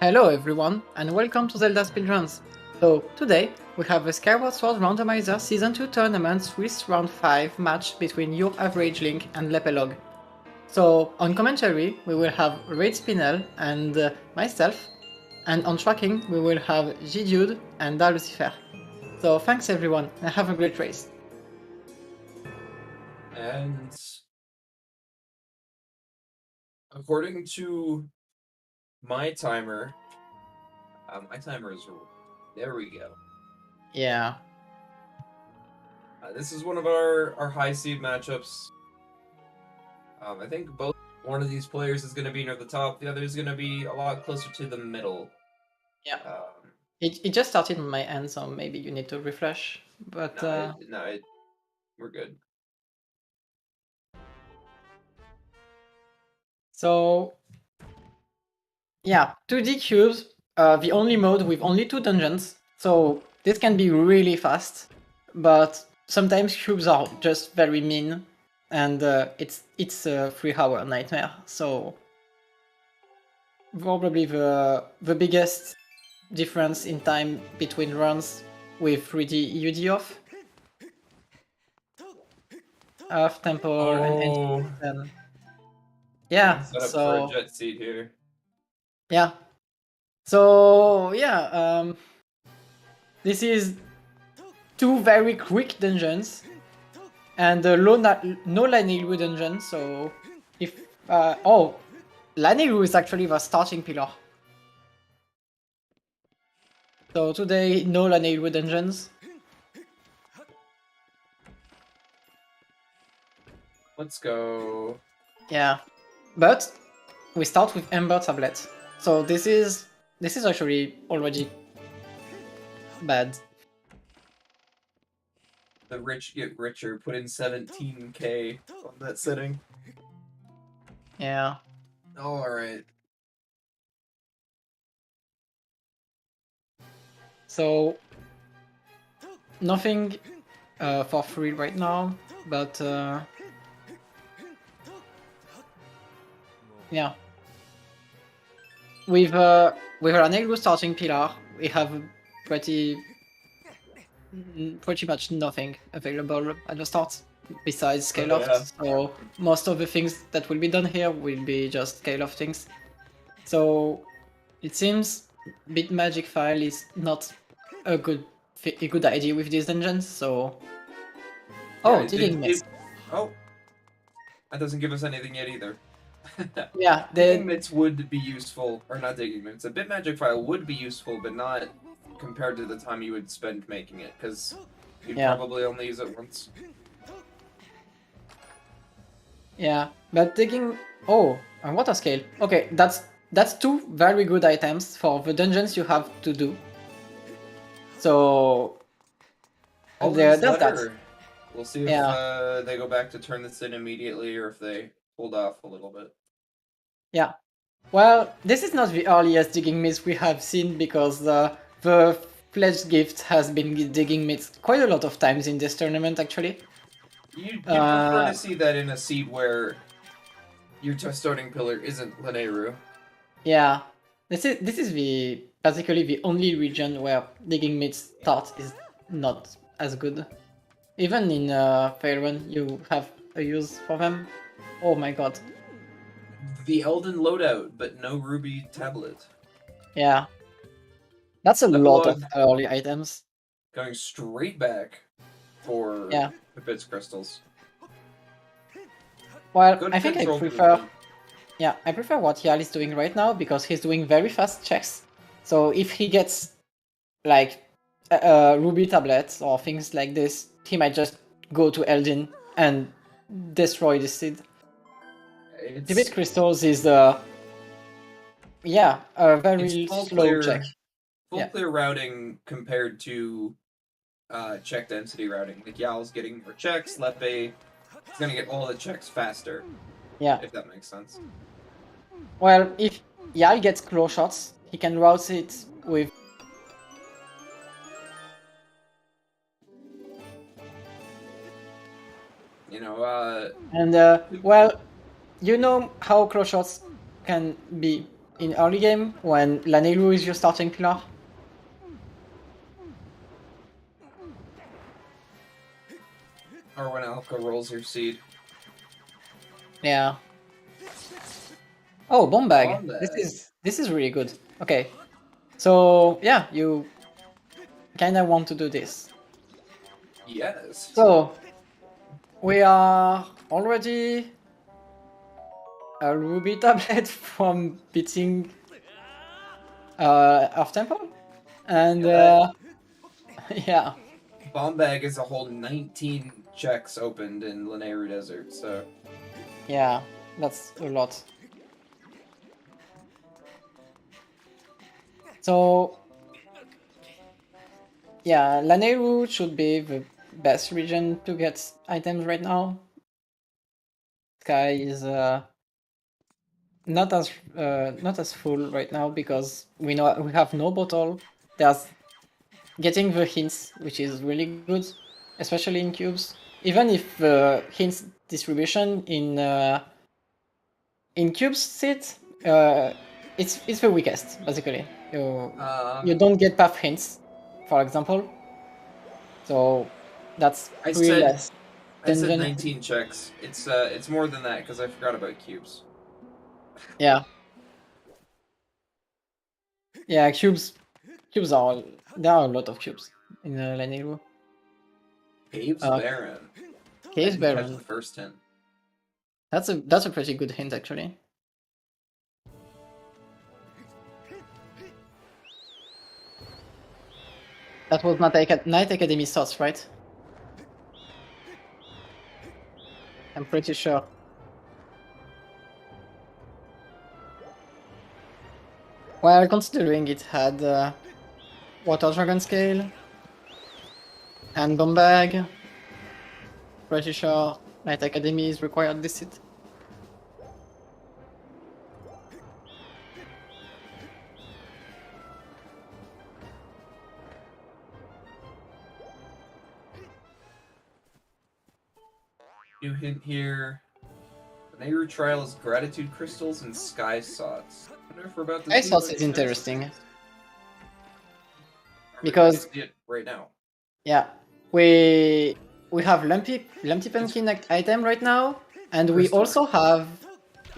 Hello everyone, and welcome to ZeldaSpeedRuns. So, today, we have a Skyward Sword Randomizer Season 2 tournament Swiss Round 5 match between YourAverageLink and Lepelog. So, on commentary, we will have Raid Spinel and myself, and on tracking, we will have G-Dude and Da Lucifer. So, thanks everyone, and have a great race. And according to my timer is there we go. Yeah. This is one of our high seed matchups. I think one of these players is going to be near the top, the other is going to be a lot closer to the middle. Yeah. It just started on my end, so maybe you need to refresh. But we're good. So yeah, 2D cubes, the only mode with only 2 dungeons, so this can be really fast, but sometimes cubes are just very mean, and it's a 3-hour nightmare, so probably the biggest difference in time between runs with 3D UD off. Tempo and yeah, Set up so for a jet seat here. yeah. So yeah, this is 2 very quick dungeons and no Lanilu dungeon. So if Lanilu is actually the starting pillar. So today no Lanilu dungeons. Let's go. Yeah, but we start with Ember Tablet. So this is actually already bad. The rich get richer. Put in 17k on that setting. Yeah. All right. So nothing for free right now, but yeah. With an Negro starting pillar, we have pretty much nothing available at the start besides scale off. Yeah. So most of the things that will be done here will be just scale off things. So it seems Bit Magic File is not a good idea with these dungeons. So Digging Mitts. Oh, that doesn't give us anything yet either. Yeah, Digging Mitts would be useful, or not Digging Mitts. A Bit Magic File would be useful, but not compared to the time you would spend making it, because you'd probably only use it once. Yeah, but digging. Oh, and water scale. Okay, that's 2 very good items for the dungeons you have to do. So there's that. We'll see if they go back to turn this in immediately or if they hold off a little bit. Yeah. Well, this is not the earliest digging myths we have seen because the pledged gift has been digging myths quite a lot of times in this tournament actually. You'd prefer to see that in a seed where your starting pillar isn't Laneru. Yeah. This is basically the only region where digging myths start is not as good. Even in Faerun, you have a use for them. Oh my god. The Elden loadout, but no Ruby tablet. Yeah. That's a lot of early items. Going straight back for the Bits Crystals. Well, I think I prefer... Yeah, I prefer what Yal is doing right now because he's doing very fast checks. So if he gets like Ruby tablets or things like this, he might just go to Eldin and destroy the seed. The Bit Crystals is a very slow check. Full clear routing compared to check density routing. Like Yal's getting more checks, Lepe is gonna get all the checks faster. Yeah. If that makes sense. Well, if Yal gets claw shots, he can route it with... You know, And, well, you know how claw shots can be in early game when Lanelu is your starting pillar. Or when Alka rolls your seed. Yeah. Oh, bomb bag. Bomb bag. This is really good. Okay. So yeah, you kinda want to do this. Yes. So we are already a Ruby tablet from beating Earth Temple. And yeah. Bomb bag is a whole 19 checks opened in Lanayru Desert, so Yeah, that's a lot. So yeah, Lanayru should be the best region to get items right now. Sky is not as full right now because we have no bottle. There's getting the hints, which is really good, especially in cubes. Even if the hints distribution in cubes sit, it's the weakest basically. You don't get path hints, for example. So that's I pretty said less. I said Dungeon. 19 checks. It's more than that because I forgot about cubes. Yeah. Yeah, cubes are there are a lot of cubes in Lanayru. Caves Baron. Caves I didn't catch Baron. the first hint. That's a pretty good hint actually. That was not Night Academy sauce, right? I'm pretty sure. Well, considering it had Water Dragon Scale and Bomb Bag, pretty sure Night Academy is required this hit. New hint here. The Nehru trial is gratitude crystals and sky sots. I wonder if we're about to Sky see Sots what is it interesting. Or Because see it right now. yeah, we have Lumpy Pumpkin item right now, and we Crystal. also have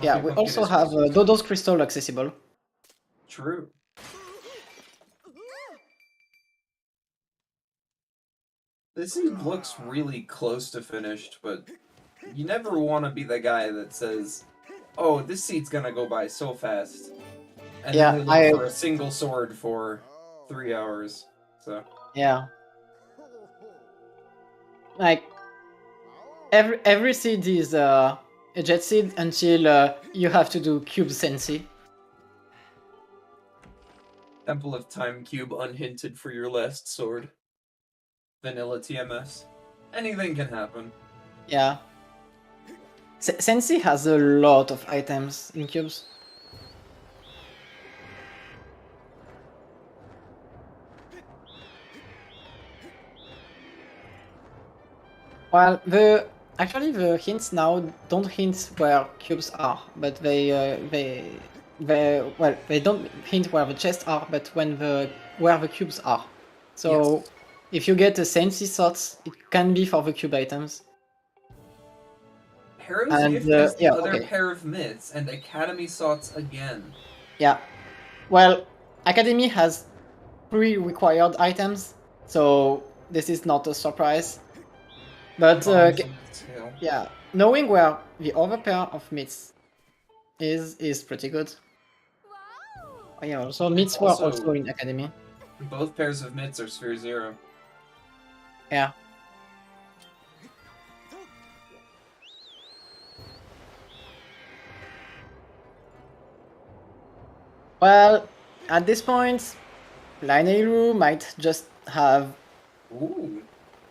Lumpy Pumpkin is crystals. Dodo's Crystal accessible. True. This seed looks really close to finished, but you never want to be the guy that says, "Oh, this seed's gonna go by so fast," and Yeah, then they look for a single sword for 3 hours. So yeah, like every seed is a jet seed until you have to do cube sensi. Temple of Time Cube unhinted for your last sword. Vanilla TMS. Anything can happen. Yeah. Sensi has a lot of items in cubes. Well, actually the hints now don't hint where cubes are, but they don't hint where the chests are, but where the cubes are. So Yes. if you get a Sensi slots, it can be for the cube items. Harrow's And, Gift is the yeah, other okay. pair of myths, and Academy Sots again. Yeah. Well, Academy has 3 required items, so this is not a surprise. But yeah, knowing where the other pair of myths is pretty good. Oh, yeah, so myths were also in Academy. Both pairs of myths are Sphere 0. Yeah. Well, at this point, Lineiru might just have... Ooh.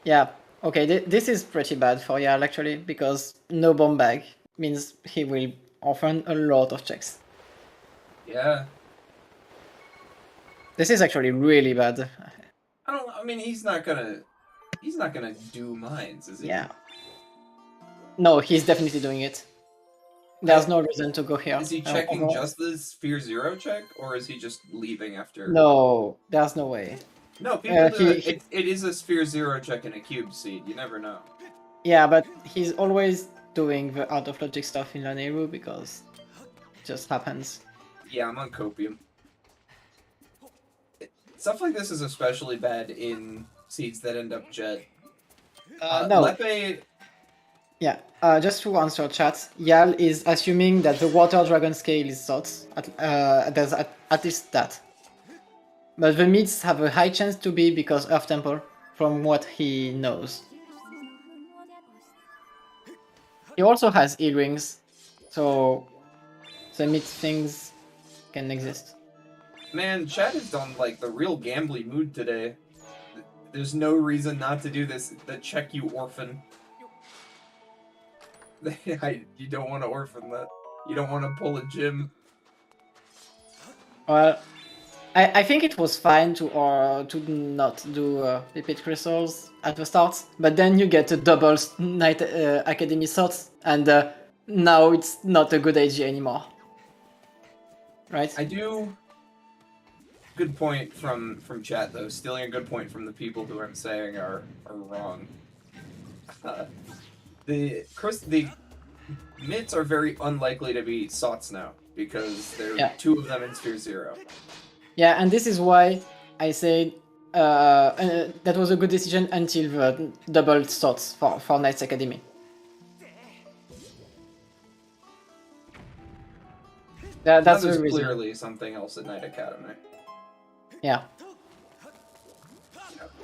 Yeah, okay, this is pretty bad for Yal actually, because no bomb bag means he will often a lot of checks. Yeah. This is actually really bad. I mean, he's not gonna do mines, is he? Yeah. No, he's definitely doing it. There's no reason to go here. Is he checking just the Sphere Zero check, or is he just leaving after? No, there's no way. No, people do it. It is a Sphere Zero check and a cube seed. You never know. Yeah, but he's always doing the out of logic stuff in Laneru because it just happens. Yeah, I'm on copium. Stuff like this is especially bad in seeds that end up jet. No. Lepe... Yeah, just to answer chat, Yal is assuming that the water dragon scale is SOTS. There's at least that. But the mids have a high chance to be because Earth Temple, from what he knows. He also has earrings, so the mid things can exist. Man, chat is on like the real gambly mood today. There's no reason not to do this. The check, you orphan. You don't want to orphan that. You don't want to pull a Jim. Well, I think it was fine to not do repeat crystals at the start, but then you get a double Night Academy sorts, and now it's not a good idea anymore. Right? I do. Good point from chat though. Stealing a good point from the people who I'm saying are wrong. The mitts are very unlikely to be sots now because there are two of them in Sphere Zero. Yeah, and this is why I said that was a good decision until the double sots for Knights Academy. That's the reason. Clearly something else at Knight Academy. Yeah.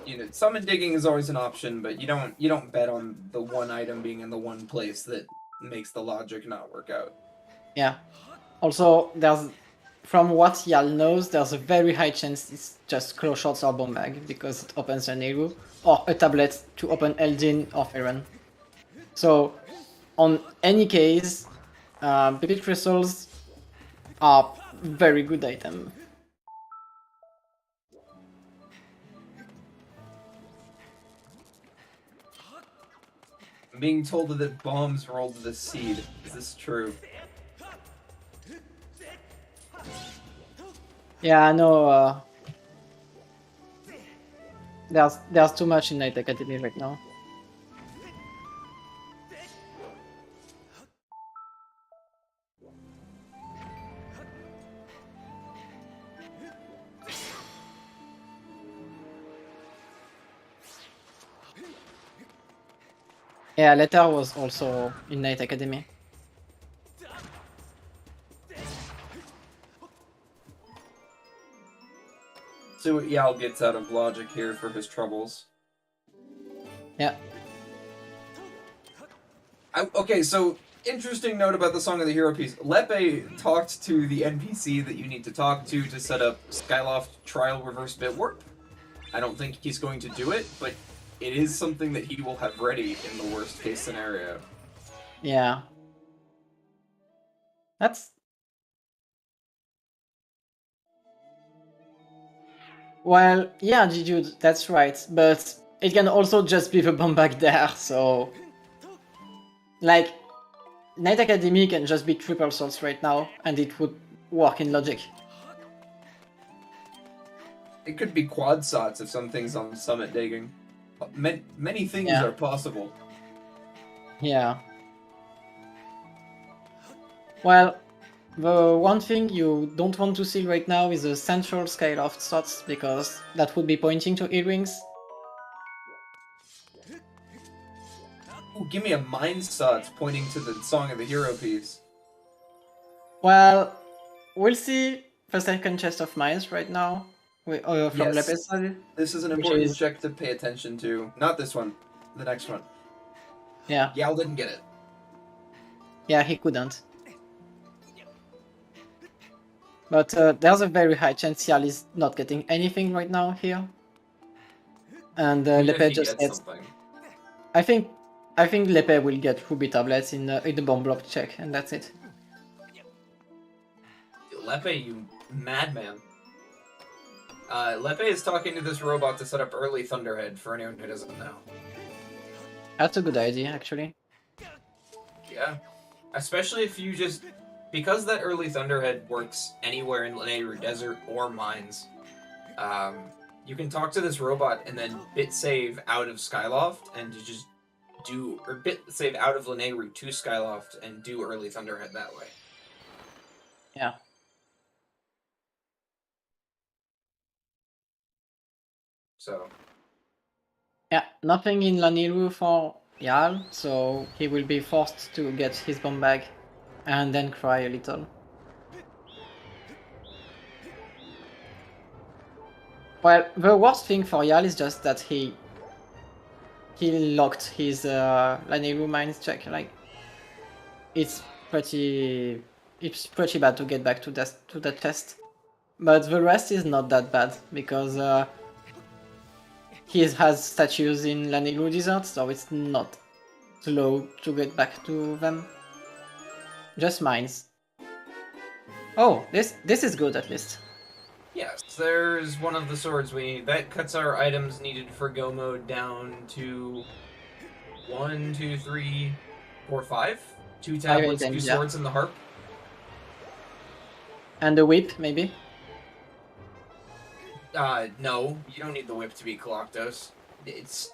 You know, summon digging is always an option, but you don't bet on the one item being in the one place that makes the logic not work out. Yeah. Also, from what Yal knows, there's a very high chance it's just close shots or bomb bag because it opens an Eru or a tablet to open Eldin or Farron. So, on any case, Pipit crystals are very good item. I'm being told that bombs rolled the seed. Is this true? Yeah, I know. There's too much in Knight Academy right now. Yeah, Letter was also in Knight Academy. See what Yao gets out of logic here for his troubles. Yeah. Okay, so interesting note about the Song of the Hero piece. Lepe talked to the NPC that you need to talk to set up Skyloft trial reverse bit warp. I don't think he's going to do it, but it is something that he will have ready in the worst case scenario. Yeah. That's... Well, yeah, Jude, that's right, but it can also just be the bomb back there, so... Like, Knight Academy can just be triple swords right now, and it would work in logic. It could be quad sots if something's on summit digging. Many things are possible. Yeah. Well, the one thing you don't want to see right now is a central Skyloft slots, because that would be pointing to earrings. Ooh, give me a mind sot pointing to the Song of the Hero piece. Well, we'll see the second chest of mines right now. From Yes. Lepelog. This is an important check to pay attention to. Not this one, the next one. Yeah. Yao didn't get it. Yeah, he couldn't. But there's a very high chance Yal is not getting anything right now here. And Lepe just gets... something. I think Lepe will get Ruby tablets in the bomb block check, and that's it. Lepe, you madman. Lepe is talking to this robot to set up early Thunderhead for anyone who doesn't know. That's a good idea, actually. Yeah. Especially if you just... Because that early Thunderhead works anywhere in Lanayru Desert or Mines, you can talk to this robot and then bit save out of Skyloft and to just do... Or bit save out of Lanayru to Skyloft and do early Thunderhead that way. Yeah. So... Yeah, nothing in Lanilu for Yal, so he will be forced to get his bomb bag and then cry a little. Well, the worst thing for Yal is just that he locked his Lanilu mines check. Like, it's pretty bad to get back to that test. But the rest is not that bad because he has statues in Lanilu Desert, so it's not slow to get back to them. Just mines. Oh, this is good at least. Yes, there's one of the swords we need. That cuts our items needed for go mode down to 1, 2, 3, 4, 5. 2 tablets, 2 swords, and the harp. And the whip, maybe? No, you don't need the whip to be Coloctos. It's...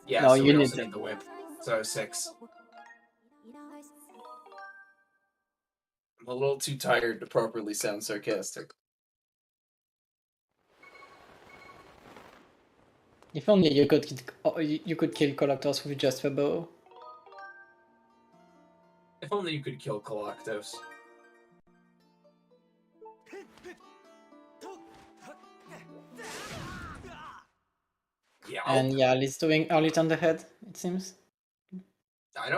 Yeah, No, so you we need also need the whip. So 6. I'm a little too tired to properly sound sarcastic. If only you could kill Coloctos with just a bow. If only you could kill Coloctos. Yeah. And Yal is doing early Thunderhead, it seems. I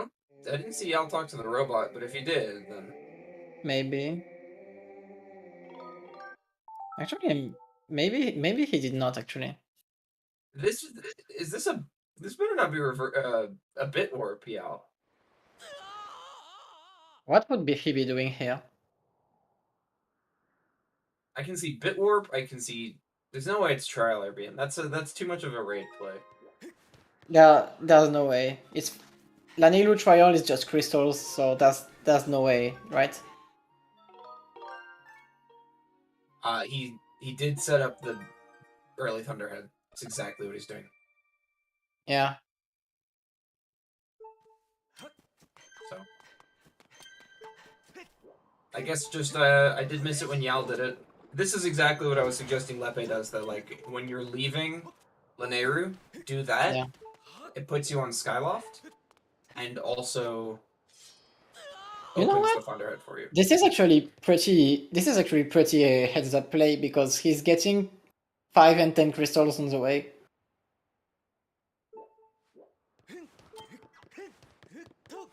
didn't see Yal talk to the robot, but if he did, then... Maybe. Actually, maybe he did not actually. This better not be a bit warp, Yal. What would he be doing here? I can see bit warp. I can see. There's no way it's trial air beam. That's too much of a raid play. There's no way. It's Lanilu trial is just crystals, so there's no way, right? He did set up the early Thunderhead. That's exactly what he's doing. Yeah. So I guess just I did miss it when Yal did it. This is exactly what I was suggesting Lepe does, that like when you're leaving Lanayru, do that. Yeah. It puts you on Skyloft, and also You know opens what? the Thunderhead for you. This is actually pretty a heads up play because he's getting 5 and 10 crystals on the way.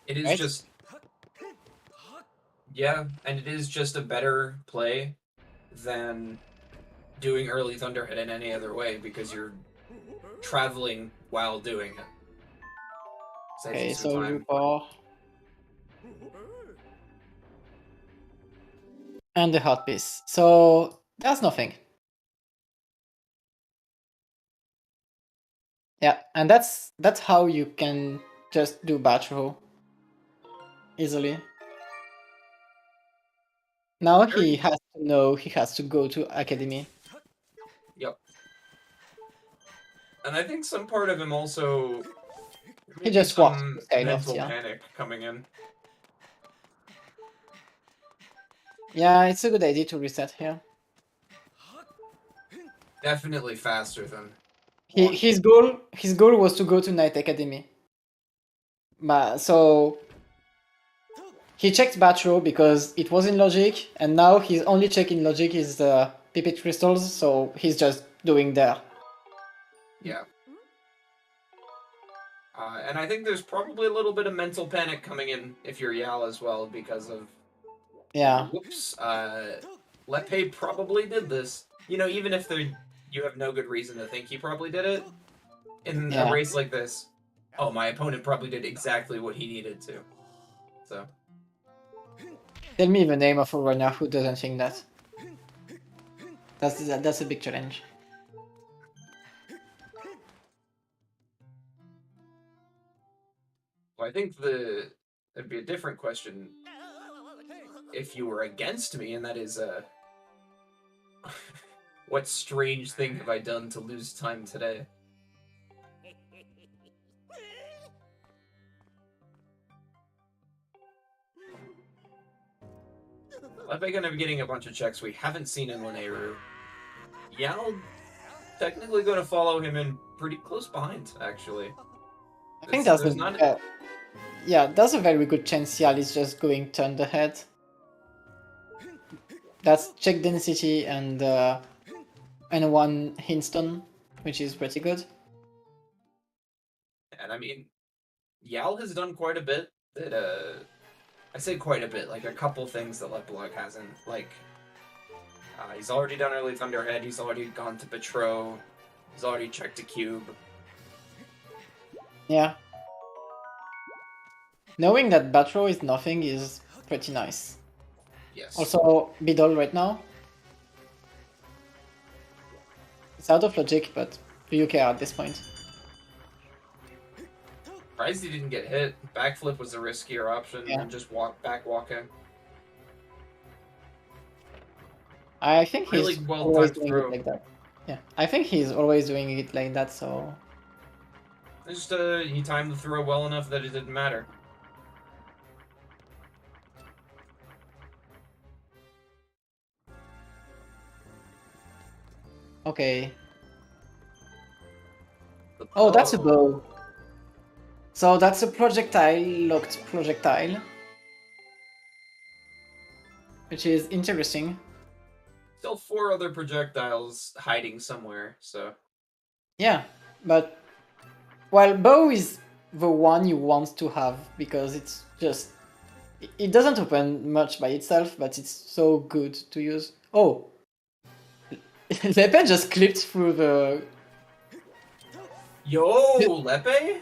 It is Right? just... Yeah, and it is just a better play than doing early Thunderhead in any other way, because you're traveling while doing it. Saves Okay, you some so time. Lupor. And the hot piece. So there's nothing. Yeah, and that's how you can just do batch row easily. Now he has to know he has to go to Academy. Yep. And I think some part of him also... He just walked some to Skyloft, mental yeah. panic coming in. Yeah, it's a good idea to reset here. Definitely faster than... His goal was to go to Night Academy. So he checked batch row because it was in logic, and now he's only checking logic is the pipit crystals, so he's just doing there. Yeah. And I think there's probably a little bit of mental panic coming in if you're Yal as well, because of... Yeah. Whoops. Lepe probably did this. You know, even if you have no good reason to think he probably did it, in a race like this, oh, my opponent probably did exactly what he needed to. So... Tell me the name of a runner who doesn't think that. That's a big challenge. Well, I think It'd be a different question if you were against me, and that is, what strange thing have I done to lose time today? Lepe gonna be getting a bunch of checks we haven't seen in Lanayru. Yao technically gonna follow him in pretty close behind, actually. I think that's that's a very good chance Yal is just going turned ahead. That's check density and one Hinstone, which is pretty good. And I mean, Yal has done quite a bit that I say quite a bit, like a couple things that Lepelog hasn't. Like, he's already done early Thunderhead, he's already gone to Betrow, he's already checked a cube. Yeah. Knowing that Betrow is nothing is pretty nice. Yes. Also, Beedle right now. It's out of logic, but do you care at this point? Surprised he didn't get hit. Backflip was a riskier option than just back walking. I think really he's well always timed doing throw. it like that. Yeah, I think he's always doing it like that, so... Just, he timed the throw well enough that it didn't matter. Okay. Oh, that's a bow. So that's a projectile, locked projectile. Which is interesting. Still 4 other projectiles hiding somewhere, so... Yeah, but... Well, bow is the one you want to have, because it's just... It doesn't open much by itself, but it's so good to use. Oh! Lepe just clipped through the... Yo, Lepe?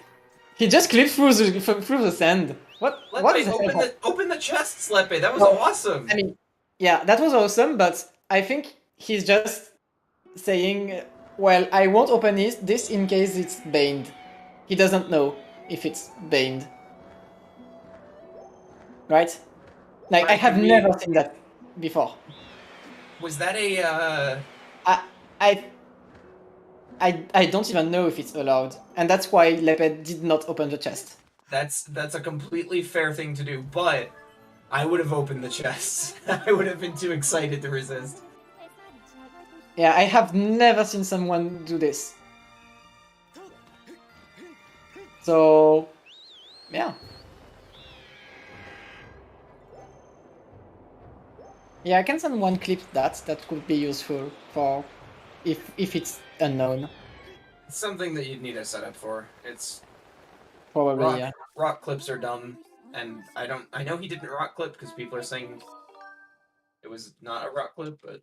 He just clipped through the sand. What? Lepe, What is open the chests, Lepe. That was awesome. I mean, yeah, that was awesome, but I think he's just saying, well, I won't open this in case it's baned. He doesn't know if it's baned. Right? Like, I have never seen that before. Was that a, I don't even know if it's allowed, and that's why Lepe did not open the chest. That's a completely fair thing to do, but I would have opened the chest. I would have been too excited to resist. Yeah, I have never seen someone do this. So, yeah. Yeah, I can send one clip that could be useful for if it's unknown. It's something that you'd need a setup for. It's probably rock clips are dumb, and I know he didn't rock clip because people are saying it was not a rock clip, but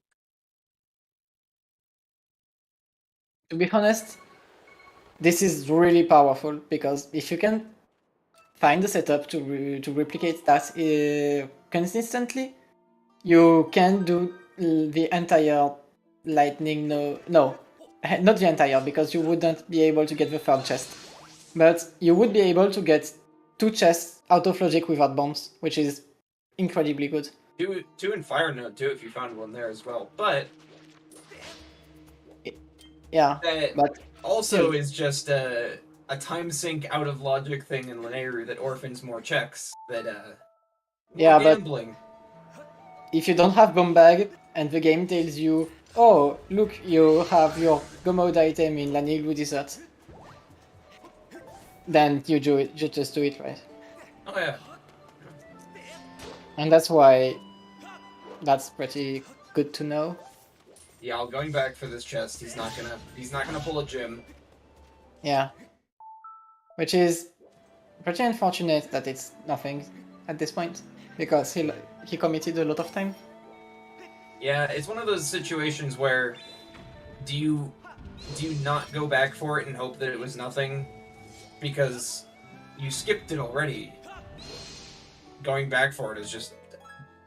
to be honest, this is really powerful because if you can find a setup to replicate that consistently, you can do the entire lightning. No, not the entire, because you wouldn't be able to get the third chest. But you would be able to get 2 chests out of logic without bombs, which is incredibly good. 2 in Fire Node too, if you found one there as well. But yeah, but also is just a time sink out of logic thing in Lanayru that orphans more checks. That yeah, gambling. But if you don't have bomb bag and the game tells you, oh look, you have your go mode item in Lanayru Desert, then you do it. You just do it, right? Oh yeah. And that's why that's pretty good to know. Yeah, going back for this chest, he's not gonna pull a gym. Yeah. Which is pretty unfortunate that it's nothing at this point, because he committed a lot of time. Yeah, it's one of those situations where do you not go back for it and hope that it was nothing because you skipped it already. Going back for it is just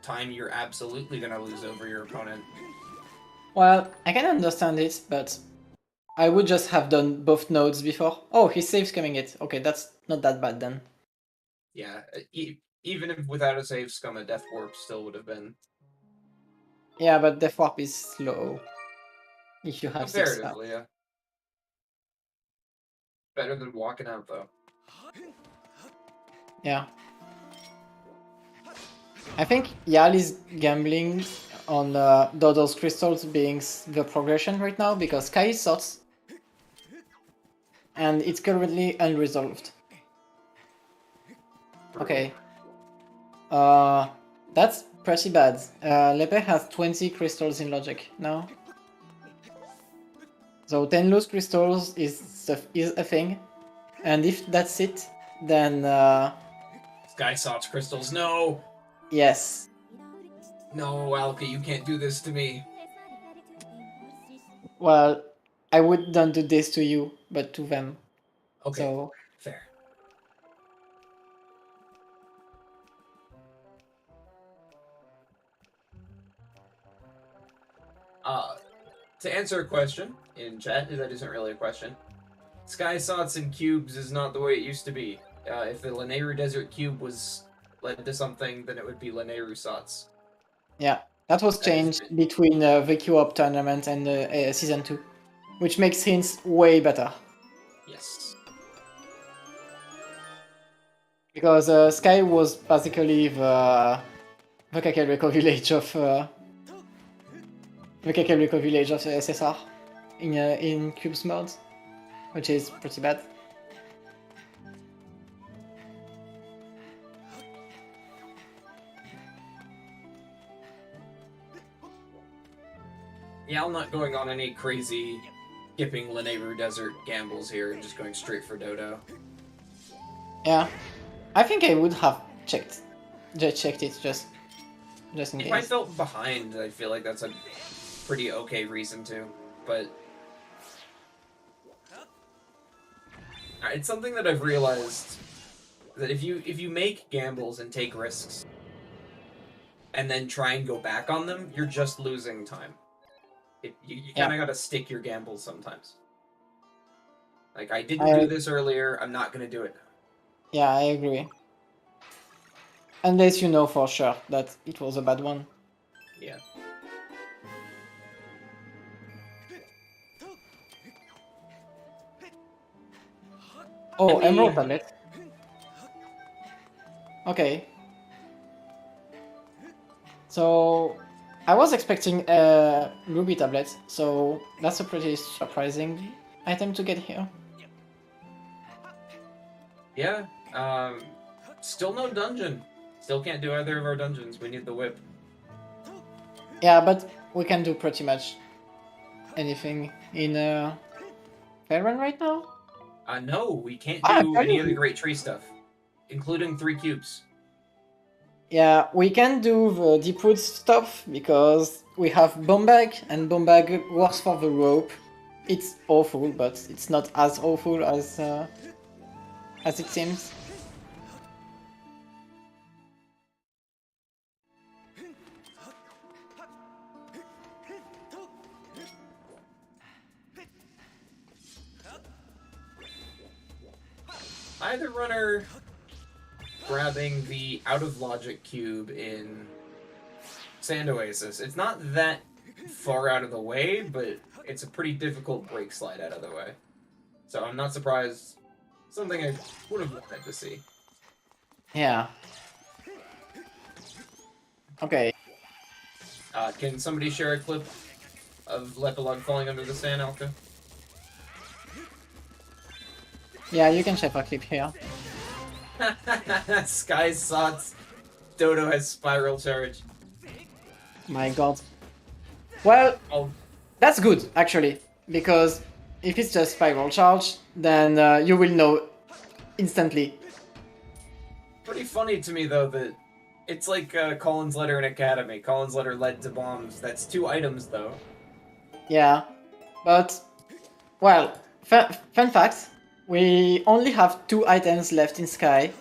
time you're absolutely gonna lose over your opponent. Well, I can understand it, but I would just have done both nodes before. Oh, his save's coming it. Okay, that's not that bad then. Yeah, even if without a save scum, a death warp still would have been Yeah, but Death Warp is slow if you have 6 health. comparatively, yeah. Better than walking out though. Yeah. I think Yal is gambling on Dodo's crystals being the progression right now because Sky is Sots and it's currently unresolved. Okay. That's pretty bad. Lepe has 20 crystals in logic now. So 10 loose crystals is a thing. And if that's it, then Sky Sots crystals, no! yes. No, Alka, you can't do this to me. Well, I wouldn't do this to you, but to them. Okay, So fair. To answer a question in chat, that isn't really a question. Sky Sots and cubes is not the way it used to be. If the Lanayru Desert Cube was led to something, then it would be Lanayru Sots. yeah, that was changed between the Q-Op tournament and Season 2, which makes hints way better. Yes. Because Sky was basically the Kakelreko village of SSR in cubes mode, which is pretty bad. Yeah, I'm not going on any crazy skipping Lanayru Desert gambles here and just going straight for Dodo. Yeah, I think I would have checked it just in case. If I felt behind, I feel like that's a pretty okay reason to, but it's something that I've realized that if you make gambles and take risks and then try and go back on them, you're just losing time. You kind of got to stick your gambles sometimes. Like, I didn't do this earlier, I'm not going to do it now. Yeah, I agree. Unless you know for sure that it was a bad one. Yeah. Oh, Emerald Tablet. Okay. So, I was expecting a Ruby Tablet, so that's a pretty surprising item to get here. Yeah, still no dungeon. Still can't do either of our dungeons. We need the whip. Yeah, but we can do pretty much anything in Fairrun right now? No, we can't do any of the Great Tree stuff, including 3 cubes. Yeah, we can do the Deepwood stuff because we have Bombag, and Bombag works for the rope. It's awful, but it's not as awful as it seems. Either runner grabbing the out of logic cube in Sand Oasis. It's not that far out of the way, but it's a pretty difficult break slide out of the way. So I'm not surprised. Something I would have wanted to see. Yeah. Okay. Can somebody share a clip of Lepelog falling under the sand, Alka? Yeah, you can check a clip here. Sky Sots. Dodo has spiral charge. My god. Well, that's good, actually, because if it's just spiral charge, then you will know instantly. Pretty funny to me, though, that it's like Colin's letter in Academy. Colin's letter led to bombs. That's 2 items, though. Yeah, but, well, fun fact, we only have 2 items left in Sky,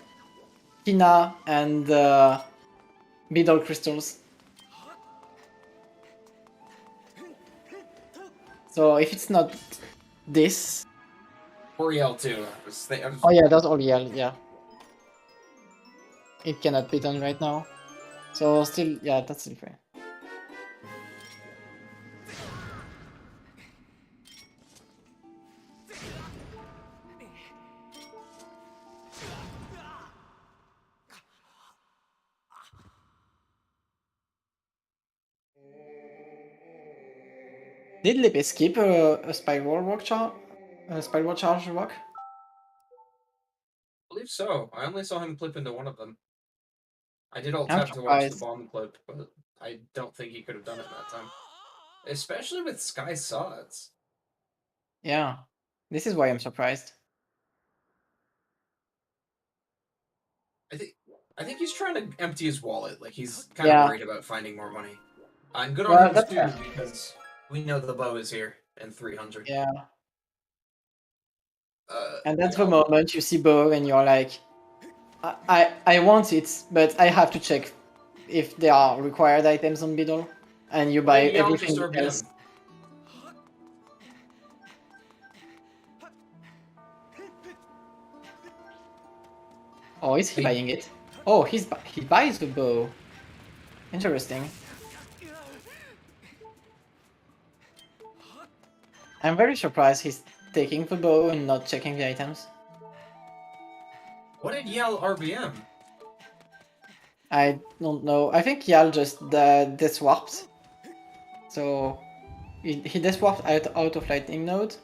Tina and Beetle Crystals. So if it's not this... Oriel, too. Oh yeah, that's Oriel, yeah. it cannot be done right now. So still, yeah, that's still fair. Did Lippe skip a spiral walk charge? A spiral charge walk? I believe so. I only saw him clip into one of them. I did alt I'm tab to watch the surprised. bomb clip, but I don't think he could have done it that time. Especially with Sky Sods. Yeah, this is why I'm surprised. I think he's trying to empty his wallet. Like he's kind of Yeah, worried about finding more money. And good on well, him that's too, fair. because we know the bow is here in 300. Yeah, and that's the Yeah. moment you see Bo and you're like, I want it, but I have to check if there are required items on Beedle, and you buy Maybe I'll just everything else. RBM. Oh, is he Hey. buying it? Oh, he buys the bow. Interesting. I'm very surprised he's taking the bow and not checking the items. What did Yell RBM? I don't know. I think Yal just deathwarped. So he deathwarped out of lightning node.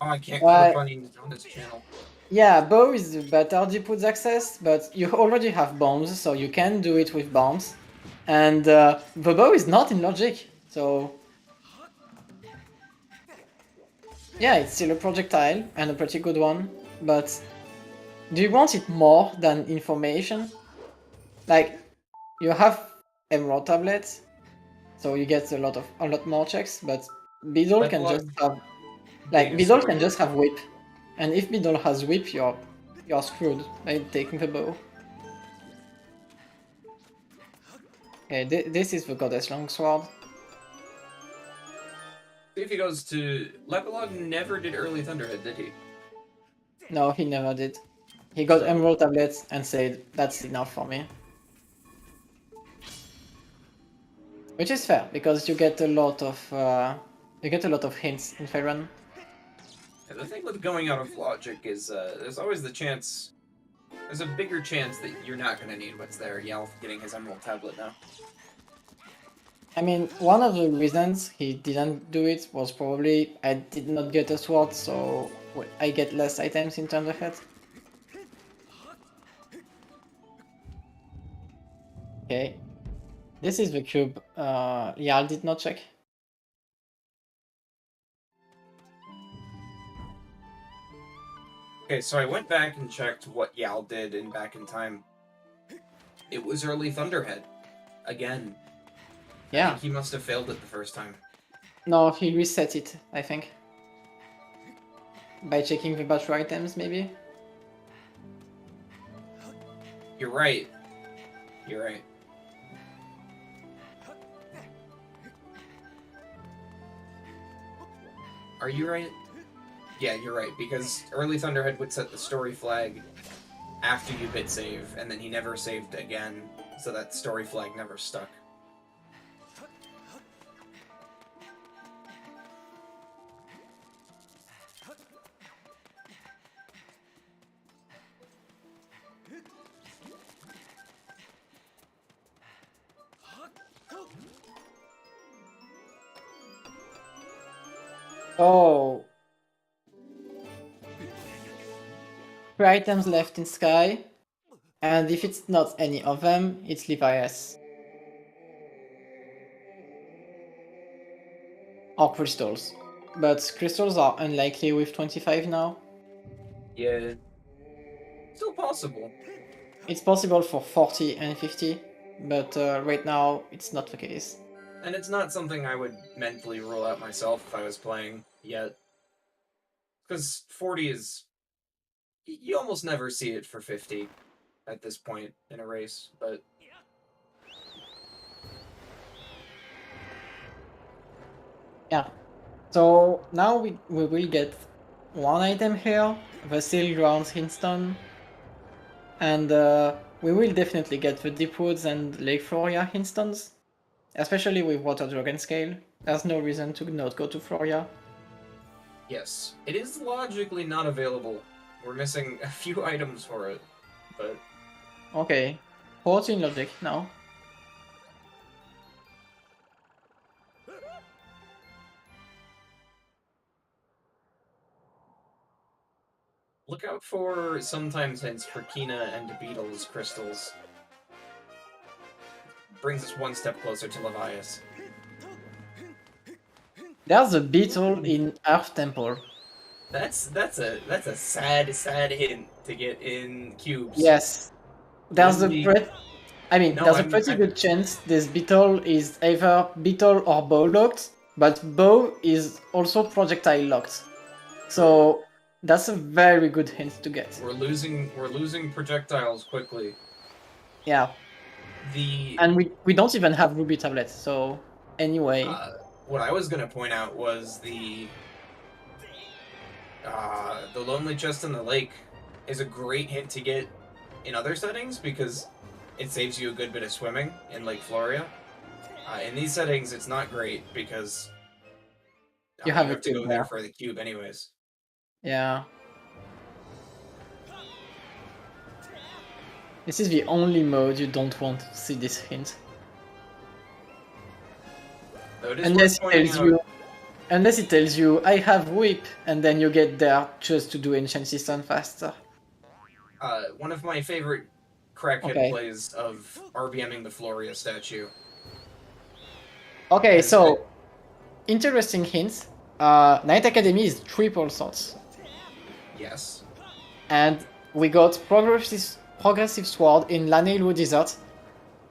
Oh, I can't Well, clip on this channel. yeah, bow is better Deepwood's access, but you already have bombs, so you can do it with bombs. And the bow is not in logic, so yeah, it's still a projectile and a pretty good one. But do you want it more than information? Like, you have emerald tablets, so you get a lot more checks. But Beedle can just have Beedle can just have whip, and if Beedle has whip, you're screwed by taking the bow. Okay, this is the goddess longsword. See if he goes to Lepelog. Never did early Thunderhead, did he? No, he never did. He got So- emerald tablets and said that's enough for me. Which is fair because you get a lot of hints in Faerun. Yeah, the thing with going out of logic is there's always the chance. There's a bigger chance that you're not going to need what's there. Yelf getting his emerald tablet now. I mean, one of the reasons he didn't do it was probably I did not get a sword, so I get less items in terms of health. Okay. This is the cube Jarl did not check. Okay, so I went back and checked what Yal did in Back in Time. It was early Thunderhead. Again. I Yeah. think he must have failed it the first time. No, he reset it, I think. By checking the battery items, maybe? You're right. You're right. Are you right? Yeah, you're right, because early Thunderhead would set the story flag after you bit save, and then he never saved again, so that story flag never stuck. Oh. 3 items left in Sky, and if it's not any of them, it's Levias. Or crystals. But crystals are unlikely with 25 now. Yeah. Still possible. It's possible for 40 and 50, but right now it's not the case. And it's not something I would mentally rule out myself if I was playing yet. Because 40 is... You almost never see it for 50 at this point in a race, but... Yeah. So now we will get one item here, the Seal Grounds Hindstone, and we will definitely get the Deep Woods and Lake Floria Hindstones, especially with Water Dragon Scale. There's no reason to not go to Floria. Yes, it is logically not available. We're missing a few items for it, but... Okay, 14 logic now. Look out for sometimes hints for Kina and Beetle's crystals. Brings us one step closer to Levias. There's a beetle in Earth Temple. That's a sad hint to get in cubes. Yes. There's Really? there's a pretty good chance this beetle is either beetle or bow locked, but bow is also projectile locked. So that's a very good hint to get. We're losing projectiles quickly. Yeah. And we don't even have ruby tablets, so anyway. What I was gonna point out was the lonely chest in the lake is a great hint to get in other settings because it saves you a good bit of swimming in Lake Floria. In these settings, it's not great because you have to go there for the cube anyways. Yeah. This is the only mode you don't want to see this hint. Unless it tells you, I have whip, and then you get there just to do Ancient System faster. One of my favorite crackhead plays of RBMing the Floria statue. Okay, so interesting hints. Night Academy is triple swords. Yes. And we got progressive sword in Laneilu Desert,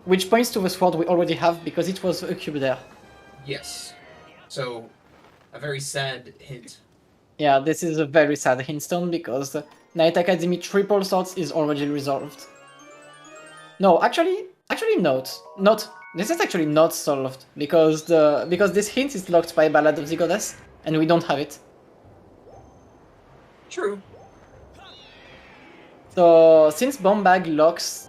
which points to the sword we already have because it was a cube there. Yes. So, a very sad hint. Yeah, this is a very sad hintstone because Night Academy triple swords is already resolved. No, actually not. This is actually not solved because this hint is locked by Ballad of the Goddess and we don't have it. True. So since Bombag locks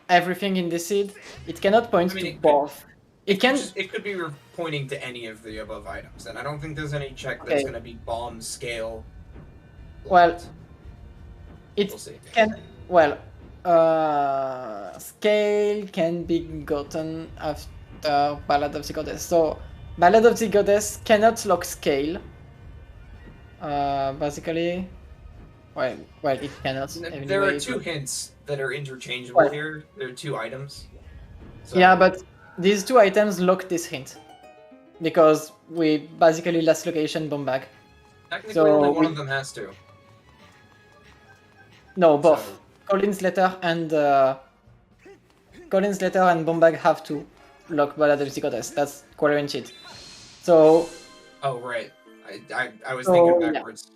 everything in the seed, it cannot point to both. It could be pointing to any of the above items, and I don't think there's any check that's going to be bomb scale. Well, it we'll see. Scale can be gotten after Ballad of the Goddess. So Ballad of the Goddess cannot lock scale. Basically, well, it cannot. There are two hints that are interchangeable here. There are two items. So. Yeah, but these two items lock this hint because we basically last location Bombag. Technically, only one of them has to. No, both. So. Colin's letter and Bombag have to lock Ballad of the Goddess. That's guaranteed. So. Oh right, I was thinking backwards. Yeah.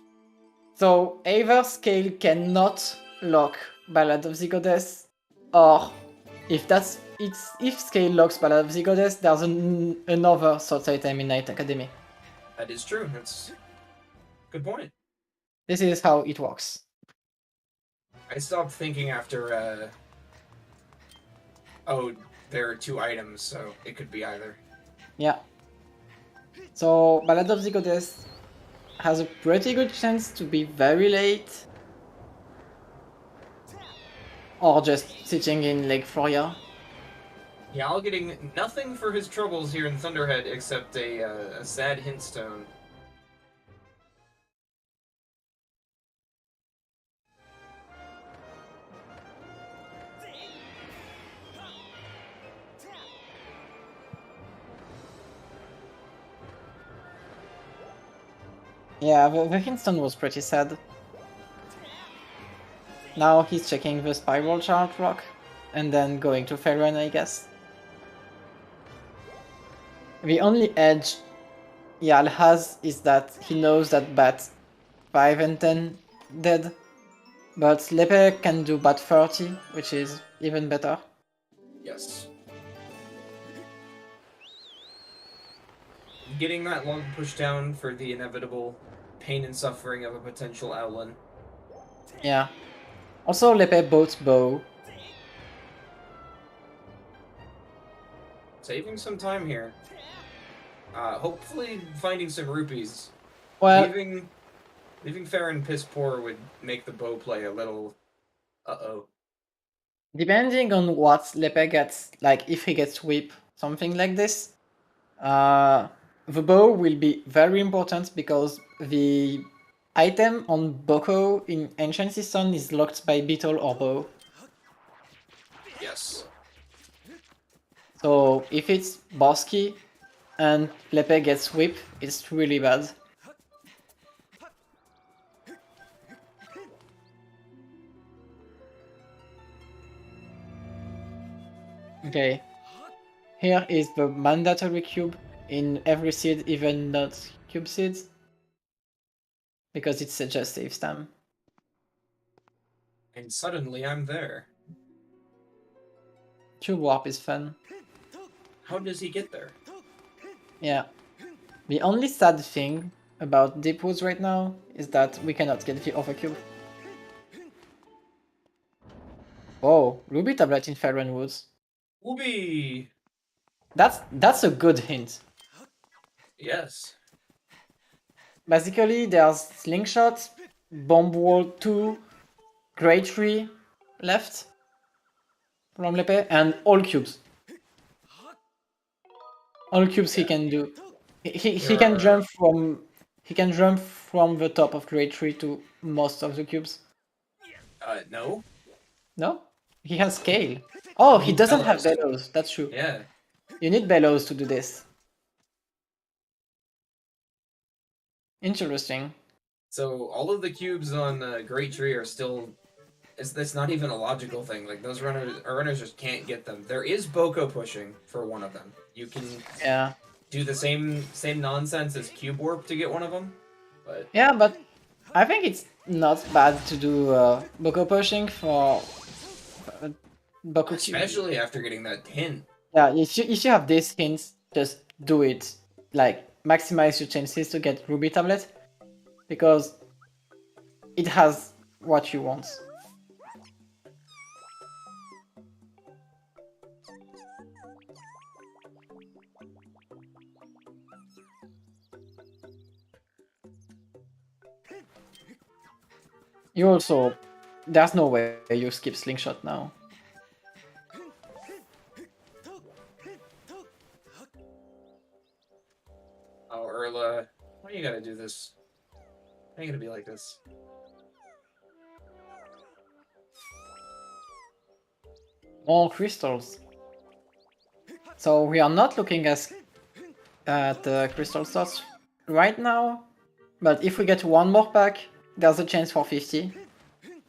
So either Scale cannot lock Ballad of the Goddess, or if Scale locks Ballad of the Goddess, there's another source item in Night Academy. That is true. That's a good point. This is how it works. I stopped thinking after, oh, there are two items, so it could be either. Yeah. So, Ballad of the Goddess has a pretty good chance to be very late. Or just sitting in Lake Floria. Yal getting nothing for his troubles here in Thunderhead except a sad hintstone. Yeah, the hintstone was pretty sad. Now he's checking the Spiral Chart Rock, and then going to Faerun, I guess. The only edge Yal has is that he knows that Bat 5 and 10 dead, but Lepe can do Bat 30, which is even better. Yes. getting that log pushed down for the inevitable pain and suffering of a potential Owlin. Yeah. Also, Lepe bought bow. Saving some time here. Hopefully finding some rupees. Well, Leaving Farron piss poor would make the bow play a little... Uh-oh. depending on what Lepe gets, like if he gets whip, something like this, the bow will be very important because the item on Boko in Ancient Season is locked by Beetle or bow. Yes. So if it's Bosky and Lepe gets whip, it's really bad. Okay. Here is the mandatory cube in every seed, even not cube seeds. Because it's just save time. And suddenly I'm there. Cube warp is fun. How does he get there? Yeah. The only sad thing about Deep Woods right now is that we cannot get the overcube. Oh, Ruby tablet in Farron Woods. Whoopee! That's a good hint. Yes. Basically, there's Slingshot, Bomb Wall 2, Great Tree left from Lepe, and all cubes. All cubes he can do. He can jump from the top of Great Tree to most of the cubes. No. No? He has scale. Oh, he doesn't have Bellows. bellows. That's true. Yeah. You need bellows to do this. Interesting. So all of the cubes on Great Tree are still... That's not even a logical thing. Like, those runners just can't get them. There is Boko pushing for one of them. You can do the same nonsense as Cube Warp to get one of them. But yeah, but I think it's not bad to do Boko pushing for Boko Cube. Especially after getting that hint. Yeah, if you have these hints, just do it. Like, maximize your chances to get Ruby tablet. Because it has what you want. You also... There's no way you skip Slingshot now. Oh, Erla, why you gotta do this? Why you gotta be like this? More crystals. So we are not looking at the crystal slots right now, but if we get one more pack, there's a chance for 50.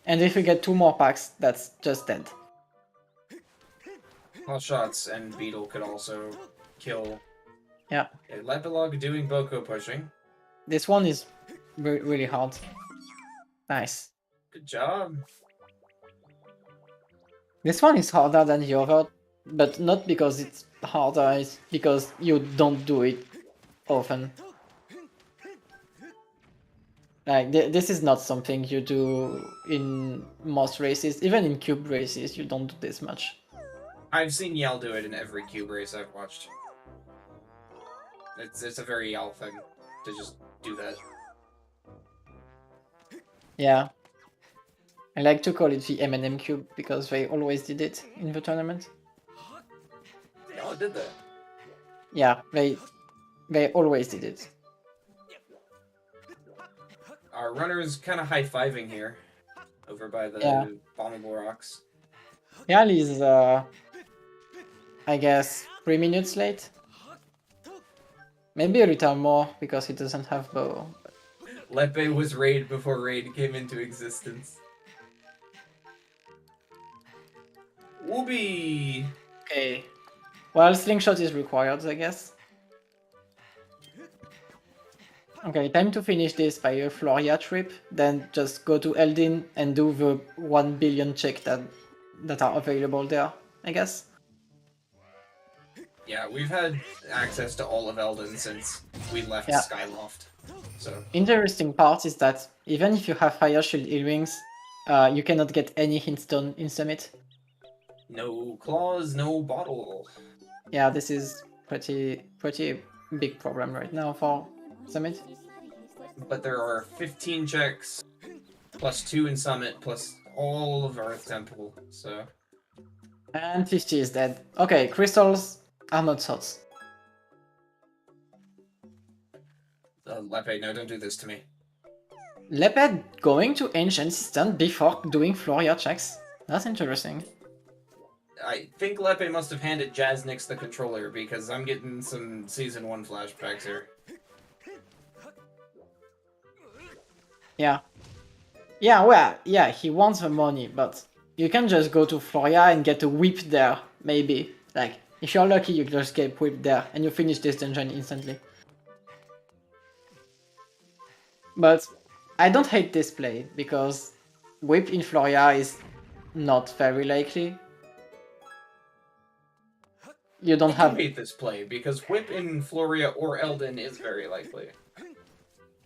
And if we get 2 more packs, that's just dead. Hot shots and Beetle could also kill. Yeah. Okay, Lepelog doing Boko pushing. This one is really hard. Nice. Good job. This one is harder than the other, but not because it's harder, it's because you don't do it often. Like, this is not something you do in most races. Even in cube races, you don't do this much. I've seen Yal do it in every cube race I've watched. It's a very Yal thing to just do that. Yeah. I like to call it the M&M cube because they always did it in the tournament. Yal did that. Yeah, they always did it. Our runner's kind of high-fiving here, over by the bombable rocks. Yal is, I guess, 3 minutes late. Maybe a little more because he doesn't have bow. Lepe was raid before raid came into existence. Whoopee! Okay. Well, slingshot is required, I guess. Okay, time to finish this by a Floria trip, then just go to Eldin and do the 1 billion check that are available there, I guess. Yeah, we've had access to all of Elden since we left Yeah. Skyloft. So Interesting part is that even if you have Fire Shield earrings, you cannot get any hintstone in Summit. no claws, no bottle. Yeah, this is pretty big problem right now for Summit. But there are 15 checks, plus 2 in Summit, plus all of Earth Temple, so... And 50 is dead. Okay, crystals are not sots. Lepe, no, don't do this to me. Leped going to Ancient System before doing Floria checks. That's interesting. I think Lepe must have handed Jaznix the controller, because I'm getting some Season 1 flashbacks here. Yeah. Yeah, well, yeah, he wants the money, but you can just go to Floria and get a whip there, maybe. Like, if you're lucky, you just get whip there, and you finish this dungeon instantly. But I don't hate this play, because whip in Floria is not very likely. You don't have... I hate this play, because Whip in Floria or Elden is very likely.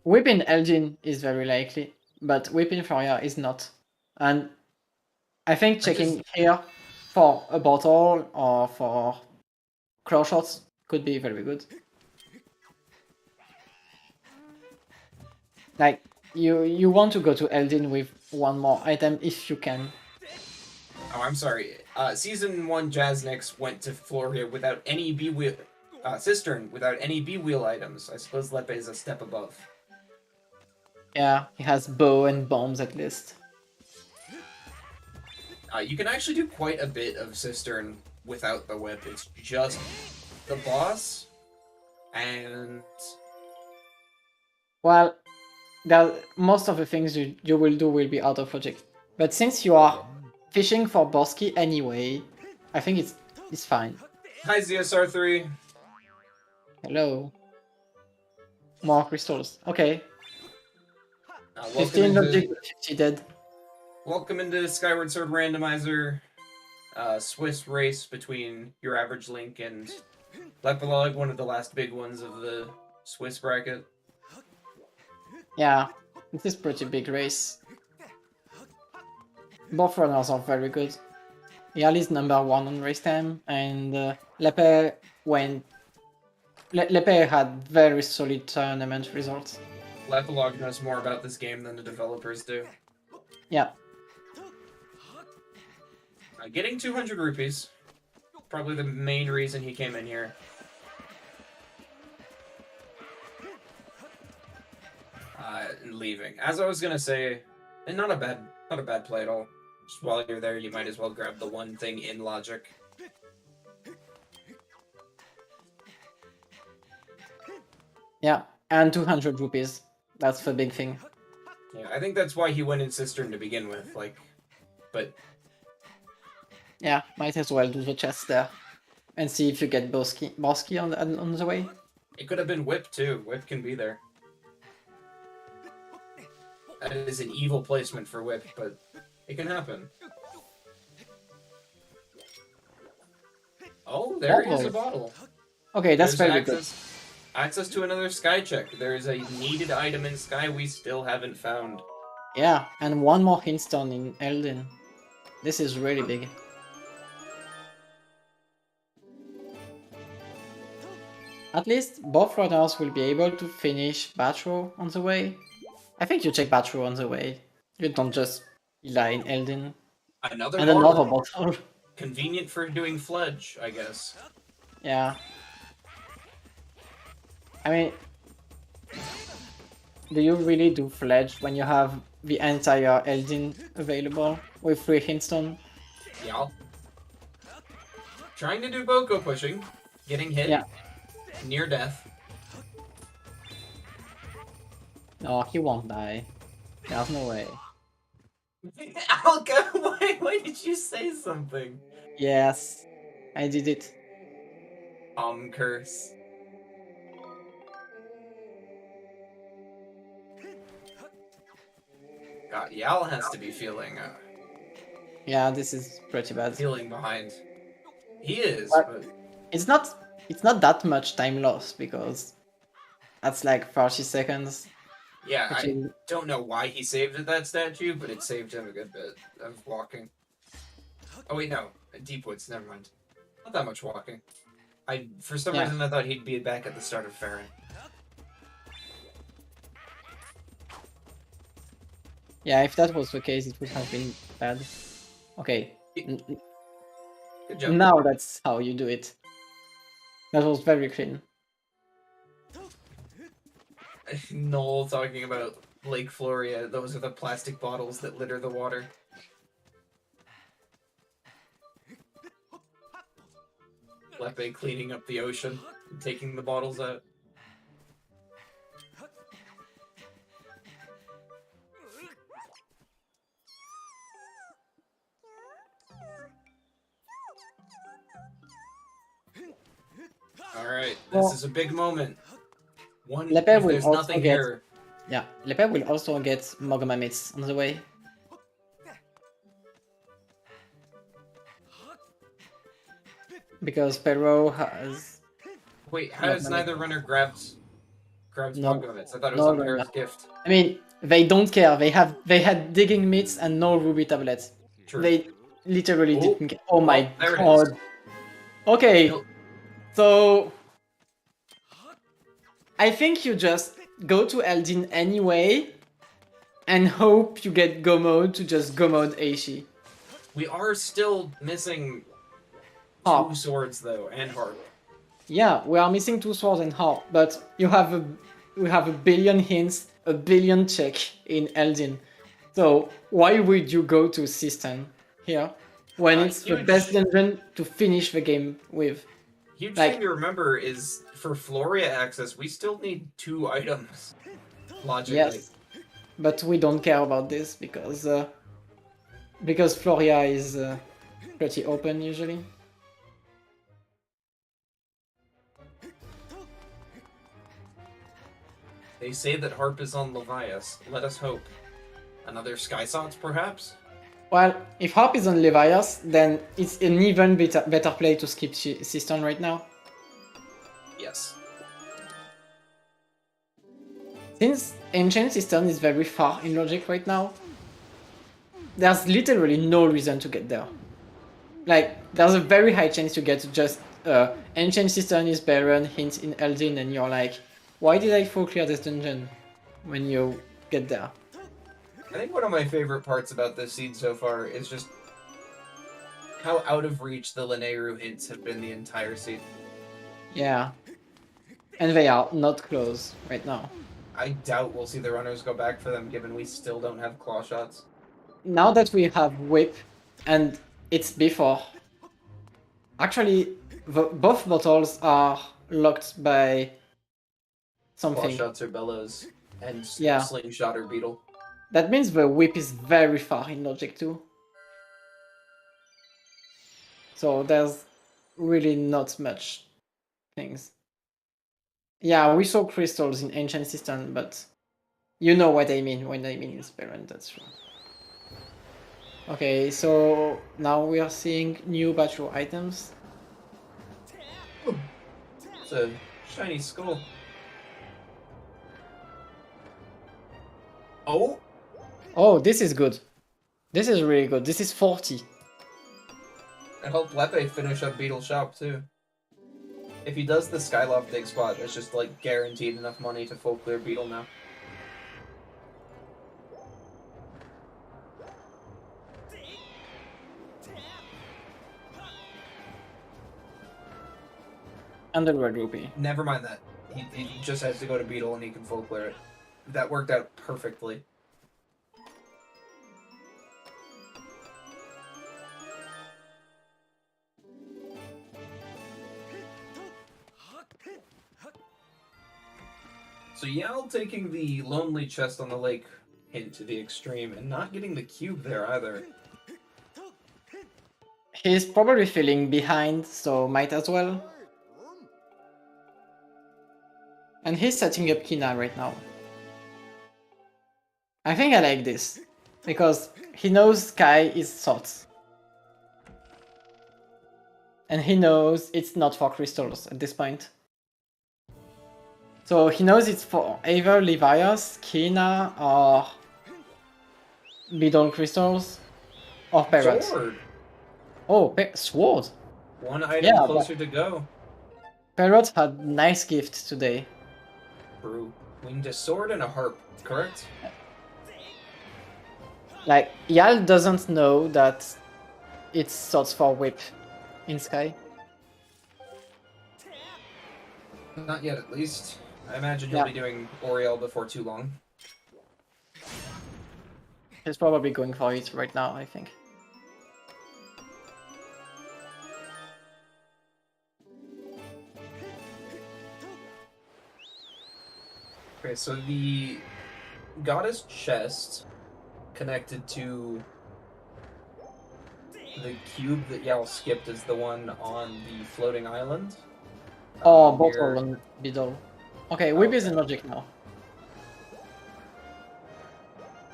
Whip in Elgin is very likely, but whip in Floria is not. And I think checking here for a bottle or for claw shots could be very good. Like, you want to go to Eldin with one more item if you can. Oh, I'm sorry. Season 1 Jaznix went to Floria without any B-Wheel... Cistern without any B-Wheel items. I suppose Lepe is a step above. Yeah, he has bow and bombs at least. You can actually do quite a bit of Cistern without the whip. It's just the boss and... Well, most of the things you will do will be out of logic. But since you are fishing for Bosky anyway, I think it's fine. Hi, ZSR3. Hello. More crystals. Okay. 15 Welcome logic, into, 50 dead. welcome into Skyward Sword Randomizer. Swiss race between YourAverageLink and Lepelog, one of the last big ones of the Swiss bracket. Yeah, it is pretty big race. Both runners are very good. Yali is number 1 on race time, and Lepe had very solid tournament results. Lepelog knows more about this game than the developers do. Yeah. Getting 200 rupees. Probably the main reason he came in here. And leaving. As I was gonna say, and not a bad play at all. Just while you're there, you might as well grab the one thing in logic. Yeah, and 200 rupees. That's the big thing. Yeah, I think that's why he went in Cistern to begin with, but... Yeah, might as well do the chest there. And see if you get Bosky on the way. It could have been Whip, too. Whip can be there. That is an evil placement for Whip, but it can happen. Oh, there is a bottle. Okay, that's There's very good. Access to another Sky check. There is a needed item in Sky we still haven't found. Yeah, and one more hintstone in Elden. This is really big. At least both runners will be able to finish Batro on the way. I think you check Batro on the way. You don't just lie in Elden. Another and bottle. Another bottle. Convenient for doing Fledge, I guess. Yeah. I mean, do you really do Fledge when you have the entire Elden available with 3 hintstone? Yeah. Trying to do Boko pushing, getting hit, Yeah. near death. No, he won't die. There's no way. Alka, why did you say something? Yes, I did it. Curse. God, Yal has to be feeling Yeah, this is pretty bad. feeling behind. He is, But- but It's not it's not that much time lost because that's like 30 seconds. Yeah, Which I is, don't know why he saved at that statue, but it saved him a good bit of walking. Oh wait, no, Deep Woods. Never mind. Not that much walking. For some yeah. reason I thought he'd be back at the start of Farron. Yeah, if that was the case, it would have been bad. Okay. Good job. Now that's how you do it. That was very clean. Noel talking about Lake Floria. Those are the plastic bottles that litter the water. Lepe cleaning up the ocean and taking the bottles out. Alright, this is a big moment. Lepe If will there's also nothing get... here. Yeah, Lepe will also get Mogma Myths on the way. Because Perro has... Wait, how has neither runner grabbed No. Mogma Myths? I thought it was on Perro's gift. I mean, they don't care. They had digging myths and no ruby tablets. True. They literally didn't care. Oh my there god. it is. Okay, Nope. so I think you just go to Eldin anyway and hope you get Go mode to just Go mode Aishi. We are still missing Harp. 2 swords though, and Harp. Yeah, we are missing 2 swords and Harp, but we have a billion hints, a billion check in Eldin. So why would you go to System here when it's the best dungeon to finish the game with? Huge thing to remember is for Floria access, we still need 2 items. Logically. Yes, but we don't care about this because Floria is pretty open usually. They say that Harp is on Levias. Let us hope. Another Sky Sots, perhaps? Well, if Harp is on Levias, then it's an even better play to skip System right now. Yes. Since Ancient System is very far in logic right now, there's literally no reason to get there. Like, there's a very high chance to get just Ancient System is Baron, hint in Eldin, and you're like, why did I full clear this dungeon when you get there? I think one of my favorite parts about this seed so far is just how out of reach the Linneru hints have been the entire seed. Yeah. And they are not close right now. I doubt we'll see the runners go back for them, given we still don't have claw shots. Now that we have Whip, and it's before, actually, both bottles are locked by something. Claw shots or bellows, and Yeah. slingshot or beetle. That means the Whip is very far in logic too. So there's really not much things. Yeah, we saw crystals in Ancient System, but you know what I mean when I mean Spearrun, that's true. Okay, so now we are seeing new battle items. It's a shiny skull. Oh! Oh, this is good. This is really good. This is 40. I hope Lepe finish up Beetle Shop too. If he does the Skyloft dig spot, that's just like guaranteed enough money to full clear Beetle now. And the red rupee. Never mind that. He just has to go to Beetle and he can full clear it. That worked out perfectly. So Yao taking the lonely chest on the lake hint to the extreme and not getting the cube there either. He's probably feeling behind, so might as well. And he's setting up Kina right now. I think I like this, because he knows Sky is Thoughts. And he knows it's not for crystals at this point. So he knows it's for either Levias, Kina, or Beetle crystals, or Parrot. Sword! Oh, Sword! One item Yeah, closer to go. Parrot had nice gift today. True. We need a sword and a harp, correct? Like, Yal doesn't know that it's sorts for whip in Sky. Not yet, at least. I imagine he'll be doing Oriel before too long. He's probably going for it right now, I think. Okay, so the goddess chest connected to the cube that Yal skipped is the one on the floating island. Oh, bottle and Beetle. Okay, Whip is in logic now.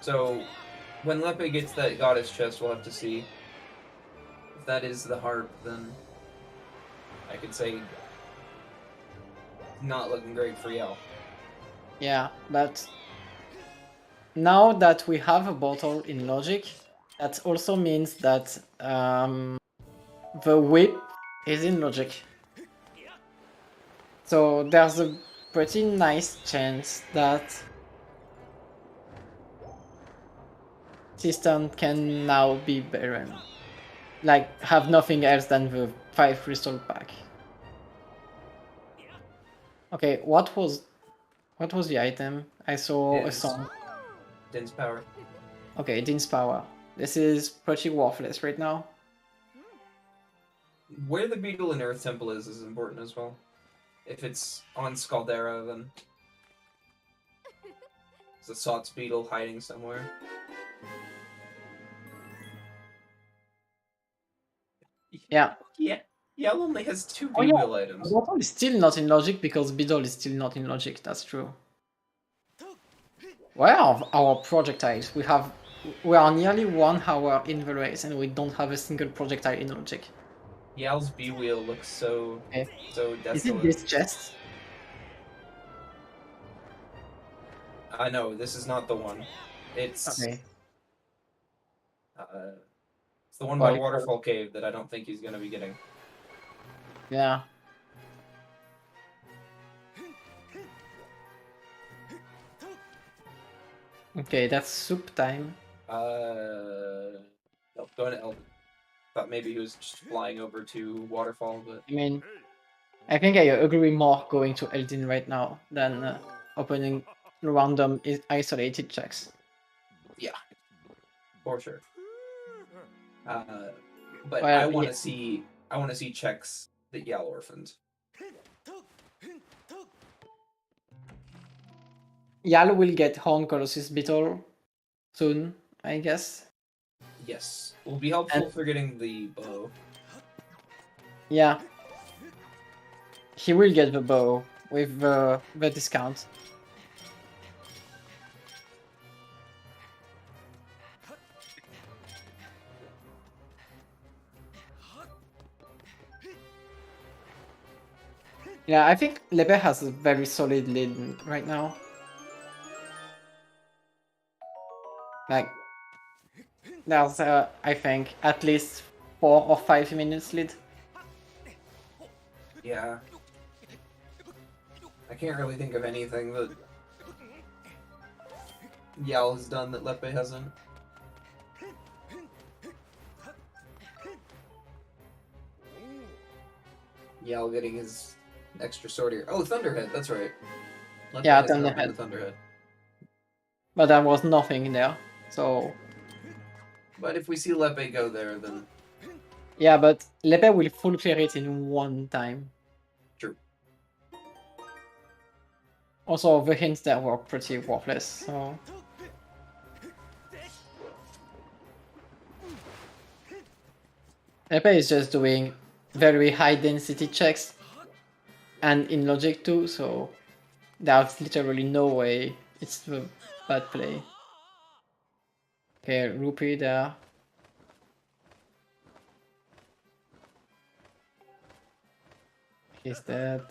So, when Lepe gets that goddess chest, we'll have to see. If that is the harp, then I could say not looking great for Yal. Yeah, but now that we have a bottle in logic, that also means that the whip is in logic. So there's a pretty nice chance that system can now be barren. Like, have nothing else than the 5 crystal pack. Okay, what was the item? I saw a song. Din's power. Okay, Din's power. This is pretty worthless right now. Where the Beetle and Earth Temple is important as well. If it's on Scaldera, then there's a Sots Beetle hiding somewhere. Yeah. Yal only has 2 B-Wheel items. Bottle is still not in logic because Beetle is still not in logic, that's true. Where are our projectiles? We are nearly 1 hour in the race and we don't have a single projectile in logic. Yal's B-Wheel looks so desolate. Is it this chest? I know, this is not the one. It's okay. It's the one by Waterfall Cave that I don't think he's gonna be getting. Yeah. Okay, that's soup time. Nope, going to Elden. Thought maybe he was just flying over to Waterfall, but... I mean, I think I agree more going to Eldin right now than opening random isolated checks. Yeah, for sure. But well, I want to see checks that Yal orphaned. Yal will get Horn Colossus Beetle soon, I guess. Yes, will be helpful for getting the bow. Yeah. He will get the bow with the discount. Yeah, I think Lepe has a very solid lead right now. Like, there's, I think, at least 4 or 5 minutes lead. Yeah. I can't really think of anything that Yal has done that Lepe hasn't. Yal getting his extra sword here. Oh, Thunderhead, that's right. Lepe Yeah, Thunderhead. But there was nothing there, so... But if we see Lepe go there, then... Yeah, but Lepe will full clear it in 1 time. True. Also, the hints there were pretty worthless, so... Lepe is just doing very high density checks, and in logic too, so there's literally no way it's a bad play. Okay, Rupee there. He's dead.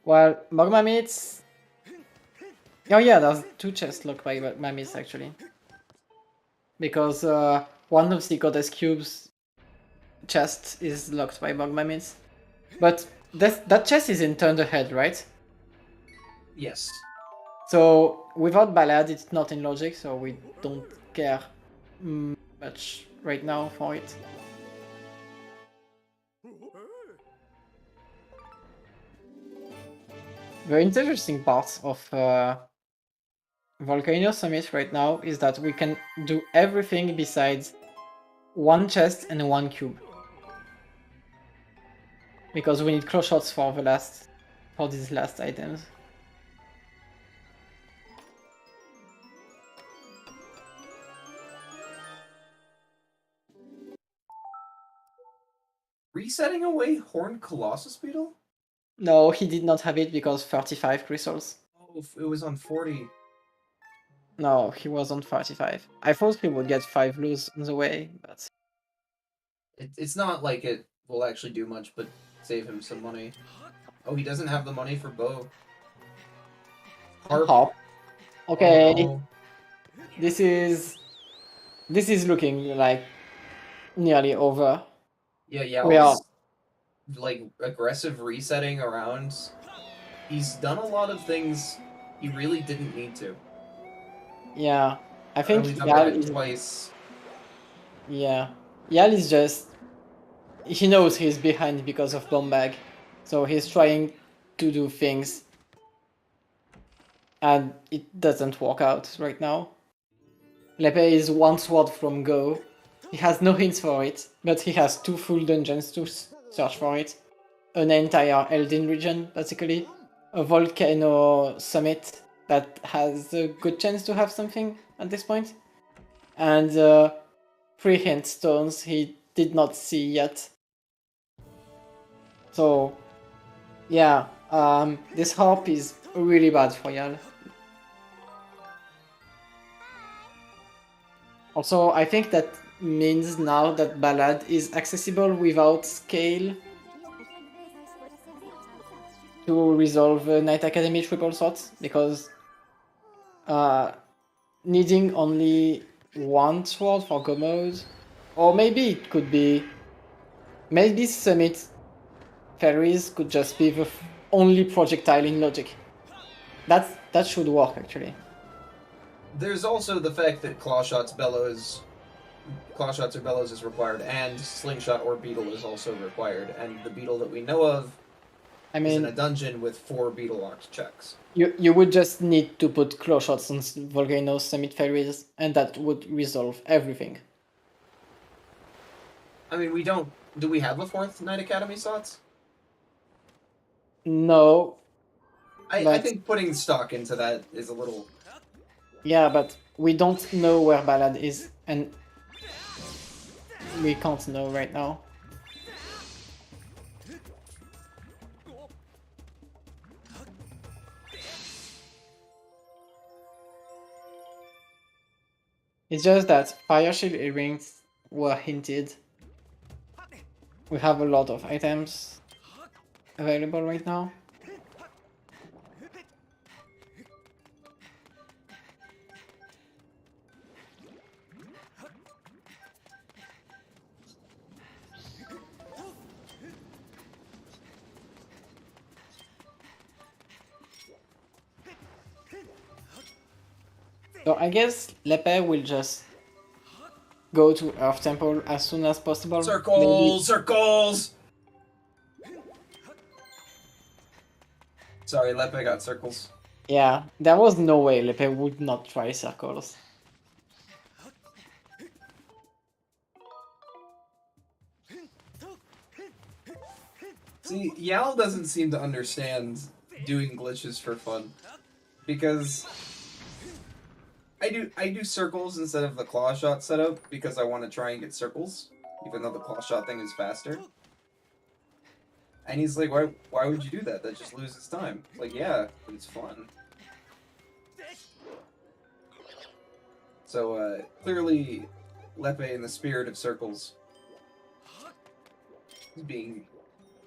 Well, Magma Meats. Oh yeah, there's 2 chests locked by Mammies actually. Because one of the Goddess Cubes chest is locked by Magma Meats. But that chest is in Thunderhead, right? Yes. So without Ballad, it's not in Logic, so we don't care much right now for it. The interesting part of Volcano Summit right now is that we can do everything besides 1 chest and 1 cube. Because we need cross shots for these last items. Resetting away Horned Colossus Beetle? No, he did not have it because 35 crystals. Oh, it was on 40. No, he was on 35. I thought he would get 5 blues on the way, but... It's not like it will actually do much, but save him some money. Oh, he doesn't have the money for bow. Harp. Okay, Oh, this is looking like nearly over. yeah, We are... like aggressive resetting around. He's done a lot of things he really didn't need to. Yeah, I think Early Yal Thunderhead is... twice. Yeah, Yal is just... He knows he's behind because of Bombag, so he's trying to do things, and it doesn't work out right now. Lepe is 1 sword from go. He has no hints for it, but he has 2 full dungeons to search for it. An entire Eldin region, basically. A volcano summit that has a good chance to have something at this point. And 3 hint stones he did not see yet. So, yeah, this harp is really bad for Yal. Also, I think that means now that Ballad is accessible without scale to resolve Knight Academy triple slots, because needing only 1 sword for go mode, or maybe it could be... Maybe Summit Fairies could just be the only projectile in Logic. That should work, actually. There's also the fact that Claw Shots or Bellows is required, and Slingshot or Beetle is also required, and the Beetle that we know of I is in mean, a dungeon with 4 Beetle locked checks. you would just need to put claw shots on Volcano Summit Fairies, and that would resolve everything. I mean, do we have a 4th Knight Academy slots? No. I think putting stock into that is a little... Yeah, but we don't know where Ballad is, and we can't know right now. It's just that Fire Shield earrings were hinted. We have a lot of items available right now. So I guess Lepe will just go to Earth Temple as soon as possible. Circles! Maybe... Circles! Sorry, Lepe got circles. Yeah, there was no way Lepe would not try circles. See, Yal doesn't seem to understand doing glitches for fun. Because I do circles instead of the claw shot setup because I want to try and get circles, even though the claw shot thing is faster. And he's like, why would you do that? That just loses time. It's like, yeah, but it's fun. So, clearly, Lepe, in the spirit of circles, is being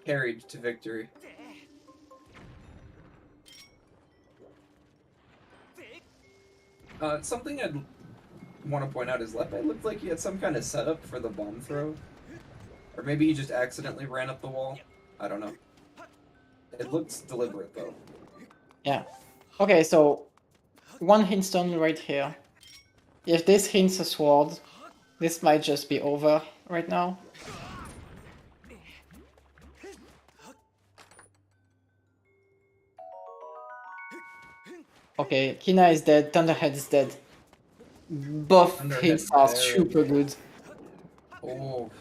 carried to victory. Something I'd want to point out is Lepe looked like he had some kind of setup for the bomb throw. Or maybe he just accidentally ran up the wall. I don't know. It looks deliberate, though. Yeah. Okay, so one hintstone right here. If this hints a sword, this might just be over right now. Okay, Kina is dead, Thunderhead is dead. Both Thunderhead hints are there. super good. Oh.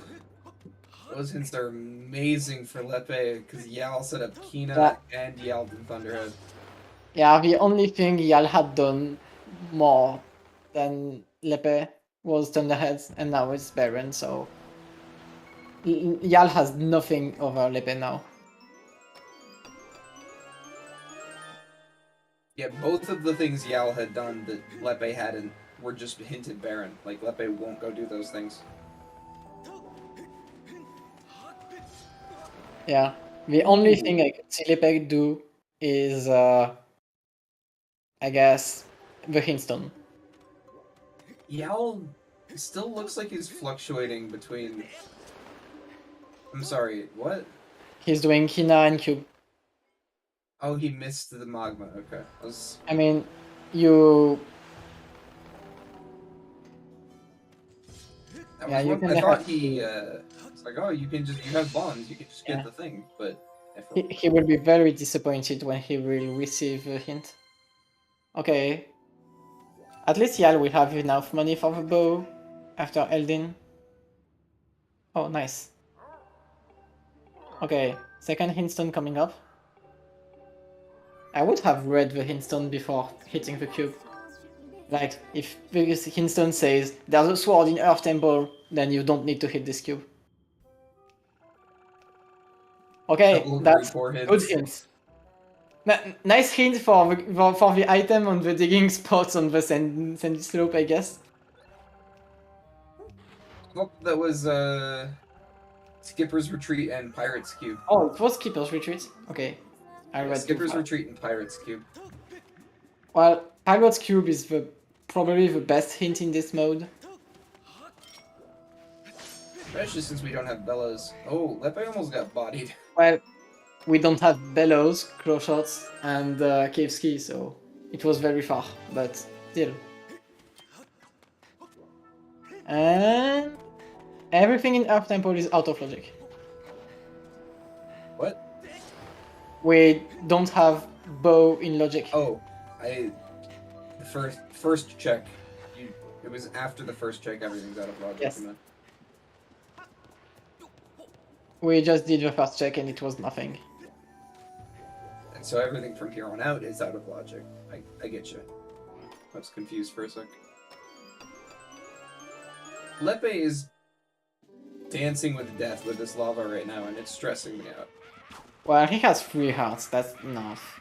Those hints are amazing for Lepe, because Yal set up Kina and Yal did Thunderhead. Yeah, the only thing Yal had done more than Lepe was Thunderhead, and now it's Baron, so Yal has nothing over Lepe now. Yeah, both of the things Yal had done that Lepe hadn't were just hinted Baron. Like, Lepe won't go do those things. Yeah, the only thing I could see Lepe do is, I guess, the hintstone. Yal still looks like he's fluctuating between... I'm sorry, what? He's doing Kina and Cube. Oh, he missed the Magma, okay. I mean, you... I thought he, it's like, oh, you have bombs, you can just get the thing, but... He will be very disappointed when he will receive a hint. Okay. At least Yal will have enough money for the bow after Eldin. Oh, nice. Okay, second hintstone coming up. I would have read the hintstone before hitting the cube. Like, if the hintstone says, there's a sword in Earth Temple, then you don't need to hit this cube. Okay, that's good hint. Nice hint for the item on the digging spots on the sandy slope, I guess. Oh, that was Skipper's Retreat and Pirate's Cube. Oh, it was Skipper's Retreat? Okay. I read Skipper's Retreat and Pirate's Cube. Well, Pirate's Cube is probably the best hint in this mode. Especially since we don't have bellows. Oh, Lepe almost got bodied. Well, we don't have bellows, claw shots, and cave ski, so it was very far, but still. And everything in Earth Temple is out of logic. What? We don't have bow in logic. Oh, the first check. It was after the first check. Everything's out of logic. Yes. We just did the first check and it was nothing. And so everything from here on out is out of logic. I get you. I was confused for a sec. Lepe is dancing with death with this lava right now, and it's stressing me out. Well, he has 3 hearts, that's enough.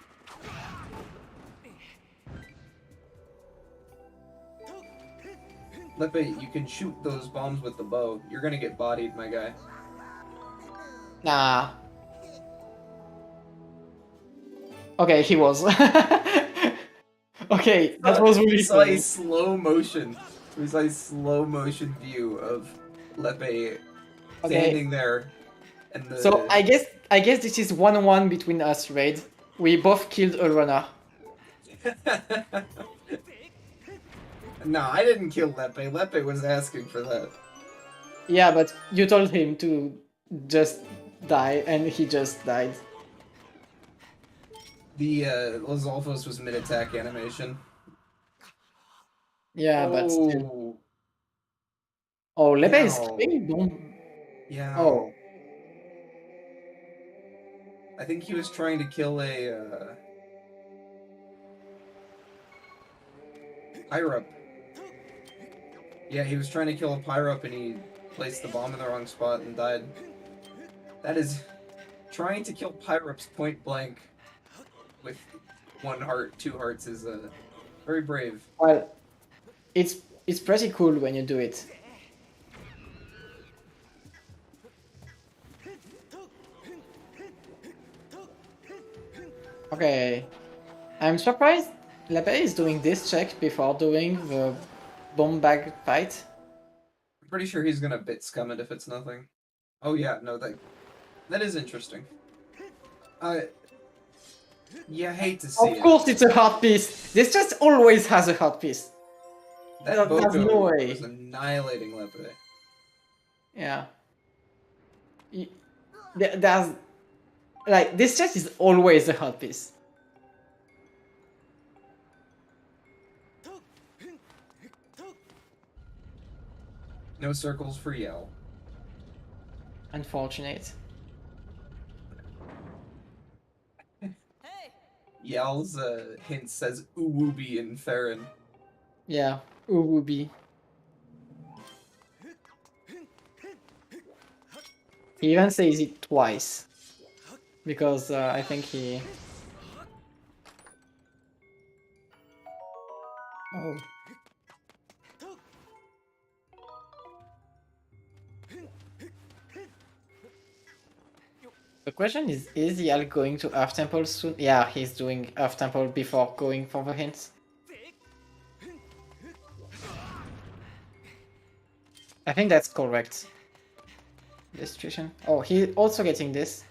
Lepe, you can shoot those bombs with the bow. You're gonna get bodied, my guy. Nah. Okay, he was. Okay, that was really funny. We saw a slow motion view of Lepe standing there. And So I guess this is 1-1 between us, Raid. We both killed a runner. No, I didn't kill Lepe. Lepe was asking for that. Yeah, but you told him to just die, and he just died. The Los Alphos was mid-attack animation. Yeah, but still. Oh, Lepe is killing them. Yeah. Oh. I think he was trying to kill a Pyrup. Yeah, he was trying to kill a Pyrup and he placed the bomb in the wrong spot and died. That is... Trying to kill Pyrups point blank with 1 heart, 2 hearts is very brave. Well, it's pretty cool when you do it. Okay. I'm surprised Lepe is doing this check before doing the bomb bag fight. I'm pretty sure he's gonna bit scum it if it's nothing. Oh yeah, no, that is interesting. Yeah, I hate to see Of it. course it's a hard piece. This just always has a hard piece. That There's no Boko way. was annihilating Lepe. Yeah. There's like this chest is always a hard piece. No circles for Yell. Unfortunate. Yell's hint says Uwubi in Theron. Yeah, Uwubi. He even says it twice. Because I think he... Oh. The question is Yal going to Earth Temple soon? Yeah, he's doing Earth Temple before going for the hints. I think that's correct. This situation. Oh, he's also getting this.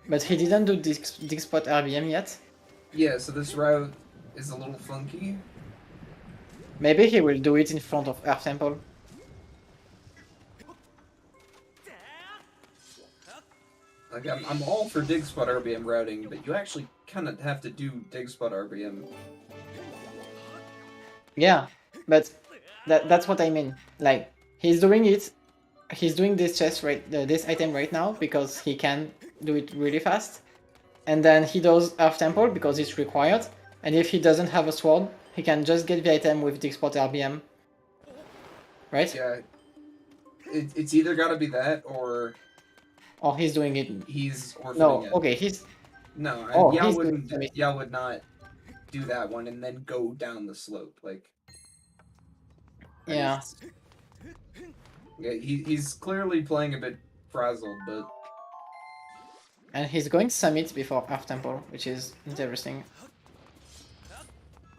But he didn't do dig spot RBM yet. Yeah, so this route is a little funky. Maybe he will do it in front of Earth Temple. Like, I'm all for dig spot RBM routing, but you actually kind of have to do dig spot RBM. Yeah, but that's what I mean. Like, he's doing it. He's doing this chest this item right now because he can do it really fast. And then he does Earth Temple because it's required. And if he doesn't have a sword, he can just get the item with dig spot RBM. Right? Yeah. It's either gotta be that or Or he's doing it. he's orphaning No, it. okay, he's... No, Oh, Yao he's wouldn't. doing it. Yao would not do that one and then go down the slope. Like, Yeah. Yeah, he's clearly playing a bit frazzled, but And he's going Summit before Earth Temple, which is interesting.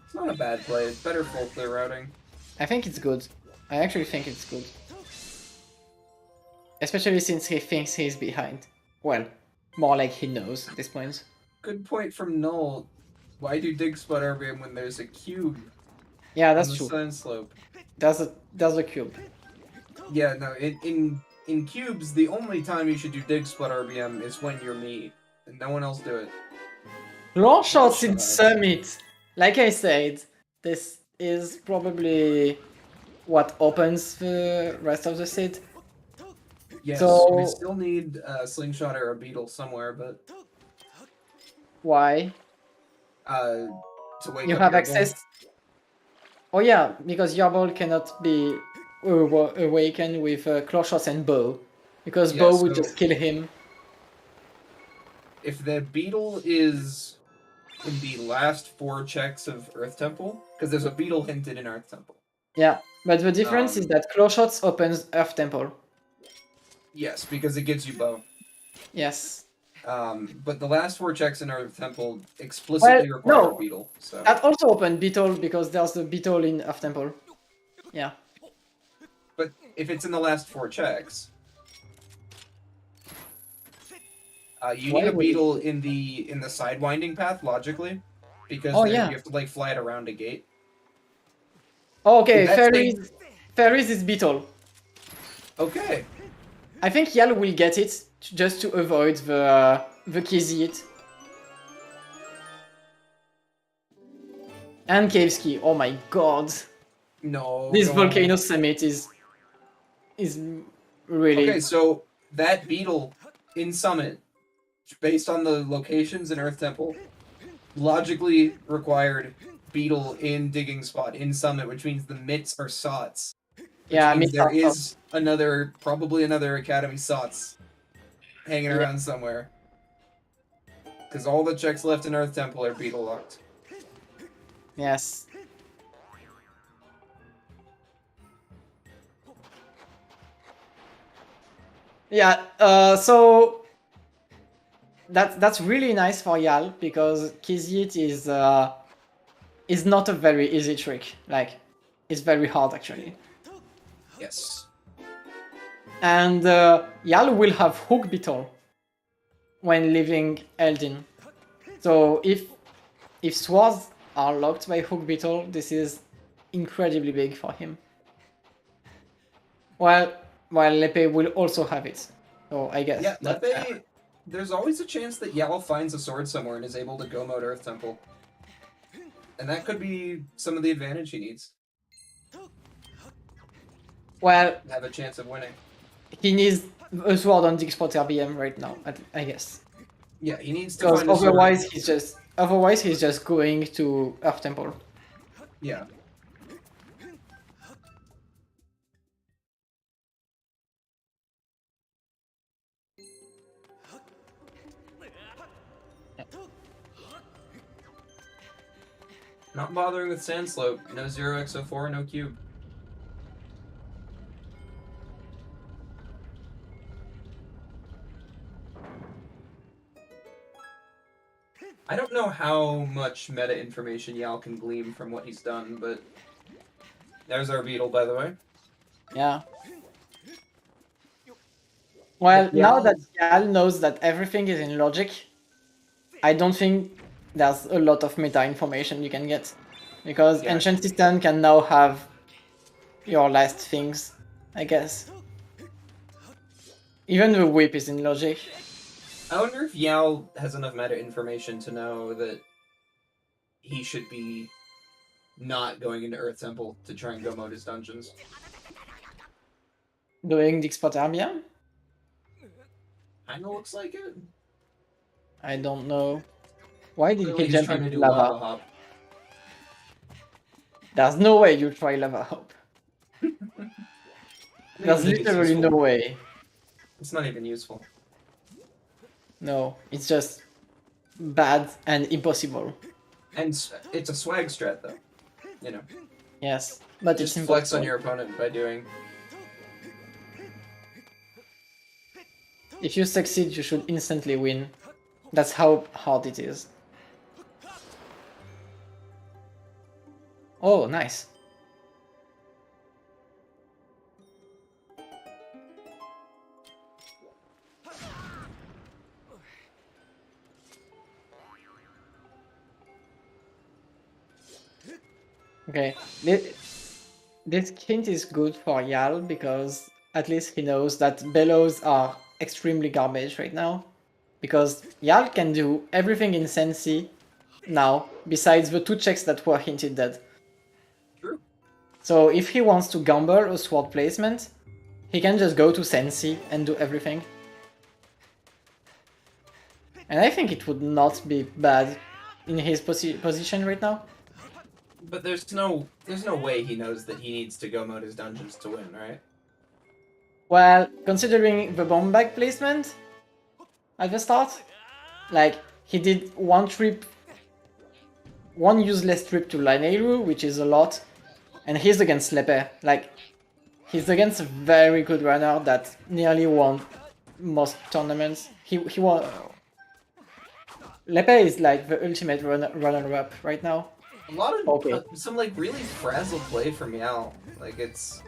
it's not a bad play. It's better full clear routing. I think it's good. I actually think it's good. Especially since he thinks he's behind. Well, more like he knows at this point. Good point from Null. Why do dig spot RBM when there's a cube Yeah, on that's the true. sun slope? There's a cube. Yeah, no. In cubes, the only time you should do dig spot RBM is when you're me, and no one else do it. Long shots in Shut up. Summit! Like I said, this is probably what opens the rest of the set. Yes, So- we still need a slingshot or a beetle somewhere, but Why? to wake You up have your access... ball. Oh yeah, because your ball cannot be awakened with claw shots and bow. Because Yeah, bow would so- just kill him. If the beetle is in the last 4 checks of Earth Temple, because there's a beetle hinted in Earth Temple. Yeah, but the difference is that claw shots opens Earth Temple. Yes, because it gives you bow. Yes. But the last 4 checks in Earth Temple explicitly Well, require no. a beetle. So That also opened Beetle because there's a Beetle in Earth Temple. Yeah. but if it's in the last 4 checks, you Why need a would it- beetle in the side winding path logically, because Oh, then yeah. you have to like fly it around a gate. Oh, okay, That's Fairies is Beetle. Okay. I think Yal will get it just to avoid the Kizzy hit. And Caveski, oh my god. No. This no. Volcano Summit is really... Okay, so that beetle in Summit, based on the locations in Earth Temple, logically required beetle in digging spot in Summit, which means the mitts are sots. Which Yeah, means there Mitts are is probably another Academy sots hanging Yeah. around somewhere. Because all the checks left in Earth Temple are beetle locked. Yes. Yeah, so that's really nice for Yal because Kizit is not a very easy trick. Like, it's very hard actually. Yes. And Yal will have Hook Beetle when leaving Eldin. So if swords are locked by Hook Beetle, this is incredibly big for him. While Lepe will also have it. So I guess. Yeah, Lepe, there's always a chance that Yal finds a sword somewhere and is able to go mode Earth Temple. And that could be some of the advantage he needs. Well, Have a chance of winning. he needs a sword on Dixpot RBM right now, I guess. Yeah, he needs to Because find a sword. otherwise he's just going to Earth Temple. Yeah. Not bothering with Sand Slope. No 0x04, no cube. I don't know how much meta information Yal can glean from what he's done, but there's our beetle, by the way. Yeah. Well, Yeah. now that Yal knows that everything is in logic, I don't think there's a lot of meta information you can get. Because Yeah. Ancient System can now have your last things, I guess. Even the whip is in logic. I wonder if Yal has enough meta information to know that he should be not going into Earth Temple to try and go mode his dungeons. Doing Dixpot RBM? Kinda looks like it. I don't know. Why did Clearly he he's jump trying to into do lava? lava hop. There's no way you try lava hop. I There's think it's literally no useful. way. It's not even useful. No, it's just bad and impossible. And it's a swag strat, though. You know. Yes, but Just it's flex impossible. on your opponent by doing... If you succeed, you should instantly win. That's how hard it is. Oh, nice. Okay, this hint is good for Yal because at least he knows that bellows are extremely garbage right now. Because Yal can do everything in Sensi now, besides the 2 checks that were hinted dead. True. So if he wants to gamble a sword placement, he can just go to Sensi and do everything. And I think it would not be bad in his position right now. But there's no way he knows that he needs to go mode his dungeons to win, right? Well, considering the bomb bag placement at the start, like, he did one useless trip to Lineiru, which is a lot, and he's against Lepe. Like, he's against a very good runner that nearly won most tournaments. He won. Lepe is like the ultimate runner-up right now. A lot of Okay. some like really frazzled play from Yal. Like it's,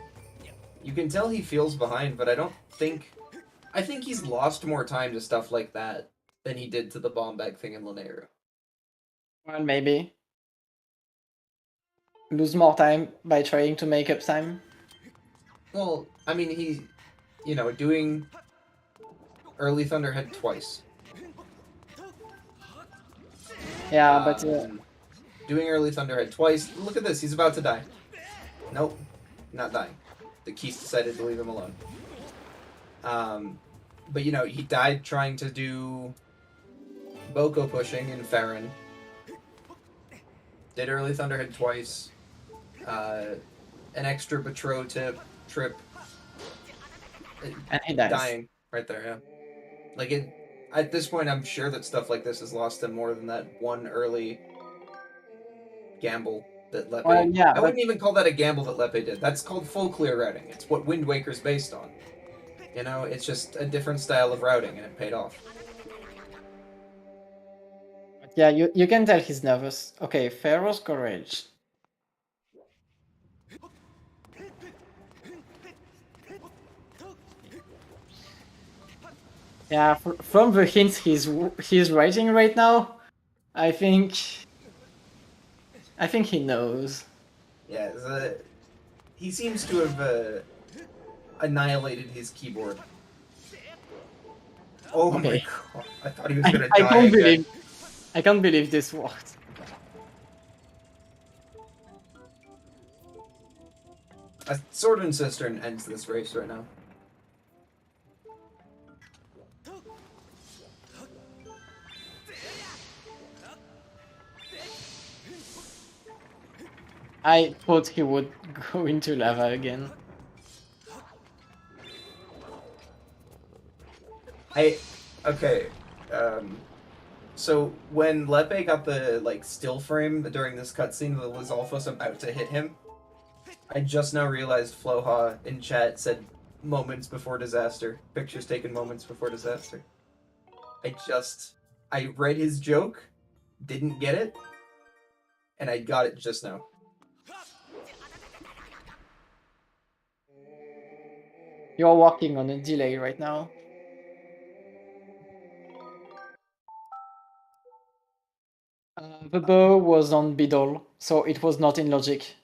you can tell he feels behind, but I think he's lost more time to stuff like that than he did to the bomb bag thing in Lineiru. Well, maybe lose more time by trying to make up time. Well, I mean he, you know, doing early Thunderhead twice. Yeah, but doing early Thunderhead twice. Look at this, he's about to die. Nope, not dying. The Keith decided to leave him alone. But you know, he died trying to do Boko pushing in Farron. Did early Thunderhead twice. An extra Betro trip. and he dies. Dying right there, yeah. Like it. At this point, I'm sure that stuff like this has lost him more than that one early gamble that Lepe... Well, yeah, I wouldn't even call that a gamble that Lepe did. That's called full clear routing. It's what Wind Waker's based on. You know, it's just a different style of routing, and it paid off. Yeah, you can tell he's nervous. Okay, Pharaoh's Courage. Yeah, from the hints he's writing right now, I think he knows. Yeah, he seems to have annihilated his keyboard. Oh Okay. my god! I thought he was gonna I die can't again. I can't believe this worked. A Sword and Cistern ends this race right now. I thought he would go into lava again. Okay. So when Lepe got the still frame during this cutscene that was almost about to hit him, I just now realized Floha in chat said moments before disaster. Pictures taken moments before disaster. I read his joke, didn't get it, and I got it just now. You're working on a delay right now. The bow was on Biddle, so it was not in logic.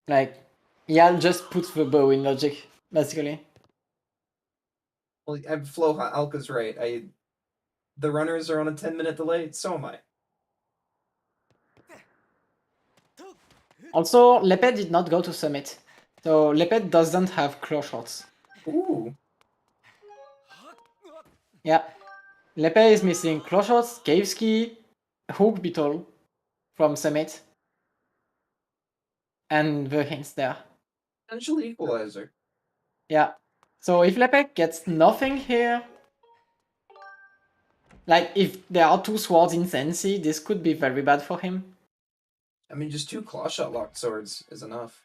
Like, Yal just put the bow in logic, basically. Well, Floha, Alka's right. The runners are on a 10-minute delay, so am I. Also, Lepet did not go to Summit, so Lepet doesn't have claw shots. Ooh. Yeah, Lepet is missing claw shots, cave ski, hook beetle from Summit, and the hints there. Potential equalizer. Yeah, so if Lepet gets nothing here, like if there are 2 swords in Sensi, this could be very bad for him. I mean, just 2 claw shot locked swords is enough.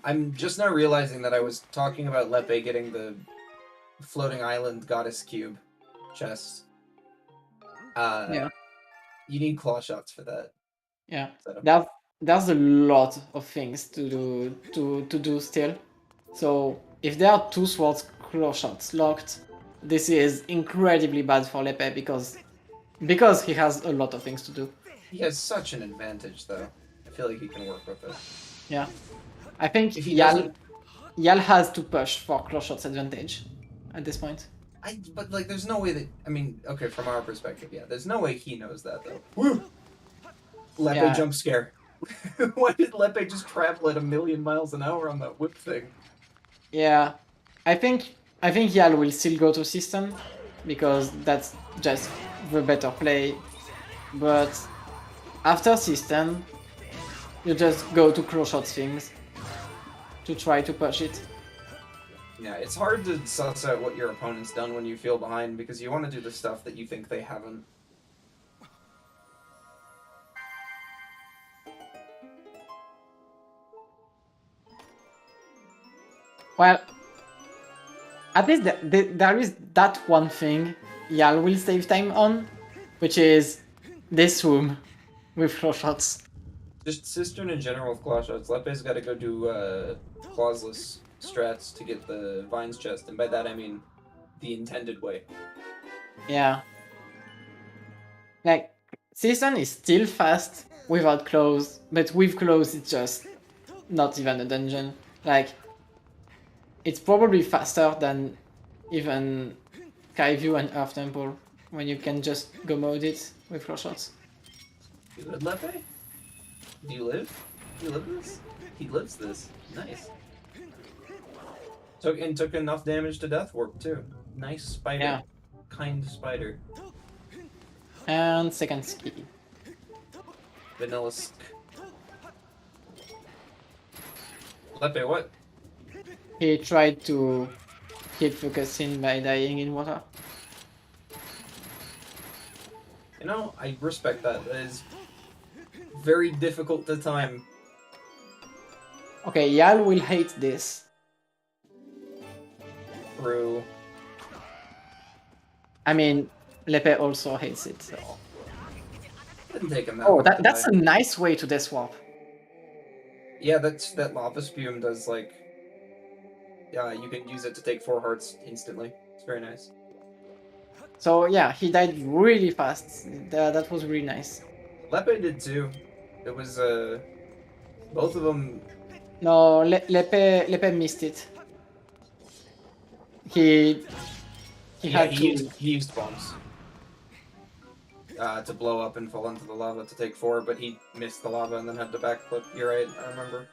I'm just now realizing that I was talking about Lepe getting the floating island goddess cube chest. Yeah. You need claw shots for that. Yeah, So. there's a lot of things to do still. So if there are 2 swords claw shots locked, this is incredibly bad for Lepe because he has a lot of things to do. He has such an advantage, though. I feel like he can work with it. Yeah, I think If he Yal has to push for claw shots advantage at this point. But there's no way that okay, from our perspective, yeah, there's no way he knows that though. Woo! Lepe jump scare. Why did Lepe just travel at 1,000,000 miles an hour on that whip thing? Yeah, I think Yal will still go to system because that's just the better play. But after system, you just go to claw shot things to try to push it. Yeah, it's hard to suss out what your opponent's done when you feel behind because you want to do the stuff that you think they haven't. Well, at least there is that one thing Yal will save time on, which is this room with claw shots. Just Cistern in general with claw shots. Lepe's got to go do clawsless strats to get the Vines chest, and by that I mean the intended way. Yeah. Like, Season is still fast without claws, but with claws it's just not even a dungeon. Like, it's probably faster than even Skyview and Earth Temple when you can just go mode it with claw shots. You live, Lepe? Do you live? Do you live this? He lives this. Nice. Took enough damage to Death Warp too. Nice spider. Yeah. Kind spider. And second ski. Vanilla. Lepe, what? He tried to keep focusing by dying in water. You know, I respect that. That is very difficult to time. Okay, Yal will hate this. True. I mean, Lepe also hates it. So. Didn't take him that Oh, long to that's die. a nice way to deswap. Yeah, that lava spume does like. Yeah, you can use it to take 4 hearts instantly. It's very nice. So yeah, he died really fast. That was really nice. Lepe did too. It was both of them. No, Lepe missed it. He Yeah, had to. he used bombs to blow up and fall into the lava to take 4, but he missed the lava and then had to backflip. You're right, I remember.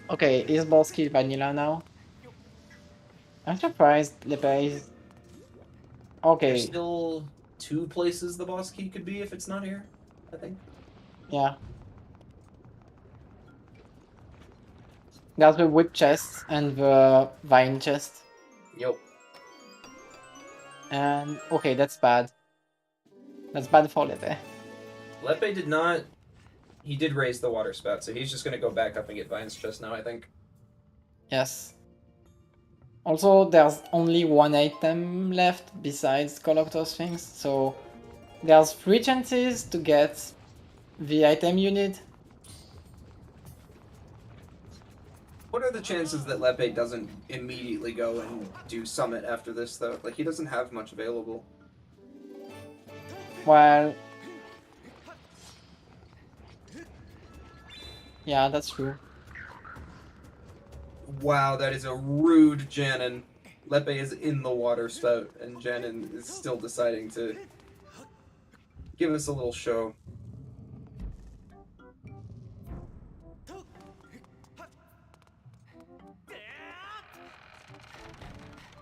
Okay, is boss kill vanilla now? I'm surprised Lepe is. There's Okay, still 2 places the boss key could be if it's not here, I think. yeah. There's the whip chest and the vine chest. Yep. And okay, that's bad. That's bad for Lepe. Lepe did not. He did raise the water spout, so he's just gonna go back up and get Vine's chest now, I think. Yes. Also, there's only one item left besides Collector's things, so there's 3 chances to get the item you need. What are the chances that Lepe doesn't immediately go and do Summit after this, though? Like, he doesn't have much available. Well, yeah, that's true. Wow, that is a rude Janin. Lepe is in the water spout, and Janin is still deciding to give us a little show.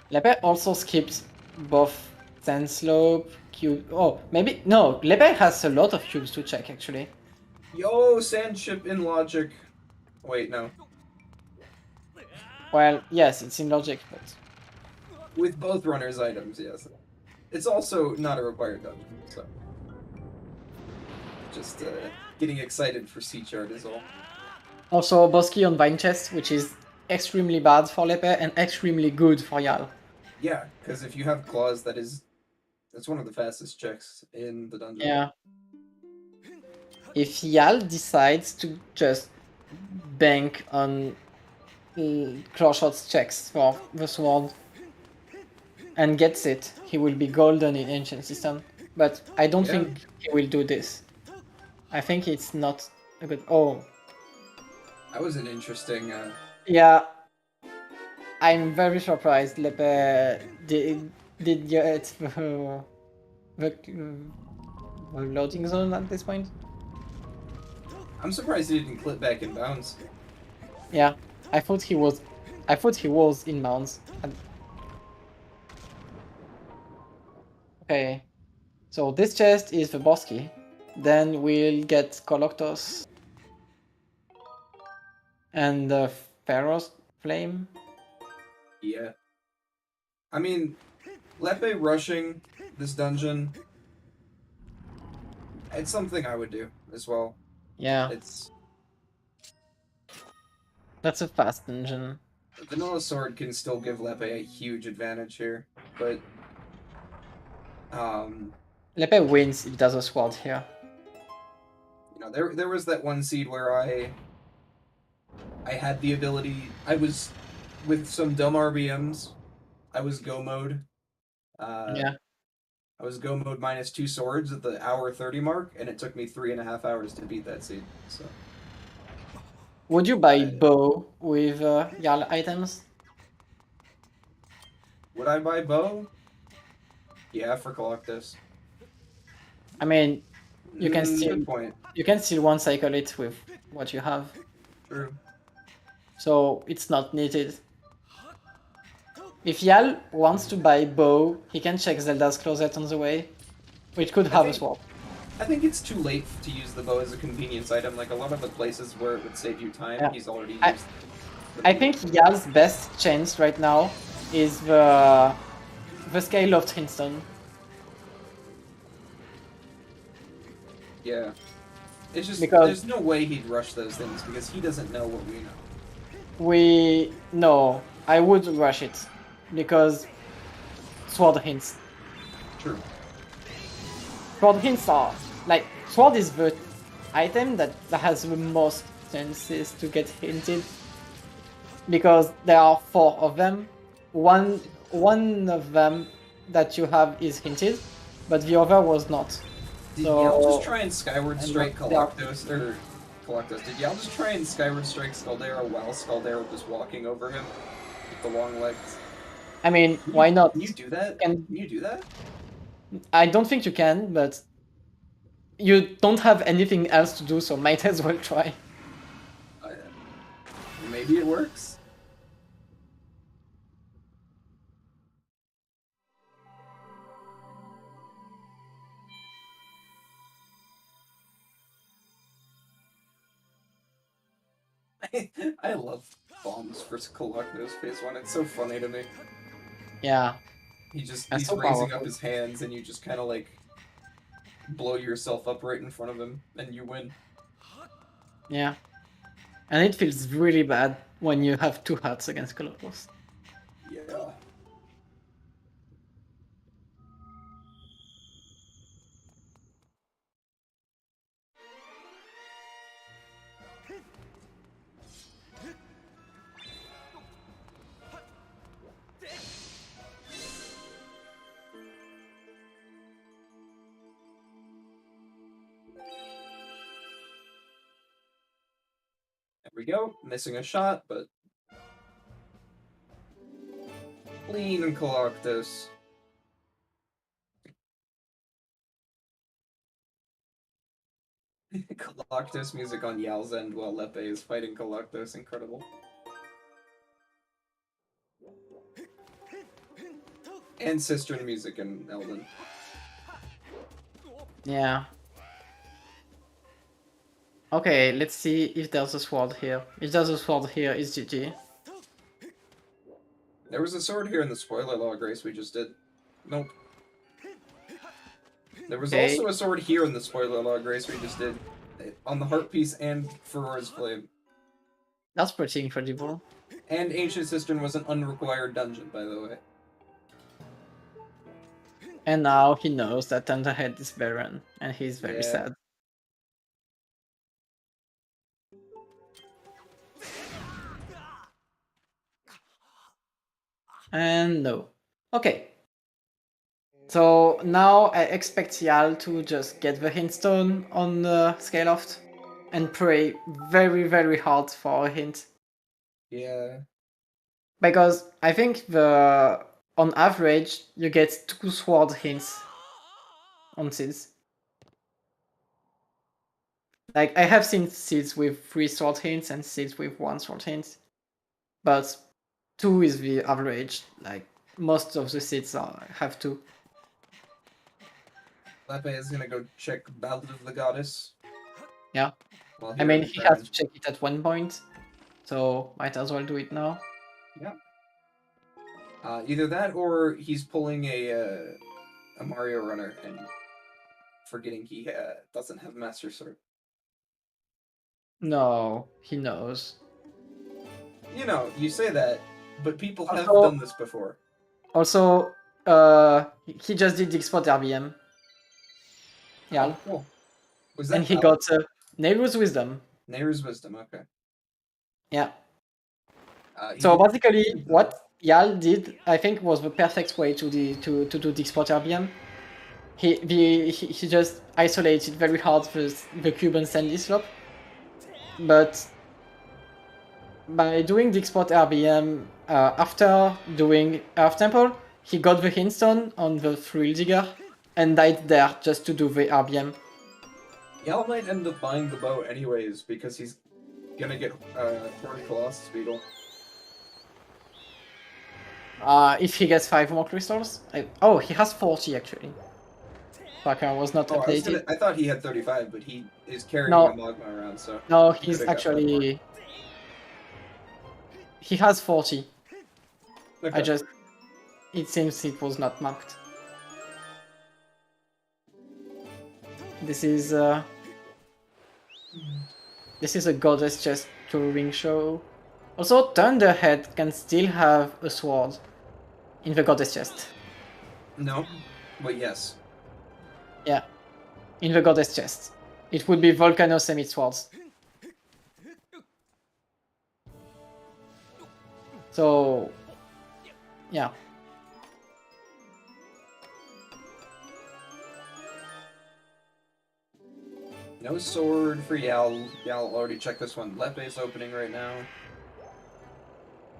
Lepe also skipped both Sand Slope, Cube. Oh, maybe. No, Lepe has a lot of cubes to check actually. Yo, Sandship in logic. Wait, no. Well, yes, it's in logic, but. With both runners' items, yes. It's also not a required dungeon, so. Just getting excited for Sea Chart is all. Also, Bosky on Vine Chest, which is extremely bad for Lepe and extremely good for Yal. Yeah, because if you have claws, that's one of the fastest checks in the dungeon. Yeah. If Yal decides to just bank on Clawshot's checks for the sword and gets it, he will be golden in Ancient System. But I don't think he will do this. I think it's not a good. Oh. That was an interesting. Yeah. I'm very surprised Lepe did get the loading zone at this point. I'm surprised he didn't clip back in bounds. Yeah, I thought he was in bounds. Okay, so this chest is the boss key. Then we'll get Coloctos and the Pharaoh's Flame. Yeah. I mean, Lepe rushing this dungeon, it's something I would do as well. Yeah, It's that's a fast dungeon. Vanilla Sword can still give Lepe a huge advantage here, but Lepe wins if there's a sword here. you know, there was that one seed where I had the ability. I was with some dumb RBMs. I was go mode. Yeah. I was go mode minus 2 swords at the hour 30 mark, and it took me 3.5 hours to beat that seed. So. Would you buy bow with Jarl items? Would I buy bow? Yeah, for Collectus. I mean, you can still Good point. you can still one cycle it with what you have, True. so it's not needed. If Yal wants to buy bow, he can check Zelda's closet on the way, which could have a swap. I think it's too late to use the bow as a convenience item. Like a lot of the places where it would save you time, Yeah. he's already used. I think Yal's best chance right now is the scale of Trinstone. Yeah. It's just Because- there's no way he'd rush those things because he doesn't know what we know. No, I would rush it because sword hints. True. Sword hints are like sword is the item that has the most chances to get hinted because there are 4 of them. One of them that you have is hinted, but the other was not. Did So- Yal just try and Skyward Strike they are- Collectos, or Collectos? Did Yal just try and Skyward Strike Scaldera while Scaldera was just walking over him with the long legs? I mean, why not? Can you do that? Can- Can you do that? I don't think you can, but you don't have anything else to do, so might as well try. Maybe it works. I love bombs for Collectos phase 1. It's so funny to me. Yeah. He's That's so raising up powerful. his hands and you just kind of like blow yourself up right in front of him and you win. Yeah. And it feels really bad when you have 2 hearts against Colossus. Yeah. There we go. Missing a shot, but clean and Collectos. Collectos music on Yal's end while Lepe is fighting Collectos. Incredible. And Sistren music in Elden. Yeah. Okay, let's see if there's a sword here. If there's a sword here, it's GG. There was a sword here in the spoiler log race we just did. Nope. There was Okay. also a sword here in the spoiler log race we just did. On the Heart Piece and Ferora's Flame. That's pretty incredible. And Ancient Cistern was an unrequired dungeon, by the way. And now he knows that Thunderhead is Baron, and he's very Yeah. sad. And no. Okay. So now I expect Yal to just get the hintstone on the Skyloft and pray very, very hard for a hint. Yeah. Because I think on average you get 2 sword hints on seeds. Like I have seen seeds with 3 sword hints and seeds with 1 sword hint, but 2 is the average. Like most of the seeds have 2. Lepe is gonna go check Ballad of the Goddess. Yeah. While I mean, Hero he returns. has to check it at one point, so might as well do it now. Either that or he's pulling a Mario Runner and forgetting he doesn't have Master Sword. No, he knows. You know, you say that, but people have Also- done this before. Also, he just did Export RBM. Yeah, Oh, cool. Was that and he got Nehru's Wisdom. Nehru's Wisdom? Okay. Yeah. He So did- basically, what Yal did, I think, was the perfect way to do the Export RBM. He just isolated very hard the Cuban Sandy Slope, but by doing the Export RBM after doing Earth Temple, he got the hintstone on the Thrill Digger and died there just to do the RBM. Yal might end up buying the bow anyways because he's gonna get Horned Colossus Beetle. If he gets 5 more crystals. Oh, he has 40 actually. Fucker was not Oh, updated. I thought he had 35, but he is carrying No. a Magma around, so... No, he he's could've got actually... He has 40. Okay. It seems it was not marked. This is a goddess chest touring show. Also, Thunderhead can still have a sword in the goddess chest. No, but yes. Yeah, in the goddess chest. It would be Volcano Summit Swords. So, yeah. No sword for Yal. Yal already checked this one. Lepe's opening right now.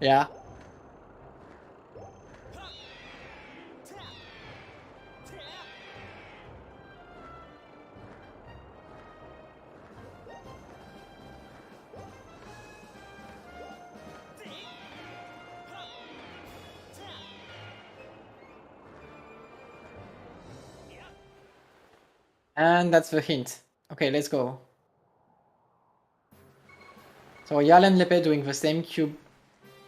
Yeah. And that's the hint. Okay, let's go. So Yal and Lepe doing the same cube,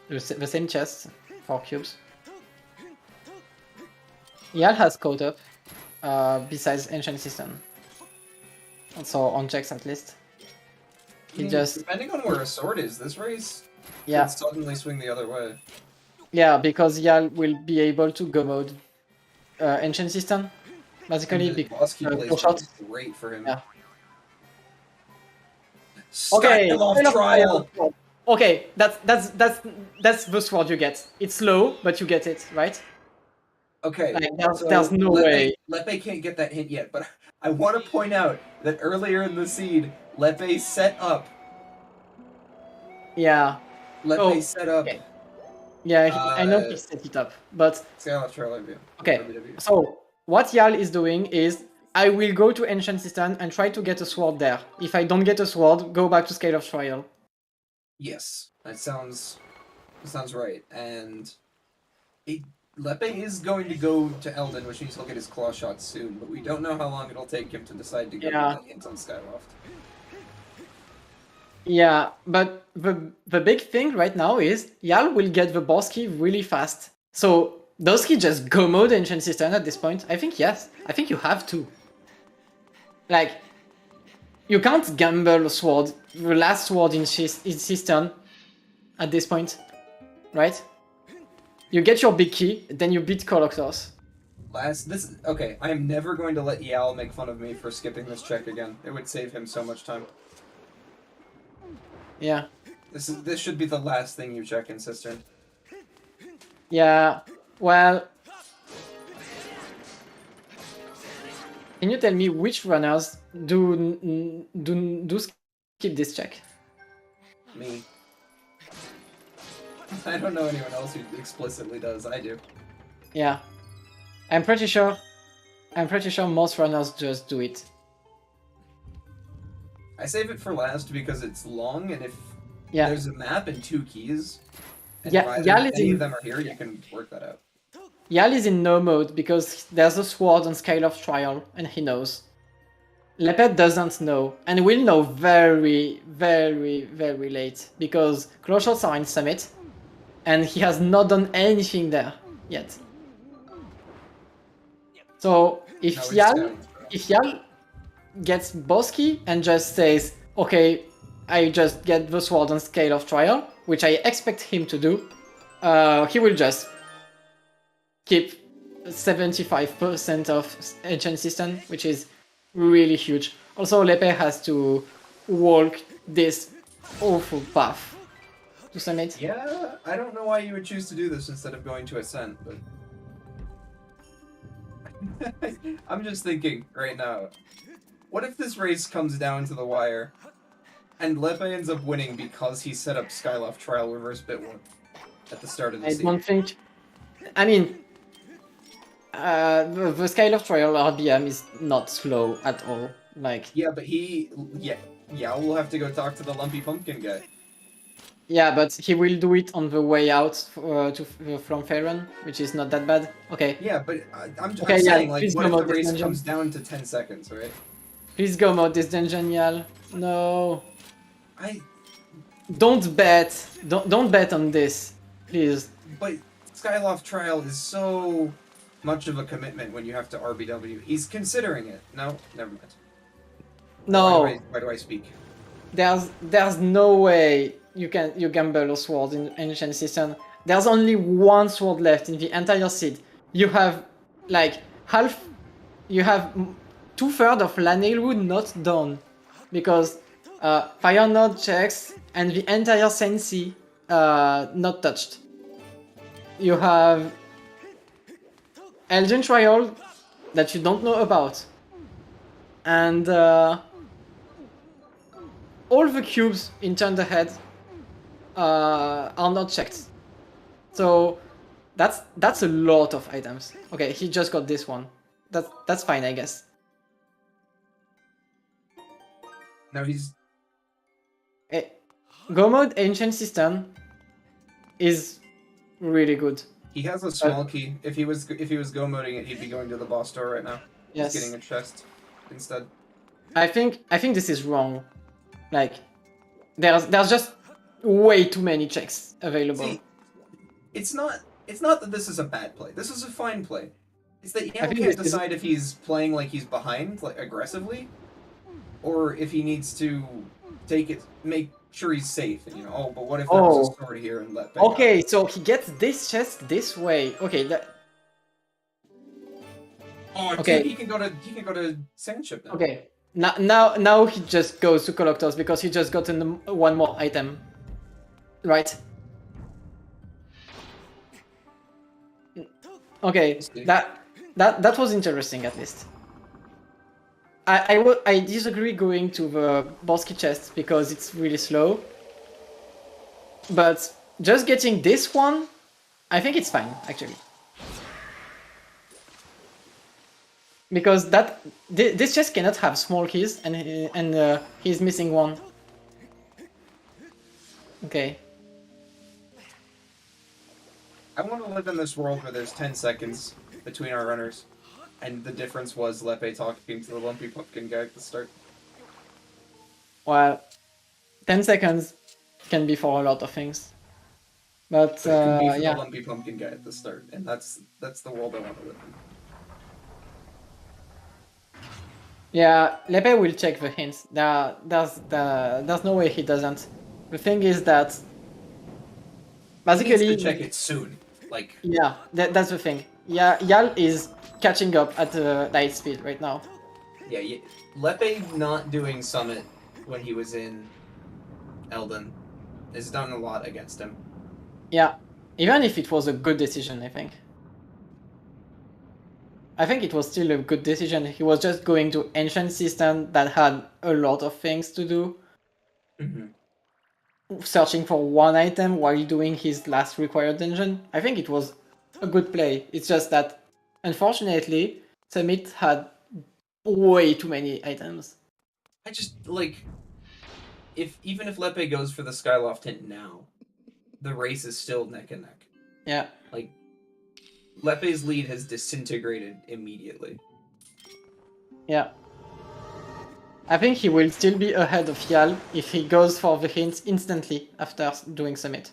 the same chest, 4 cubes. Yal has caught up, besides Ancient System. Also on checks at least. He just depending on where a sword is, this race yeah could suddenly swing the other way. yeah because Yal will be able to go mode Ancient System basically because shot. Great for him. Yeah. Okay, trial. Okay, that's the sword you get. It's low, but you get it, right? Okay, like, there's no way. Lepe can't get that hint yet, but I want to point out that earlier in the seed, Lepe set up. Yeah. Lepe set up. Okay. Yeah, I know he set it up, but okay. So what Yal is doing is I will go to Ancient System and try to get a sword there. If I don't get a sword, go back to Scale of Trial. Yes, that sounds right. And Lepe is going to go to Eldin, which means he'll get his claw shot soon, but we don't know how long it'll take him to decide to go that hint on Skyloft. Yeah, but the big thing right now is Yal will get the boss key really fast. So does he just go mode Ancient System at this point? I think yes. I think you have to. Like, you can't gamble a sword, the last sword in System at this point, right? You get your big key, then you beat Colossus. Okay, I am never going to let Yal make fun of me for skipping this check again. It would save him so much time. Yeah. This should be the last thing you check in Cistern. Yeah, well... Can you tell me which runners do skip this check? Me. I don't know anyone else who explicitly does. I do. Yeah. I'm pretty sure most runners just do it. I save it for last because it's long, and if yeah. there's a map and 2 keys, and yeah, if any of them are here, you can work that out. Yal is in no mode because there's a sword on Scale of Trial, and he knows. Lepet doesn't know, and will know very, very, very late, because close shots are in Summit, and he has not done anything there yet. So if Yal gets boss key and just says, okay, I just get the sword on Scale of Trial, which I expect him to do, he will just keep 75% of Ancient System, which is really huge. Also, Lepe has to walk this awful path to Summit. Yeah, I don't know why you would choose to do this instead of going to Ascent, but... I'm just thinking right now, what if this race comes down to the wire, and Lepe ends up winning because he set up Skyloft Trial Reverse Bitwarp at the start of the season? I don't think... I mean, the Skyloft Trial RBM is not slow at all. Like... Yeah, but we'll have to go talk to the Lumpy Pumpkin guy. Yeah, but he will do it on the way out from Faerun, which is not that bad. Okay. Yeah, but I'm saying, like, what if the race comes down to 10 seconds, right? Please go mode this dungeon, Yal. No. Don't bet. Don't bet on this, please. But Skyloft Trial is so much of a commitment when you have to RBW. He's considering it. No, never mind. No. Why do I speak? There's no way you gamble a sword in Ancient System. There's only one sword left in the entire seed. You have like half, you have 2/3 of Lanelu not done because Fire Node checks and the entire Sensi not touched. You have Elgin Trial that you don't know about, and all the cubes in Turn the Head are not checked. So that's a lot of items. Okay, he just got this one. That's fine, I guess. No, he's Go mode Ancient System is really good. he has a small key. If he was go moding it, he'd be going to the boss door right now. Yes. He's getting a chest instead. I think this is wrong. Like there's just way too many checks available. See, it's not that this is a bad play. This is a fine play. It's that Yale can't decide if he's playing like he's behind, like aggressively, or if he needs to take it, make sure he's safe. You know, oh, but what if there's a sword here and let? Okay, so he gets this chest this way. Okay, Oh, okay. He can go to Sandship now. Okay, now he just goes to Collectors because he just got one more item, right? Okay, that was interesting at least. I disagree going to the Bosky chest because it's really slow. But just getting this one, I think it's fine actually. Because this chest cannot have small keys and he's missing one. Okay. I want to live in this world where there's 10 seconds between our runners. And the difference was Lepe talking to the lumpy pumpkin guy at the start. Well, 10 seconds can be for a lot of things. But it can be for yeah. the lumpy pumpkin guy at the start, and that's the world I want to live in. Yeah, Lepe will check the hints. There's no way he doesn't. The thing is that basically he needs to check it soon. Like yeah, that's the thing. Yeah, Yal is catching up at light speed right now. Yeah, Lepe not doing Summit when he was in Elden has done a lot against him. Yeah, even if it was a good decision, I think it was still a good decision. He was just going to Ancient System that had a lot of things to do. Searching for one item while doing his last required dungeon. I think it was a good play. It's just that, unfortunately, Summit had way too many items. I just, like, even if Lepe goes for the Skyloft hint now, the race is still neck and neck. Yeah. Like, Lepe's lead has disintegrated immediately. Yeah. I think he will still be ahead of Yal if he goes for the hints instantly after doing Summit.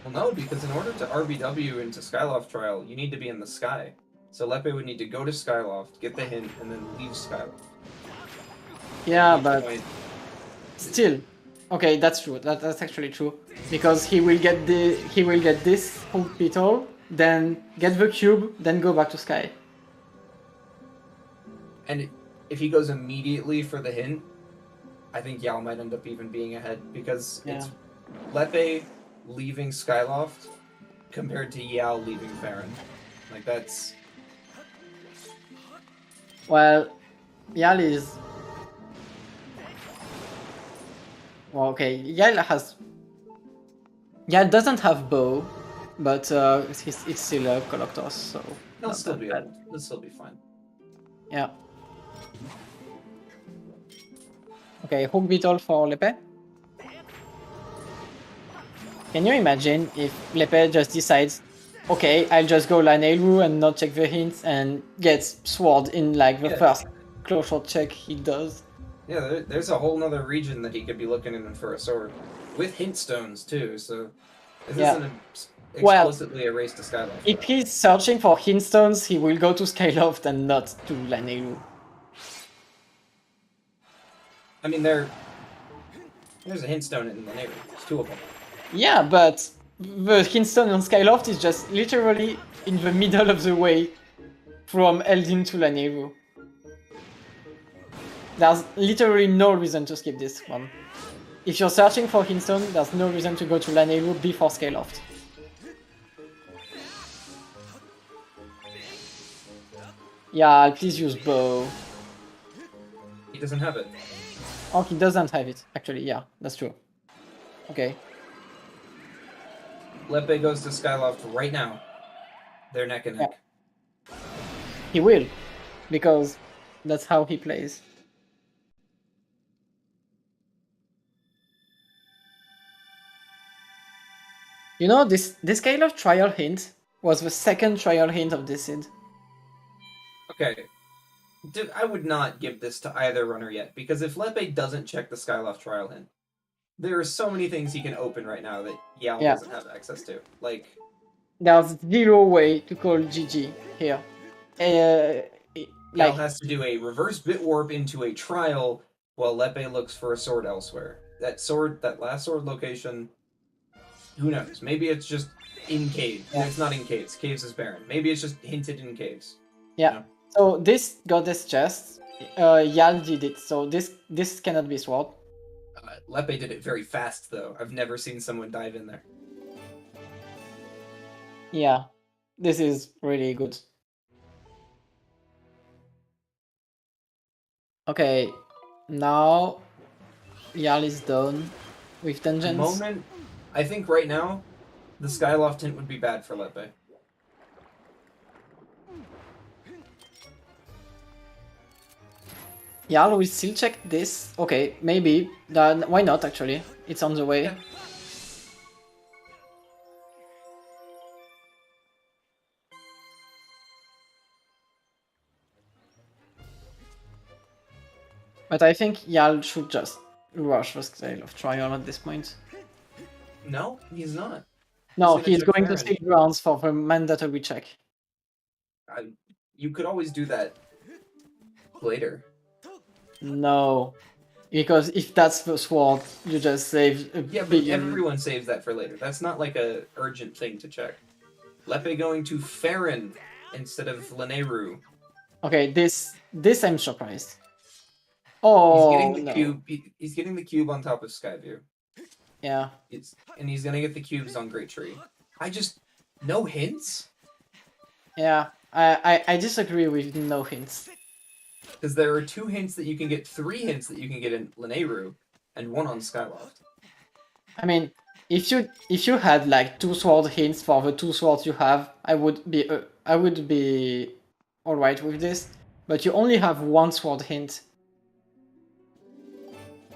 Well, no, because in order to RBW into Skyloft Trial, you need to be in the sky. So Lepe would need to go to Skyloft, get the hint, and then leave Skyloft. Yeah, but still, okay, that's true. That's actually true because he will get this hook beetle, then get the cube, then go back to Sky. And if he goes immediately for the hint, I think Yao might end up even being ahead because it's Lepe leaving Skyloft compared to Yao leaving Farron. Like that's. Well, Yal is. Well, okay, Yal doesn't have bow, but it's still a Collector, so. He'll still be fine. Yeah. Okay, hook beetle for Lepe. Can you imagine if Lepe just decides, okay, I'll just go Lanelu and not check the hints and gets sword in like the first close shot check he does? Yeah, there's a whole nother region that he could be looking in for a sword. With hint stones too, so this isn't explicitly a race to Skyloft. If he's searching for hint stones, he will go to Skyloft and not to Lanelu. I mean, there's a hint stone in the neighborhood. There's two of them. Yeah, but the Hindstone on Skyloft is just literally in the middle of the way from Eldin to Lanayru. There's literally no reason to skip this one. If you're searching for Hindstone, there's no reason to go to Lanayru before Skyloft. Yeah, please use bow. He doesn't have it. Oh, he doesn't have it. Actually, yeah, that's true. Okay. Lepe goes to Skyloft right now. They're neck and neck. Yeah. He will, because that's how he plays. You know, this kind of trial hint was the second trial hint of this seed. Okay. I would not give this to either runner yet, because if Lepe doesn't check the Skyloft trial hint, there are so many things he can open right now that Yal doesn't have access to. Like, there's zero way to call GG here. Yal has to do a reverse bit warp into a trial while Lepe looks for a sword elsewhere. That last sword location, who knows? Maybe it's just in caves. Yeah. It's not in caves. Caves is barren. Maybe it's just hinted in caves. Yeah. You know? So this goddess chest, Yal did it. So this cannot be sword. Lepe did it very fast, though. I've never seen someone dive in there. Yeah, this is really good. Okay, now Yal is done with dungeons. I think right now, the Skyloft hint would be bad for Lepe. Yal will still check this. Okay, maybe. Then why not, actually? It's on the way. Yeah. But I think Yal should just rush the scale of trial at this point. No, he's not. No, he's going to Speedruns for the mandatory check. You could always do that later. No, because if that's the sword, you just save a Yeah, but everyone saves that for later. That's not like a urgent thing to check. Lepe going to Farron instead of Lanayru. Okay, this I'm surprised. Oh, he's getting the cube. He's getting the cube on top of Skyview. Yeah. And he's gonna get the cubes on Great Tree. No hints? Yeah, I disagree with no hints. Because there are 2 hints that you can get, 3 hints that you can get in Lanayru, and 1 on Skyloft. I mean, if you had like 2 sword hints for the 2 swords you have, I would be alright with this. But you only have 1 sword hint.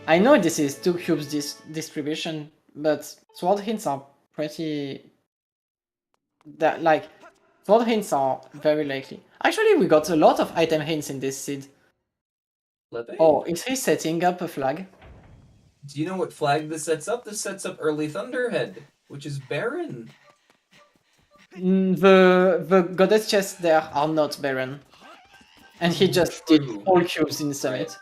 I know this is 2 cubes distribution, but sword hints are pretty... sword hints are very likely. Actually, we got a lot of item hints in this seed. Oh, is he setting up a flag? Do you know what flag this sets up? This sets up early Thunderhead, which is barren. The goddess chests there are not barren. And he just did all cubes in Summit. Right.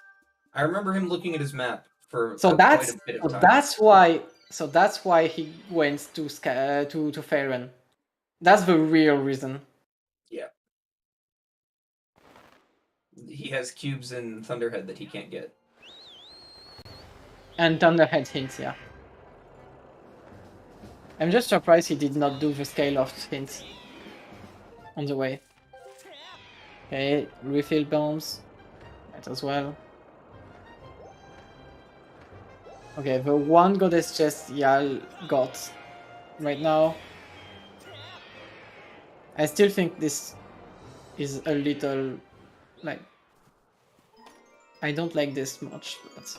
I remember him looking at his map for quite a bit of time. That's why he went to Farron. That's the real reason. Yeah. He has cubes in Thunderhead that he can't get. And Thunderhead hints, yeah. I'm just surprised he did not do the Skyloft hints on the way. Okay, refill bombs. Might as well. Okay, the one goddess chest Yal got right now. I still think this is a little, like, I don't like this much, but...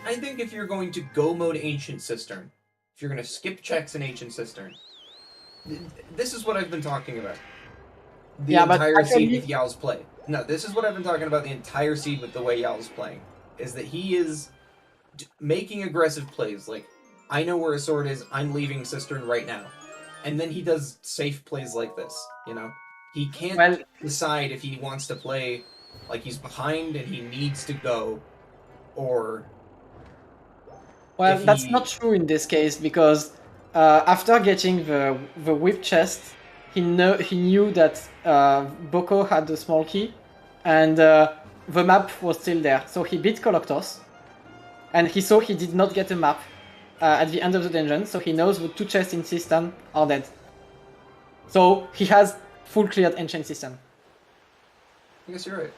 I think if you're going to go mode Ancient Cistern, if you're going to skip checks in Ancient Cistern, this is what I've been talking about. The entire seed with Yal's play. No, this is what I've been talking about the entire seed with the way Yal's playing. Is that he is making aggressive plays, like, I know where a sword is, I'm leaving Cistern right now. And then he does safe plays like this, you know? He can't decide if he wants to play like he's behind and he needs to go, or Well, if that's he- not true in this case because after getting the whip chest, he knew that Boko had the small key, and the map was still there. So he beat Coloctos, and he saw he did not get a map at the end of the dungeon. So he knows the two chests in system are dead. So he has full cleared ancient system. I guess you're right.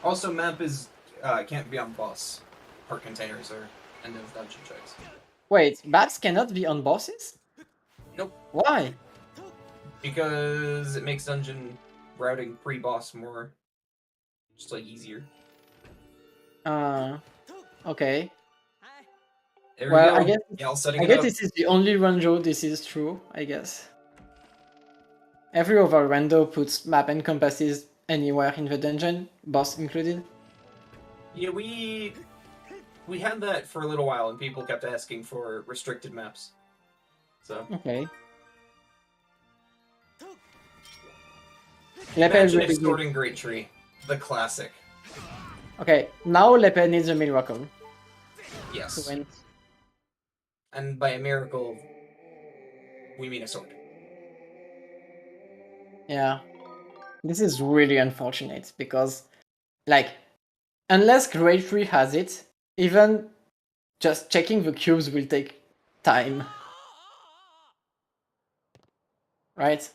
Also, map is can't be on boss or containers or end of dungeon checks. Wait, maps cannot be on bosses? Nope. Why? Because it makes dungeon routing pre-boss more just like easier. Okay. There Well, we go. Y'all setting it up. this is the only rando this is true, I guess. Every other rando puts map and compasses anywhere in the dungeon, boss included. Yeah, we had that for a little while, and people kept asking for restricted maps. So Okay. imagine extorting Great Tree, the classic. Okay, now Lepe needs a miracle to Yes, win. and by a miracle, we mean a sword. Yeah. This is really unfortunate because, like, unless Great Tree has it, even just checking the cubes will take time. Right?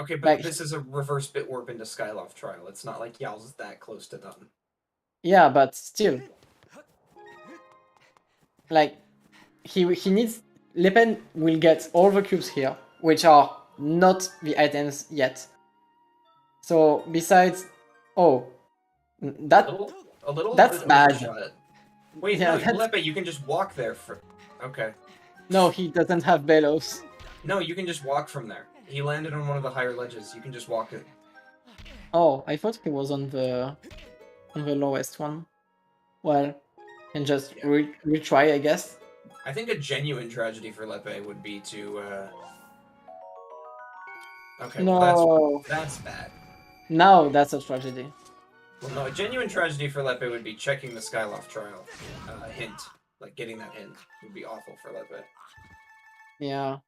Okay, but Like, this is a reverse bit warp into Skyloft trial. It's not like Yal's that close to done. yeah, but still. Like, he needs... Lepen will get all the cubes here, which are not the items yet. So, besides... Oh, that... A little That's bit bad. overshot. Wait, Yeah, no, that's- Lepe, you can just walk there for... Okay. No, he doesn't have bellows. No, you can just walk from there. He landed on one of the higher ledges. You can just walk it. Oh, I thought he was on the lowest one. Well, can just retry, I guess. I think a genuine tragedy for Lepe would be to, Okay, No, well, that's bad. now that's a tragedy. Well, no, a genuine tragedy for Lepe would be checking the Skyloft trial hint. Like, getting that hint would be awful for Lepe. Yeah.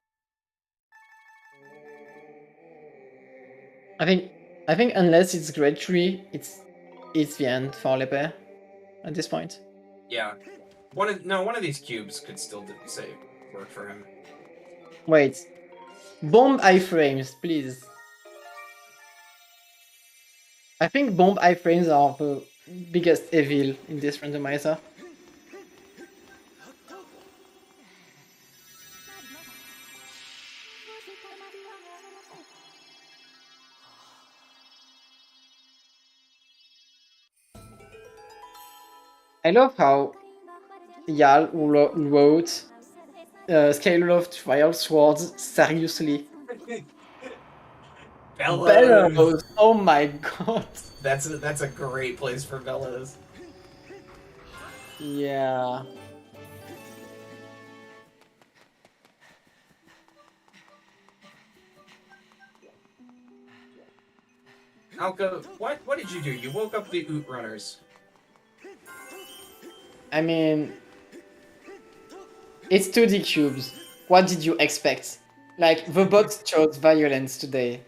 I think unless it's grade 3, it's the end for Lepe at this point. Yeah. One of these cubes could still work for him. Wait. Bomb iframes, please. I think bomb iframes are the biggest evil in this randomizer. I love how Yal wrote Skyward Trial Swords seriously. Bellows! Oh my god! That's a great place for Bellows. Yeah. Alka, what did you do? You woke up the Oot Runners. I mean, it's 2D cubes. What did you expect? Like, the bot chose violence today.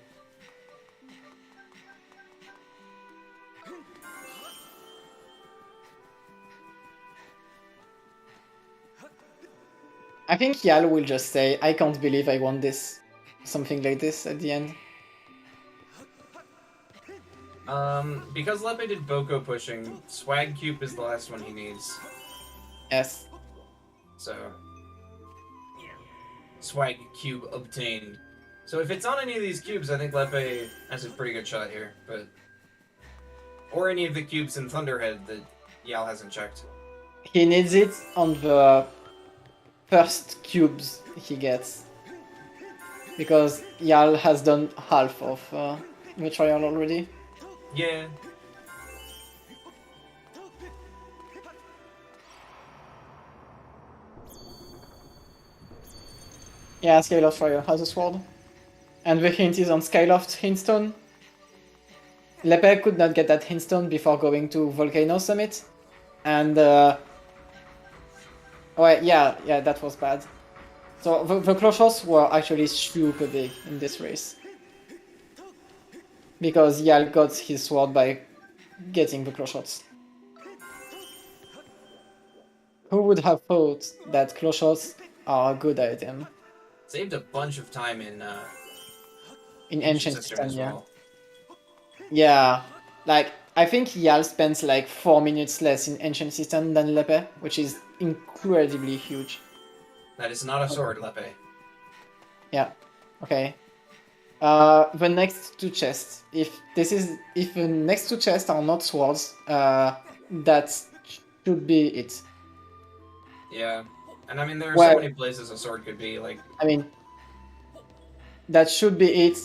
I think Yal will just say, I can't believe I won this. Something like this at the end. Because Lepe did Boko pushing, Swag Cube is the last one he needs. Yes. So, Swag Cube obtained. So if it's on any of these cubes, I think Lepe has a pretty good shot here, but... Or any of the cubes in Thunderhead that Yal hasn't checked. He needs it on the first cubes he gets. Because Yal has done half of the trial already. Yeah. Yeah, Skyloft Trial has a sword. And the hint is on Skyloft Hintstone. Lepe could not get that Hintstone before going to Volcano Summit. And Oh, yeah, that was bad. So the close shots were actually super big in this race. Because Yal got his sword by getting the close shots. Who would have thought that close shots are a good item? Saved a bunch of time in Ancient System System, as yeah. well. Yeah, like, I think Yal spends like 4 minutes less in Ancient System than Lepe, which is incredibly huge. That is not a sword, Lepe. Yeah, okay. The next two chests. If the next two chests are not swords, that should be it. Yeah, and I mean there are Well, so many places a sword could be. Like, I mean, that should be it.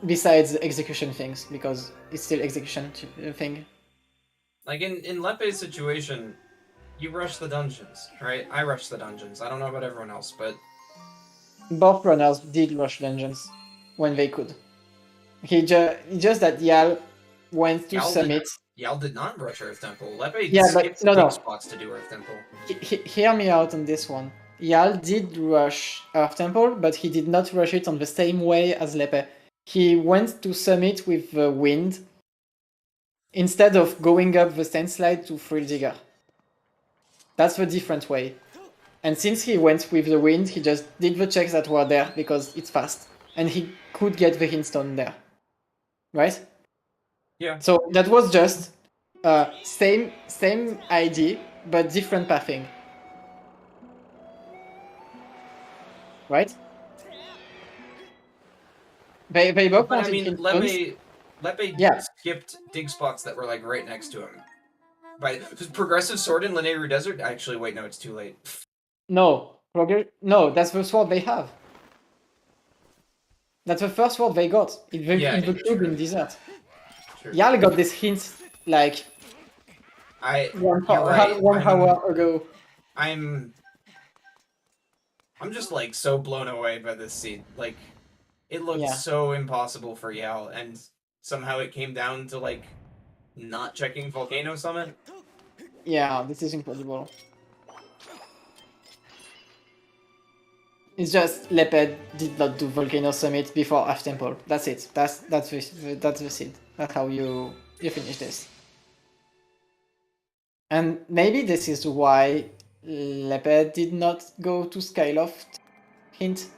Besides the execution things, because it's still execution thing. like in Lepe's situation, you rush the dungeons, right? I rush the dungeons. I don't know about everyone else, but Both runners did rush dungeons when they could. Just that Yal went to summit. Yal did not rush Earth Temple. Lepe Yeah, but skipped no. spots to do Earth Temple. Hear me out on this one. Yal did rush Earth Temple, but he did not rush it on the same way as Lepe. He went to summit with the wind instead of going up the stand slide to Thrill Digger. That's the different way. And since he went with the wind, he just did the checks that were there because it's fast. And he could get the hindstone there. Right? Yeah. So that was just same ID, but different pathing. Right? They both But I wanted mean, hindstones. Lepe skipped dig spots that were like right next to him. By progressive sword in Lanayru Desert. Actually, wait, no, it's too late. No, that's the sword they have. That's the first sword they got in the cube in desert. Sure. Yal got this hint like one hour ago. I'm just like so blown away by this scene. Like, it looked so impossible for Yal, and somehow it came down to like not checking Volcano Summit. Yeah, this is incredible. It's just Leped did not do Volcano Summit before Half Temple. That's it. That's the seed. That's how you finish this. And maybe this is why Leped did not go to Skyloft. Hint.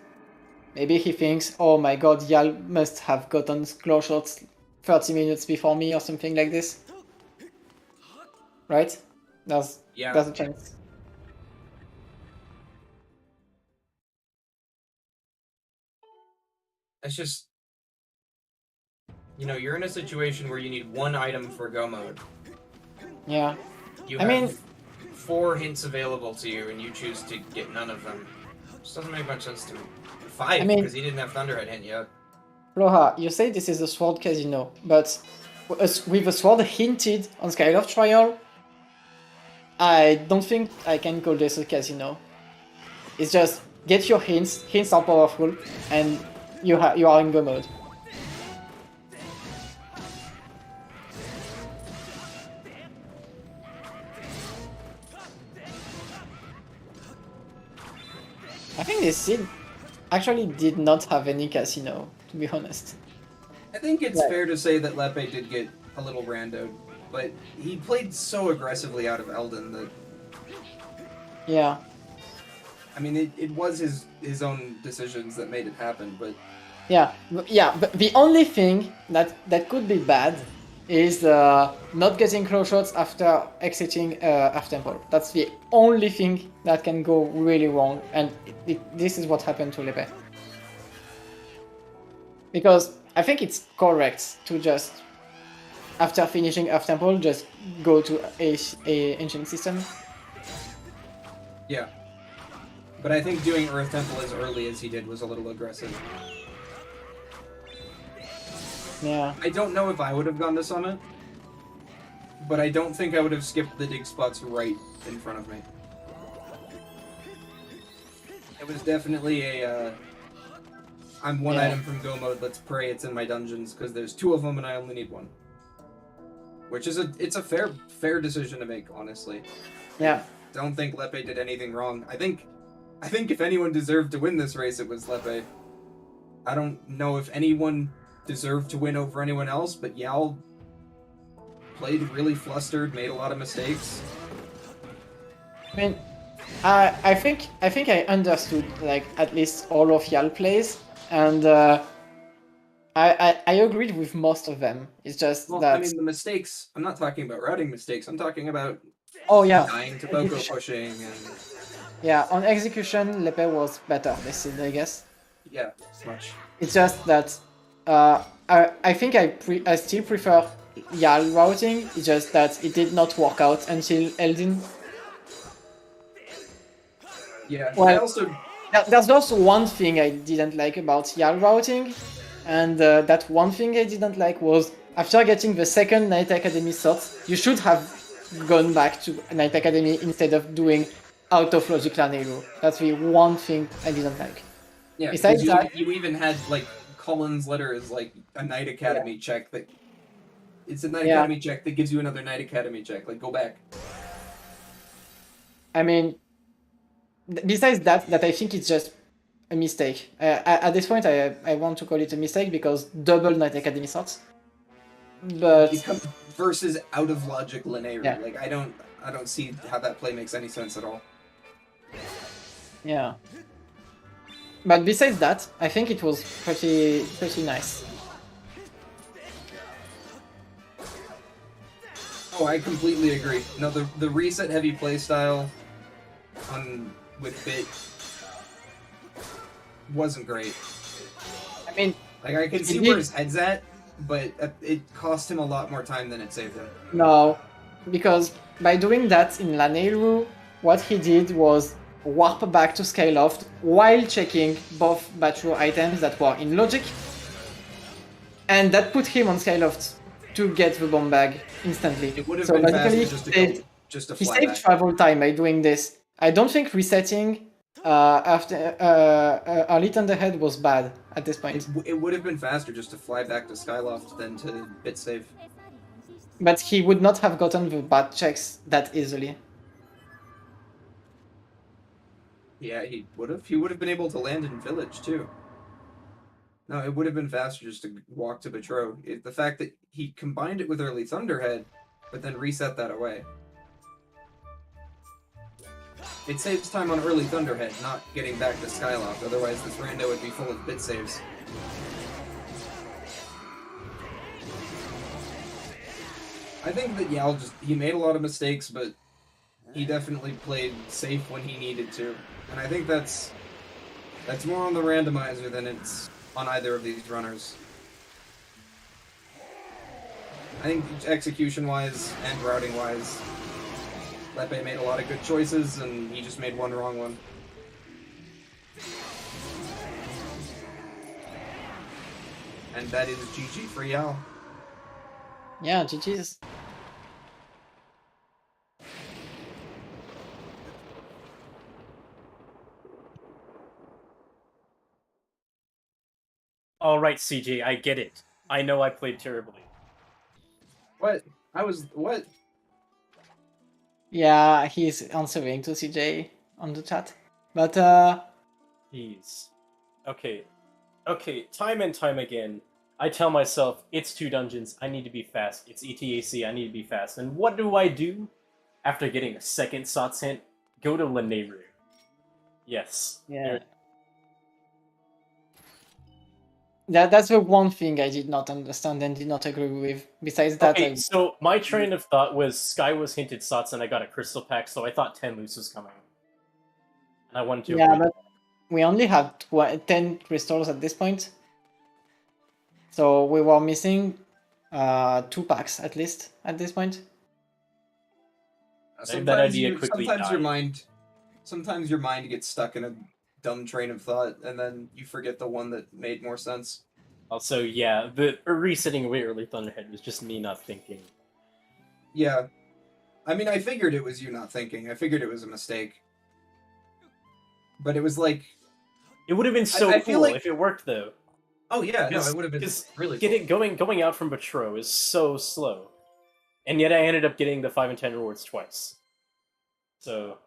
Maybe he thinks, oh my god, Yal must have gotten close shots 30 minutes before me or something like this. Right? There's a chance. It's just, you know, you're in a situation where you need one item for go mode. Yeah. You have 4 hints available to you, and you choose to get none of them. Just doesn't make much sense to me. 5, because he didn't have Thunderhead hint yet. Loha, you say this is a sword casino, but with a sword hinted on Skyloft Trial, I don't think I can call this a casino. It's just get your hints. Hints are powerful, and you are in go mode. I think this seed actually did not have any casino, to be honest. I think it's fair to say that Lepe did get a little randoed, but he played so aggressively out of Eldon that... Yeah. I mean, it was his own decisions that made it happen, but... Yeah, but the only thing that could be bad is not getting close shots after exiting Half Temple. That's the only thing that can go really wrong, and this is what happened to Lepe. Because I think it's correct to just, after finishing Half Temple, just go to a Ancient System. Yeah. But I think doing Earth Temple as early as he did was a little aggressive. Yeah. I don't know if I would have gone to Summit, but I don't think I would have skipped the dig spots right in front of me. It was definitely a, I'm one item from go mode, let's pray it's in my dungeons, because there's 2 of them and I only need 1. Which is it's a fair decision to make, honestly. Yeah. don't think Lepe did anything wrong. I think if anyone deserved to win this race, it was Lepe. I don't know if anyone deserved to win over anyone else, but Yal played really flustered, made a lot of mistakes. I mean, I think I understood like at least all of Yal plays, and I agreed with most of them. It's just that. I mean, the mistakes. I'm not talking about routing mistakes. I'm talking about dying to Boko pushing and. Yeah, on execution, Lepe was better this season, I guess. Yeah, much. It's just that I think I still prefer Yal routing. It's just that it did not work out until Eldin. Yeah, well, I also... There's also one thing I didn't like about Yal routing, and that one thing I didn't like was after getting the second Night Academy slot, you should have gone back to Night Academy instead of doing out of logic Lanero. That's the one thing I didn't like. Yeah, besides that, you even had like Colin's letter is like a Night Academy check that it's a Night Academy check that gives you another Night Academy check. Like, go back. I mean, besides that I think it's just a mistake. At this point, I want to call it a mistake because double Night Academy slots. But versus out of logic Lanero, like I don't see how that play makes any sense at all. Yeah. But besides that, I think it was pretty nice. Oh, I completely agree. No, the reset heavy playstyle with Bit wasn't great. I mean, like I can see where his head's at, but it cost him a lot more time than it saved him. No, because by doing that in Lanero, what he did was warp back to Skyloft while checking both Batro items that were in logic, and that put him on Skyloft to get the bomb bag instantly. It would have been faster just to fly he saved back. travel time by doing this. I don't think resetting after Early Thunderhead was bad at this point. It would have been faster just to fly back to Skyloft than to bit save. But he would not have gotten the bad checks that easily. Yeah, he would have. He would have been able to land in Village, too. No, it would have been faster just to walk to Betrothed. The fact that he combined it with Early Thunderhead, but then reset that away. It saves time on Early Thunderhead, not getting back to Skyloft, otherwise this rando would be full of bit saves. I think that Yal he made a lot of mistakes, but he definitely played safe when he needed to. And I think that's more on the randomizer than it's on either of these runners. I think execution-wise and routing-wise, Lepe made a lot of good choices, and he just made one wrong one. And that is GG for Yal. Yeah, GG's. Alright, CJ, I get it. I know I played terribly. What? What? Yeah, he's answering to CJ on the chat. But, Jeez. Okay, time and time again, I tell myself, it's 2 dungeons, I need to be fast. It's ETAC, I need to be fast. And what do? After getting a second SOTS hint, go to Lanero. Yes. yeah. That's the one thing I did not understand and did not agree with. Besides that, okay, so my train of thought was Sky was hinted SOTS and I got a crystal pack, so I thought 10 loose was coming. And I wanted to yeah, but we only had 10 crystals at this point. So we were missing 2 packs at least at this point. Sometimes your mind gets stuck in a dumb train of thought, and then you forget the one that made more sense. Also, yeah, the resetting away Early Thunderhead was just me not thinking. Yeah. I mean, I figured it was you not thinking. I figured it was a mistake. But it was like... It would have been so cool if it worked, though. Oh, yeah, no, it would have been really cool. Going out from Betrothed is so slow. And yet I ended up getting the 5 and 10 rewards twice. So...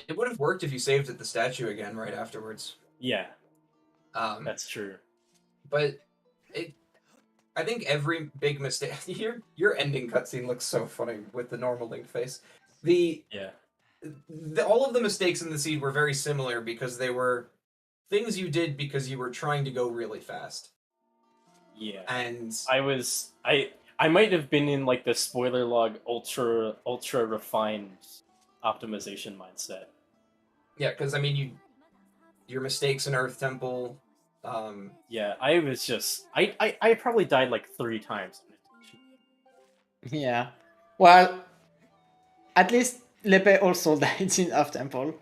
It would have worked if you saved at the statue again right afterwards. Yeah, Um, that's true. but I think every big mistake. Your ending cutscene looks so funny with the normal Link face. Yeah. All of the mistakes in the seed were very similar because they were things you did because you were trying to go really fast. Yeah. And I might have been in like the spoiler log ultra refined optimization mindset. yeah, because I mean your mistakes in Earth Temple. Yeah, I was just I probably died like 3 times. Yeah. Well, at least Lepe also died in Earth Temple.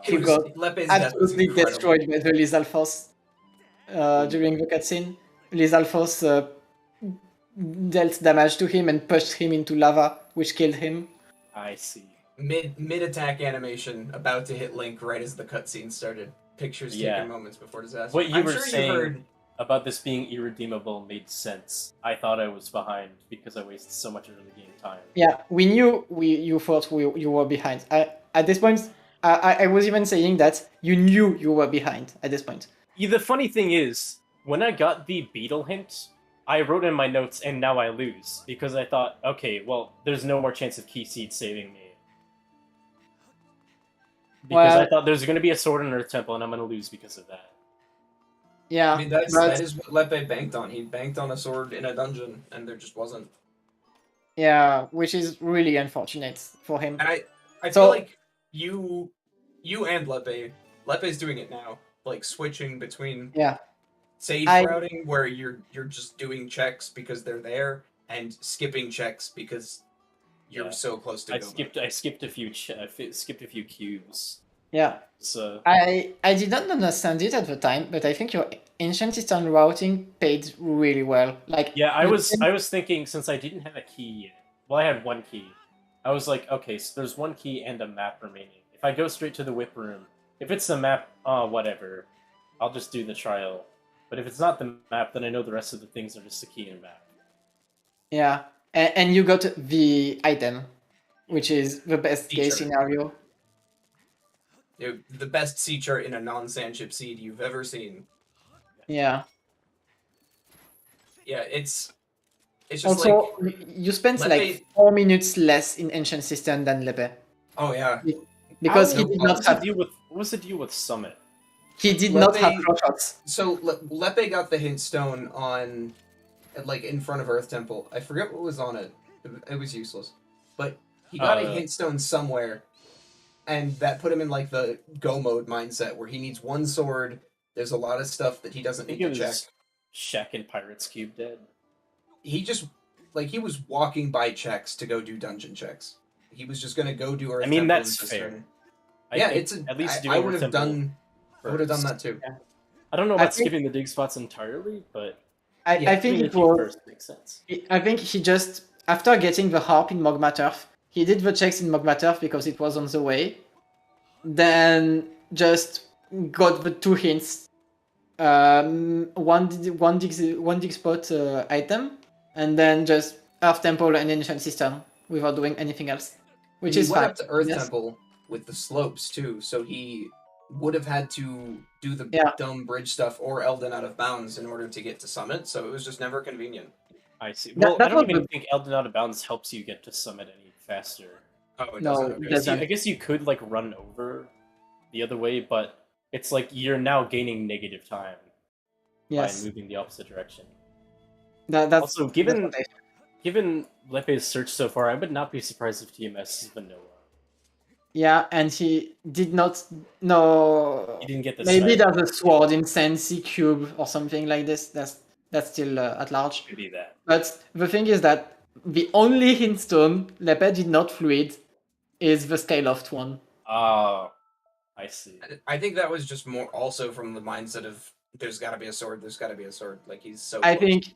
He got Lepe's death was absolutely incredible. destroyed by the Lethal Force during the cutscene. Lethal Force dealt damage to him and pushed him into lava, which killed him. I see. Mid attack animation about to hit Link right as the cutscene started. Pictures taken moments before disaster. What you were sure saying you heard... about this being irredeemable made sense. I thought I was behind because I wasted so much early game time. Yeah, we knew you thought you were behind. At this point, I was even saying that you knew you were behind at this point. Yeah, the funny thing is, when I got the beetle hint, I wrote in my notes, and now I lose, because I thought, okay, well, there's no more chance of Key Seed saving me. Because I thought there's going to be a sword in Earth Temple, and I'm going to lose because of that. Yeah, I mean, that is what Lepe banked on. He banked on a sword in a dungeon, and there just wasn't. Yeah, which is really unfortunate for him. And I feel like you and Lepe's doing it now, like switching between save routing, where you're just doing checks because they're there, and skipping checks because you're so close to go. I skipped a few queues. Yeah. So I did not understand it at the time, but I think your Ancient Eastern routing paid really well. Like, yeah, I was thinking, since I didn't have a key yet. Well, I had 1 key. I was like, okay, so there's 1 key and a map remaining. If I go straight to the whip room, if it's the map, whatever, I'll just do the trial. But if it's not the map, then I know the rest of the things are just a key and map. Yeah, and you got the item, which is the best case scenario. The best sea chart in a non-sandship seed you've ever seen. Yeah. Yeah, it's just also, like... you spent like 4 minutes less in Ancient System than Lepe. Oh, yeah. Because he did not have... What was the deal with Summit? He did not have draw shots. So, Lepe got the hint stone on... like, in front of Earth Temple. I forget what was on it. It was useless. But he got a hint stone somewhere, and that put him in, like, the go mode mindset, where he needs 1 sword, there's a lot of stuff that he doesn't need to check. Shaq and Pirates Cube dead. He just, like, he was walking by checks to go do dungeon checks. He was just gonna go do Earth Temple. I mean, that's fair. Yeah, at least I would have done that too. Yeah. I don't know about skipping the dig spots entirely, but I think it was... makes sense. I think he just, after getting the harp in Mogma Turf, he did the checks in Mogma Turf because it was on the way. Then just got the 2 hints. One dig spot item, and then just Earth Temple and Ancient System without doing anything else. Which is fine. He went up to Earth Temple with the slopes too, so he would have had to do the dumb bridge stuff or Elden out of bounds in order to get to Summit, so it was just never convenient. I see. Well, I don't even think Elden out of bounds helps you get to Summit any faster. Oh, it doesn't? No, it doesn't. I guess you could, like, run over the other way, but it's like you're now gaining negative time by moving the opposite direction. That's also, given Lepe's search so far, I would not be surprised if TMS is vanilla. Yeah, and he did not know. He didn't get the maybe there's a sword in Sensi Cube or something like this. That's still at large. Maybe that. But the thing is that the only hint stone Lepe did not fluid is the Skyloft one. Oh, I see. I think that was just more also from the mindset of there's got to be a sword. There's got to be a sword. Like he's so. I think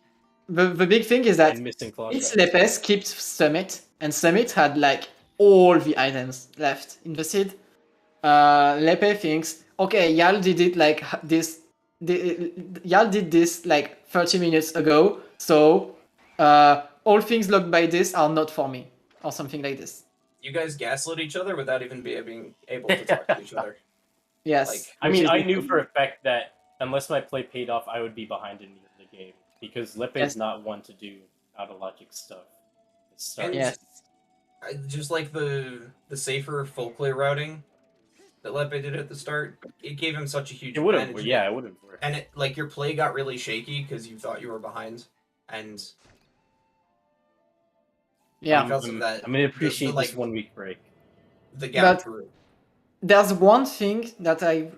the big thing is that it's Lepe skipped Summit, and Summit had like all the items left in the seed. Lepe thinks, okay, Yal did it like this. Yal did this like 30 minutes ago, so all things locked by this are not for me, or something like this. you guys gaslit each other without even being able to talk to each other. Yes. Like, I mean, which I is- knew for a fact that unless my play paid off, I would be behind in the game because Lepe Yes. is not one to do out of logic stuff. And Yes. just like the safer full clear routing that Lepe did at the start, it gave him such a huge It would have, advantage. yeah, it would have worked. And it, like, your play got really shaky because you thought you were behind, and Yeah. because of that, I'm gonna appreciate like, this 1 week break. the gap But- grew. There's one thing that I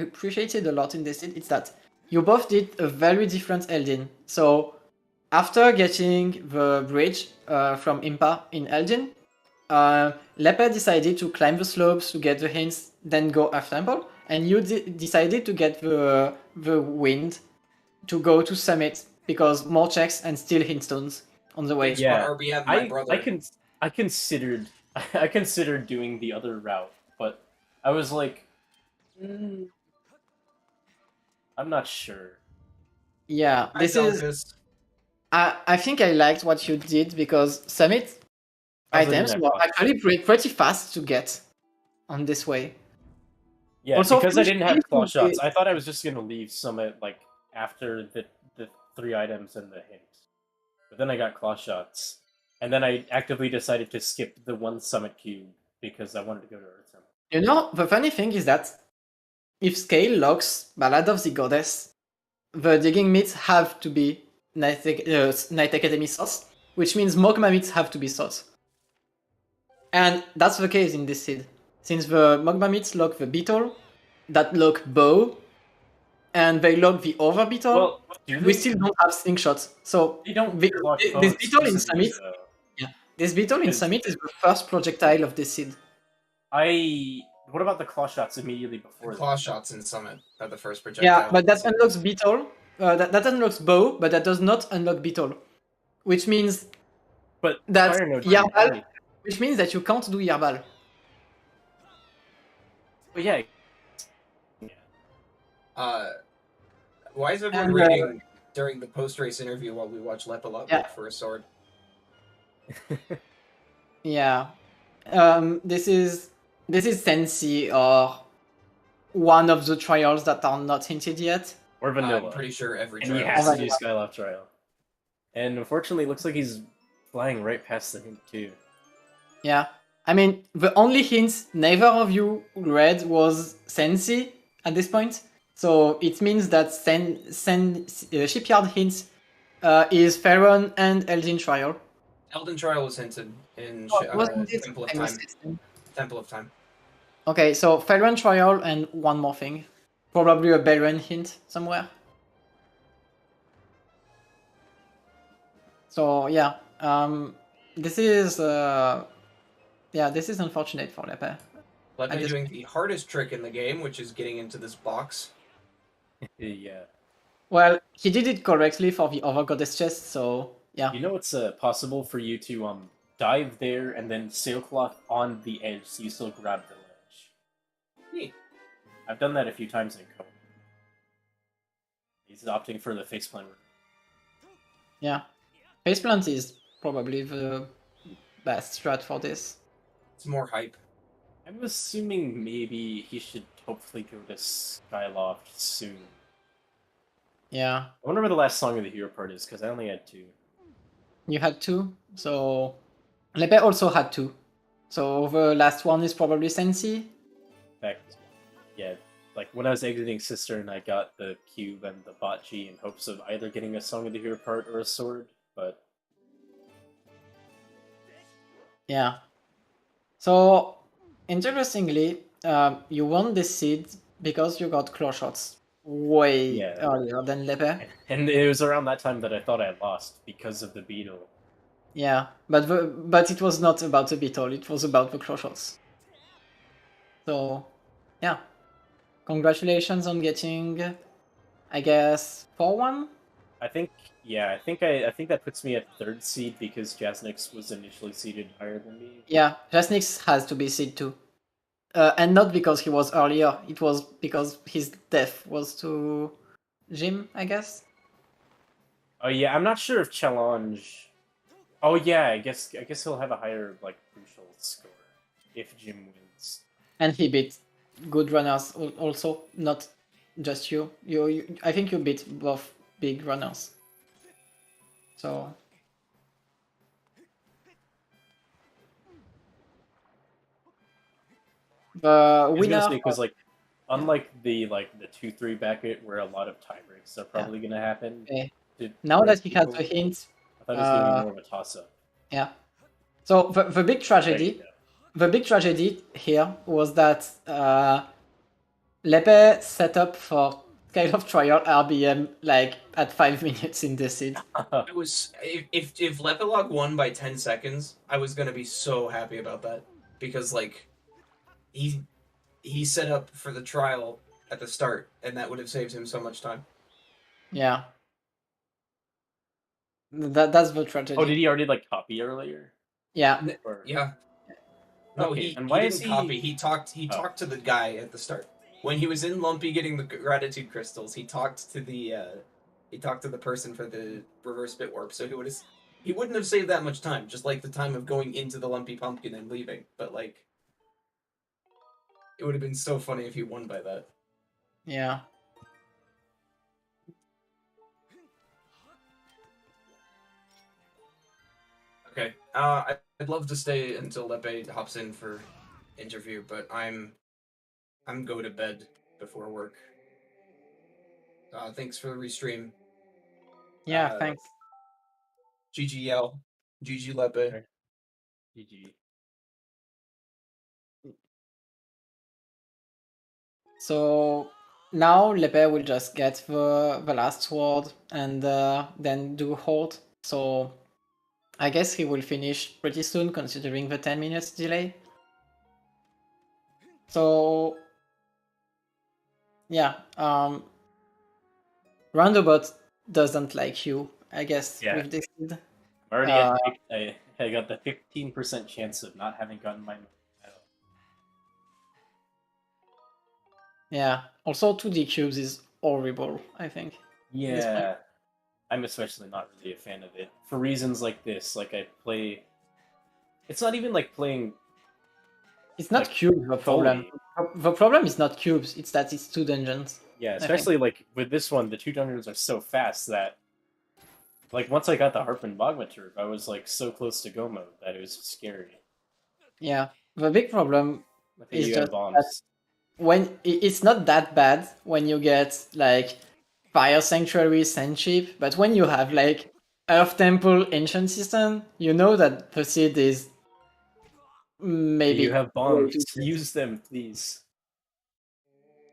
appreciated a lot in this scene, it's that you both did a very different Eldin. So after getting the bridge from Impa in Eldin, Lepe decided to climb the slopes to get the hints, then go Earth Temple, and you decided to get the wind to go to Summit because more checks and still hint stones on the way. Thanks Yeah, for RBM, my brother. I considered I considered doing the other route, but I was like, I'm not sure. Yeah, I this felt is. this. I think I liked what you did because Summit I was items in were that actually pretty fast to get on this way. Yeah, Also, because I finish didn't have claw would be- shots. I thought I was just gonna leave Summit like after the 3 items and the hint. But then I got claw shots. And then I actively decided to skip the 1 Summit cube because I wanted to go to Earth Temple. You know, the funny thing is that if Scale locks Ballad of the Goddess, the digging meats have to be Night Academy sauce, which means Mogma meats have to be sauce. And that's the case in this seed. Since the Mogma meats lock the beetle, that lock bow, and they lock the other beetle, Well, do we they? still don't have slingshots. So They don't the- lock this both beetle in exclusively, Summit, though. this beetle in Because- Summit is the first projectile of this seed. What about the claw shots immediately before that? Claw shots in Summit are the first projectile. Yeah, but that unlocks beetle. That unlocks bow, but that does not unlock beetle, which means But that Fire Node Yarbal, which means that you can't do Yarbal. But yeah. Why is everyone And, reading during the post-race interview while we watch Lepelog Yeah. look for a sword? Yeah, this is Sensi or one of the trials that are not hinted yet. Or Vanilla. I'm pretty sure every And he trial has is- to do Skyloft Trial. And unfortunately, it looks like he's flying right past the hint, too. Yeah, I mean the only hint neither of you read was Sensi at this point, so it means that Shipyard hint is Pharaon and Eldin trial. Elden Trial was hinted in Wasn't it? Temple of I Time. missed it. Temple of Time. Okay, so Pharaon trial and one more thing. Probably a Belren hint somewhere. So yeah, this is this is unfortunate for Lepe. Lepe just- doing the hardest trick in the game, which is getting into this box. Yeah. Well, he did it correctly for the other goddess chest, so yeah. You know it's possible for you to dive there and then sailcloth on the edge so you still grab the ledge. Neat. I've done that a few times in Code. He's opting for the faceplant route. Yeah. Faceplant is probably the best strat for this. It's more hype. I'm assuming maybe he should hopefully go to Skyloft soon. Yeah. I wonder where the last song of the hero part is, because I only had 2. You had 2, so Lepe also had 2. So the last one is probably Sensi. In fact, yeah, like when I was exiting Cistern, I got the cube and the botchi in hopes of either getting a song of the hero part or a sword, but Yeah. So interestingly, you won this seed because you got claw shots way Yeah. earlier than Lepe. and it was around that time that I thought I had lost because of the beetle. Yeah, but it was not about the beetle, it was about the claw shots. So, yeah. Congratulations on getting, I guess, 4-1? I think I think that puts me at 3rd seed because Jasnix was initially seeded higher than me. Yeah, Jasnix has to be seed 2. And not because he was earlier, it was because his death was to Jim, I guess. Oh yeah, I'm not sure if challenge. Oh yeah, I guess he'll have a higher like crucial score if Jim wins. And he beat good runners also, not just you. I think you beat both big runners. So the I was winner. gonna say because like unlike the 2-3 bracket where a lot of tie breaks are probably gonna happen. Okay. to Now that he has people, a hint, I thought it was gonna be more of a toss up. yeah. So the big tragedy, here was that Lepe set up for Skyward Trial RBM like at 5 minutes in the seed. I was if Lepelog won by 10 seconds, I was gonna be so happy about that because like he set up for the trial at the start, and that would have saved him so much time. Yeah. That's the tragedy. Oh, did he already like copy earlier? Yeah. Yeah. No, Okay, he why didn't is he copy. He talked to the guy at the start. When he was in Lumpy getting the gratitude crystals, he talked to the person for the reverse bit warp, so he wouldn't have saved that much time, just like the time of going into the Lumpy Pumpkin and leaving. But like it would have been so funny if he won by that. Yeah. Okay. I'd love to stay until Lepe hops in for interview, but I'm go to bed before work. Thanks for the restream. Yeah, thanks. GGL. GG Lepe. GG. So now Lepe will just get the last sword and then do hold. So I guess he will finish pretty soon considering the 10 minutes delay. So yeah, Roundabout doesn't like you, I guess, Yeah. with this. I'm already at I got the 15% chance of not having gotten my medal. Yeah. Also 2D cubes is horrible, I think. Yeah. I'm especially not really a fan of it. For reasons like this. Like I play it's not even like playing It's not like, cubes the problem. fully. The problem is not cubes, it's that it's 2 dungeons. Yeah, especially like with this one, the 2 dungeons are so fast that like once I got the Harpin Magma Turb, I was like so close to go mode that it was scary. Yeah. The big problem is You just got bombs. when it's not that bad when you get like Fire Sanctuary Sandship, but when you have like Earth Temple Ancient System, you know that the seed is maybe. You have bombs. Use them, please.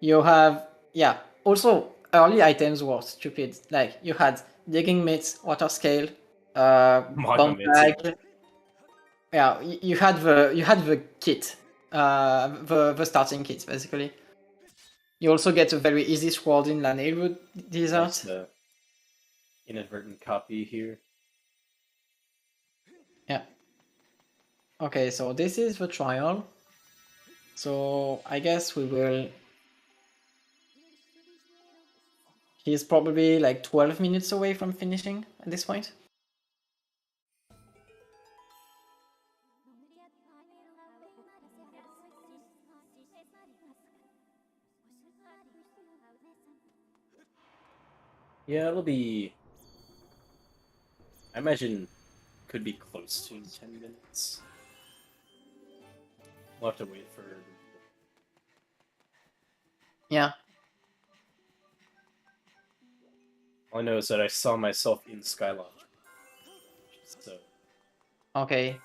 You have, yeah. Also, early items were stupid. Like you had digging mitts, water scale, bomb bag. Yeah, you had the kit, the starting kit basically. You also get a very easy sword in Lanayru Desert. That's the inadvertent copy here. Yeah. Okay, so this is the trial. So I guess we will. He's probably like 12 minutes away from finishing at this point. Yeah, it'll be. I imagine could be close to 10 minutes. We'll have to wait for. Yeah. All I know is that I saw myself in Skyloft. So. Okay.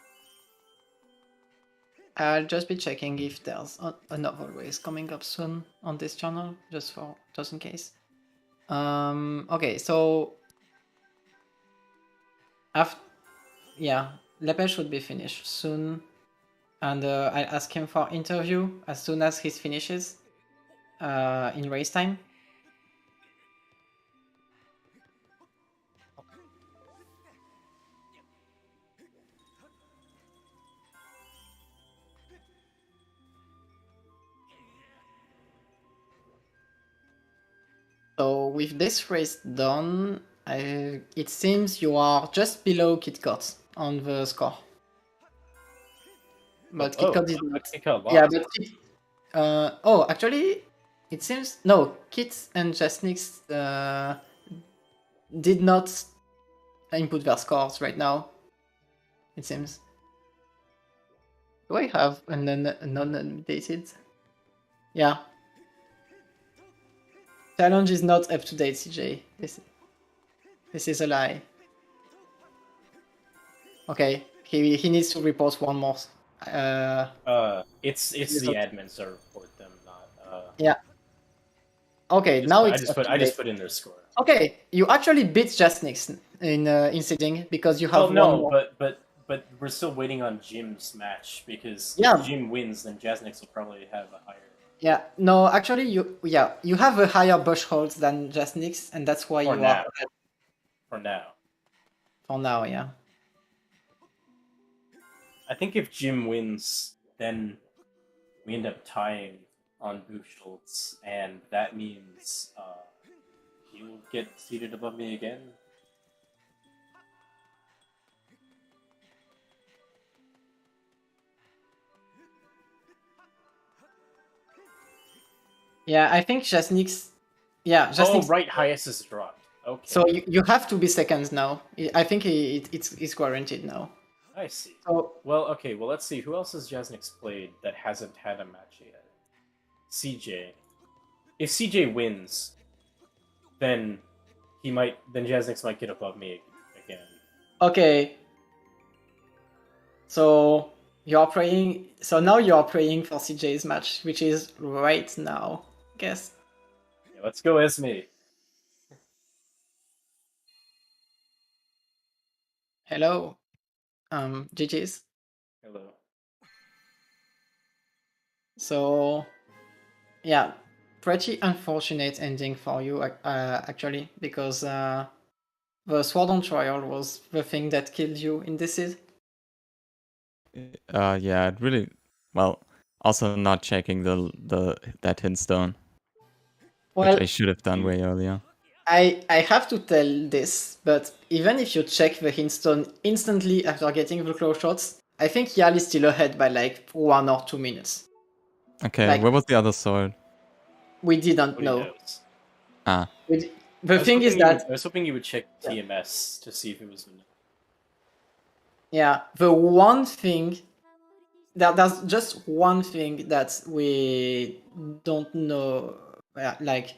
I'll just be checking if there's another race coming up soon on this channel, just in case. Okay, so yeah, Lepe should be finished soon, and I'll ask him for interview as soon as he finishes in race time. So with this race done, it seems you are just below KitKat on the score. But Oh, KitKat did not. KitKat lost. Yeah, but oh, actually, it seems no. Kit and Jasnix did not input their scores right now. It seems. Do I have a non-updated? Yeah. Challenge is not up to date, CJ. This is a lie. Okay, he needs to report one more. It's the admins that report them, not. Yeah. Okay, now it's. I just put in their score. Okay, you actually beat Jasnix in seeding because you have Oh no, one more. but we're still waiting on Jim's match because Yeah. if Jim wins, then Jasnix will probably have a higher. Yeah, no, actually, you have a higher bush hold than Jasnix, and that's why For you now. are. For now. For now, yeah. I think if Jim wins, then we end up tying on Buchholz, and that means he will get seated above me again. Yeah, I think Jasnix. Yeah, Jasnix. Oh, right, highest is dropped. Okay. So you have to be second now. I think it's guaranteed now. I see. So Well, okay, well, let's see. Who else has Jasnix played that hasn't had a match yet? CJ. If CJ wins, then Jasnix might get above me again. okay. So you're praying. So now you're praying for CJ's match, which is right now. Guess. Yeah, let's go, Esme. Hello. GG's. Hello. So, yeah, pretty unfortunate ending for you, actually, because the Sword on Trial was the thing that killed you in this seed. Yeah, it really. Well, also not checking that hint stone, Well, which I should have done way earlier. I have to tell this, but even if you check the hint stone instantly after getting the close shots, I think Yal is still ahead by like 1 or 2 minutes. Okay, Like- where was the other sword? We didn't Who know. knows? Ah, The thing is that I was hoping you would check TMS to see if it was. yeah, the one thing there's just one thing that we don't know. Like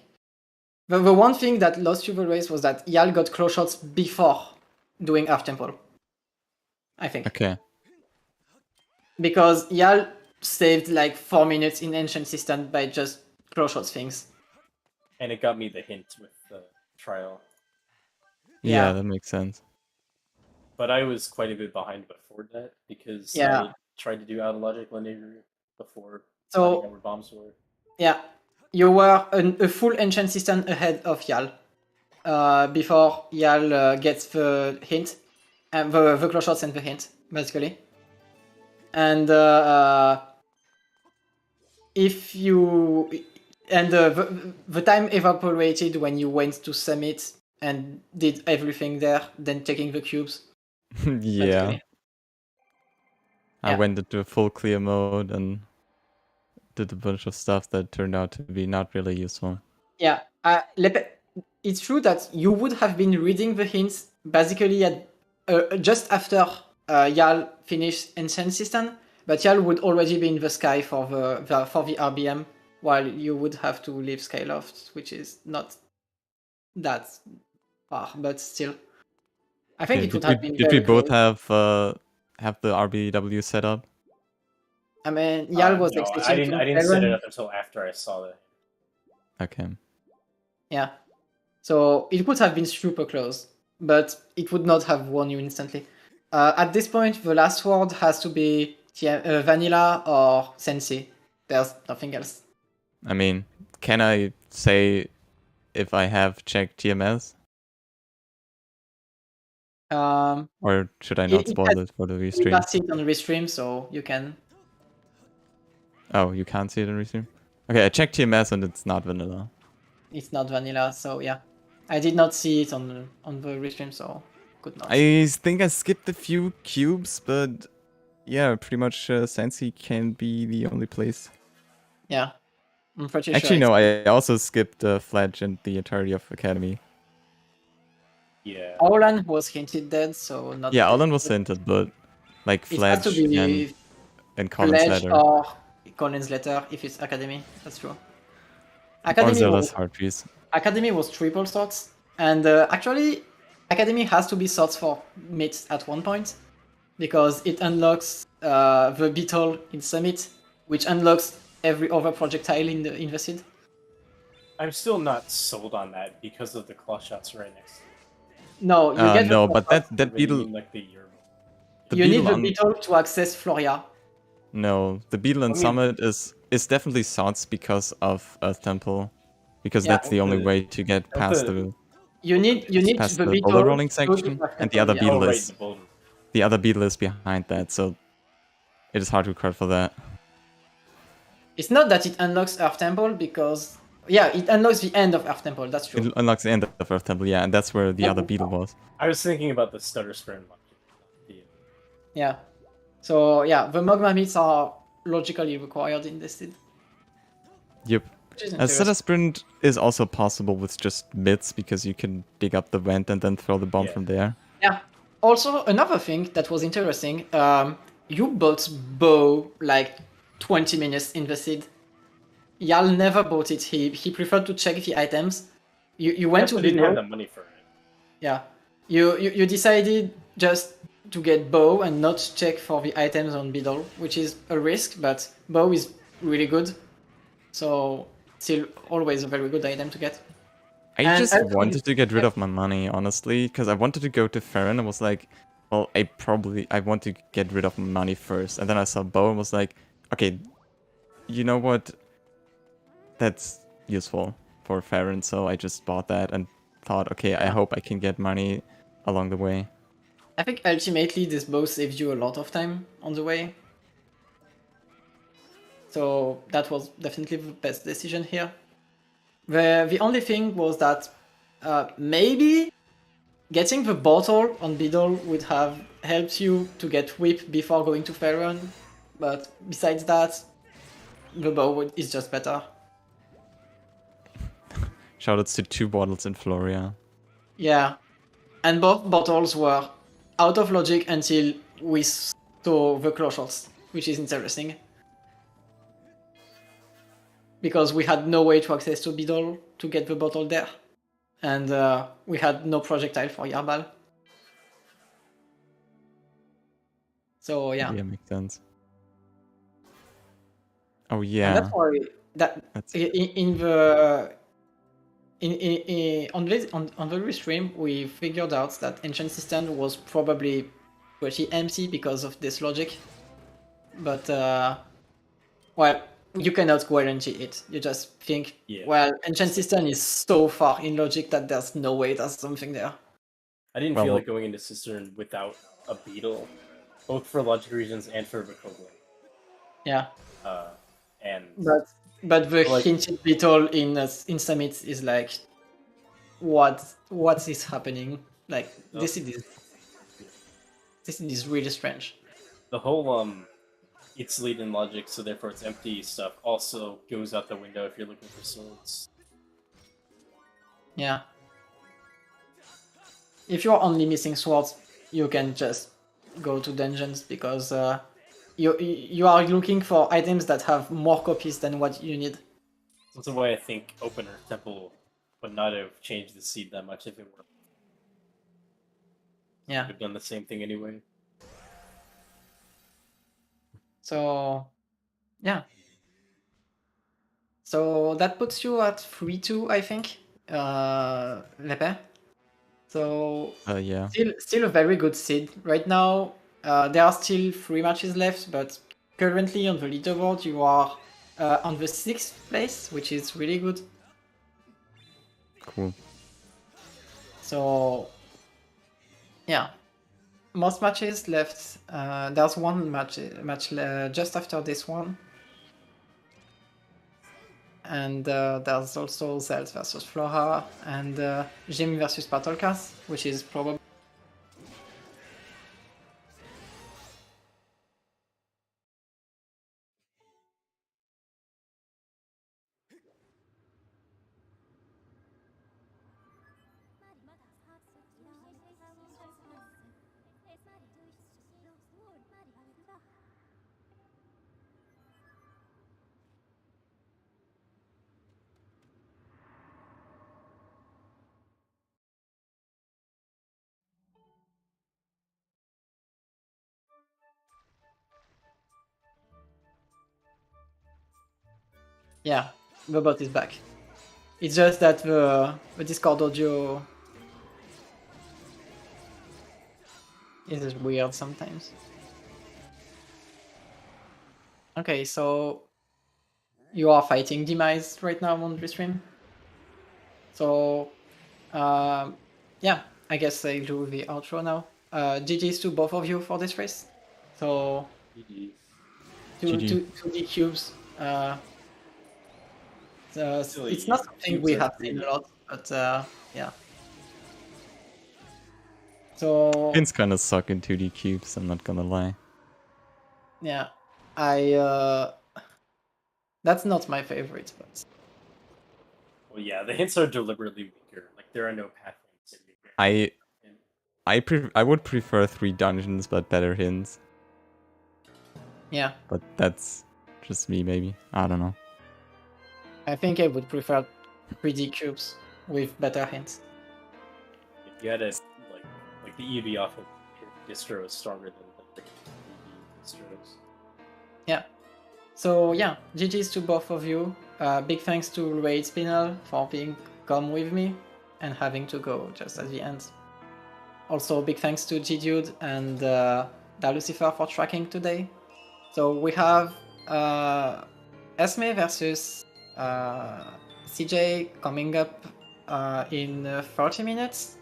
the one thing that lost you the race was that Yal got close shots before doing half tempo. I think okay. because Yal saved like 4 minutes in Ancient System by just close shots things. And it got me the hint with the trial. Yeah, Yeah. that makes sense. But I was quite a bit behind before that because Yeah. I tried to do out of logic linear before So- finding out where bombs were. Yeah, you were a full Ancient System ahead of Yal before Yal gets the hint and the close shots and the hint basically. And if you and the time evaporated when you went to summit and did everything there, then taking the cubes. Yeah. basically. I Yeah. went into full clear mode and did a bunch of stuff that turned out to be not really useful. Yeah, it's true that you would have been reading the hints basically at just after Yal finished Ancient System, but Yal would already be in the sky for the RBM, while you would have to leave Skyloft, which is not that far, but still, I think Okay, it would did have we, been. did we very both close. have the RBW set up? I mean, Yal was No, expecting. I didn't set it up until after I saw that. Okay. Yeah, so it would have been super close, but it would not have won you instantly. At this point, the last word has to be Vanilla or Sensi. There's nothing else. I mean, can I say if I have checked TMS? Or should I not it spoil has- it for the You restream? can see it on Restream, so you can. Oh, you can't see it in restream? Okay, I checked TMS and it's not vanilla. It's not Vanilla, so yeah. I did not see it on the Restream, so could not. I think I skipped a few cubes, but yeah, pretty much Sensi can be the only place. Yeah, I'm pretty Actually, sure. no, I also skipped Fledge and the entirety of Academy. Yeah. Aulan was hinted dead, so not. Yeah, dead. Alan was hinted, but like It has to Fledge be and Colin's Pledge letter. or Colin's letter if it's Academy. That's true. Or Academy Zelda's was heart piece. Academy was triple swords, and actually, Academy has to be swords for mids at one point because it unlocks the beetle in Summit, which unlocks every other projectile in the seed. I'm still not sold on that because of the claw shots right next to it. No, you get the No, claw but shots. that Really beetle. mean, like the Euro. The You need beetle the beetle to access Floria. No, the beetle in I mean- Summit is definitely swords because of Earth Temple, because Yeah. that's the only way to get past the You need past the the beetle boulder rolling to section, Earth and the Temple, other yeah. beetle Oh, right, is the boulder. the other beetle is behind that, so it is hard to credit for that. It's not that it unlocks Earth Temple because it unlocks the end of Earth Temple. That's true. It unlocks the end of Earth Temple, yeah, and that's where the other beetle was. I was thinking about the stutter sprint logic. Yeah. So yeah, the Mogma meats are logically required in this seed. Yep. Which is Zelda interesting. Sprint is also possible with just mids, because you can dig up the vent and then throw the bomb Yeah. from there. Yeah. Also, another thing that was interesting, you bought bow like 20 minutes in the seed. Yal never bought it. He preferred to check the items. You went to Definitely didn't have Beetle. the money for it. Yeah. You decided just to get bow and not check for the items on Beetle, which is a risk, but bow is really good. So still always a very good item to get. I And just also wanted you- to get rid of my money, honestly, because I wanted to go to Farron and was like, well, I want to get rid of my money first. And then I saw Bo and was like, okay, you know what? That's useful for Farron, so I just bought that and thought, okay, I hope I can get money along the way. I think ultimately this bow saves you a lot of time on the way. So that was definitely the best decision here. The only thing was that maybe getting the bottle on Beetle would have helped you to get whip before going to Farron, but besides that, the bow is just better. Shoutouts to 2 bottles in Floria. Yeah, and both bottles were out of logic until we saw the claw shots, which is interesting. Because we had no way to access to Beetle to get the bottle there. And we had no projectile for Yarbal. So yeah. Yeah, makes sense. Oh And yeah. that's why that That's in on the restream we figured out that Ancient System was probably pretty empty because of this logic. But well, you cannot guarantee it. You just think, Yeah. well, Ancient System is so far in logic that there's no way there's something there. I didn't Well, feel like going into Cistern without a beetle, both for logic reasons and for Vicobla. Yeah. And But the Like- hinted beetle in Summit is like, what is happening? Like Oh. this is really strange. the whole it's lead in logic, so therefore it's empty stuff also goes out the window if you're looking for swords. Yeah. If you're only missing swords, you can just go to dungeons because you are looking for items that have more copies than what you need. That's why I think Open Earth Temple would not have changed the seed that much if it were. Yeah. Would have done the same thing anyway. So yeah. So that puts you at 3-2, I think. Lepe. So yeah. still a very good seed. Right now, there are still 3 matches left, but currently on the leaderboard you are on the 6th place, which is really good. Cool. So yeah, most matches left. There's one match just after this one, and there's also Zels versus Flora and Jim versus Patolkas, which is probably yeah, the bot is back. It's just that the Discord audio is weird sometimes. Okay, so you are fighting Demise right now on the stream. So, yeah, I guess I'll do the outro now. GG's to both of you for this race. So, GG. GG. two D cubes. Silly, It's not something cubes we are have seen cool. a lot, but yeah. So, Fins kind of suck in 2D cubes, I'm not gonna lie. yeah, that's not my favorite, but Well, yeah, the hints are deliberately weaker. Like, there are no path hints in your I would prefer 3 dungeons, but better hints. yeah, But that's just me, maybe. I don't know. I think I would prefer 3D cubes with better hints. If you had a like the EV off of distro is stronger than the 3D distros. Yeah. So yeah, GG's to both of you. Big thanks to Raid Spinel for being come with me and having to go just at the end. Also, big thanks to G-Dude and Lucifer for tracking today. So we have Esme versus CJ coming up in 30 minutes.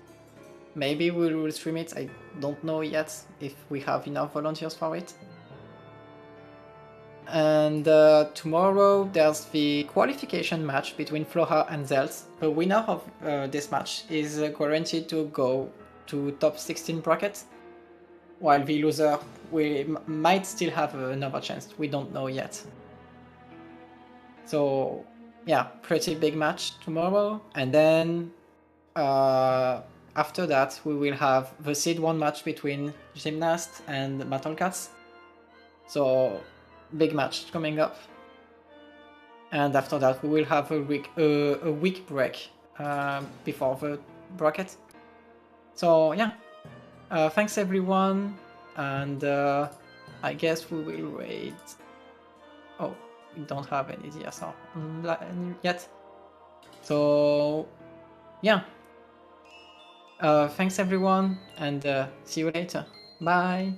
Maybe we will stream it. I don't know yet if we have enough volunteers for it. And tomorrow there's the qualification match between Flora and Zels. The winner of this match is guaranteed to go to top 16 bracket, while the loser might still have another chance. We don't know yet. So yeah, pretty big match tomorrow. And then after that we will have the Seed 1 match between Gymnast and Battlecats. So big match coming up. And after that we will have a week break before the bracket. So yeah, thanks everyone, and I guess we will wait. Oh, we don't have any DSR yet. So yeah, thanks everyone, and see you later. Bye.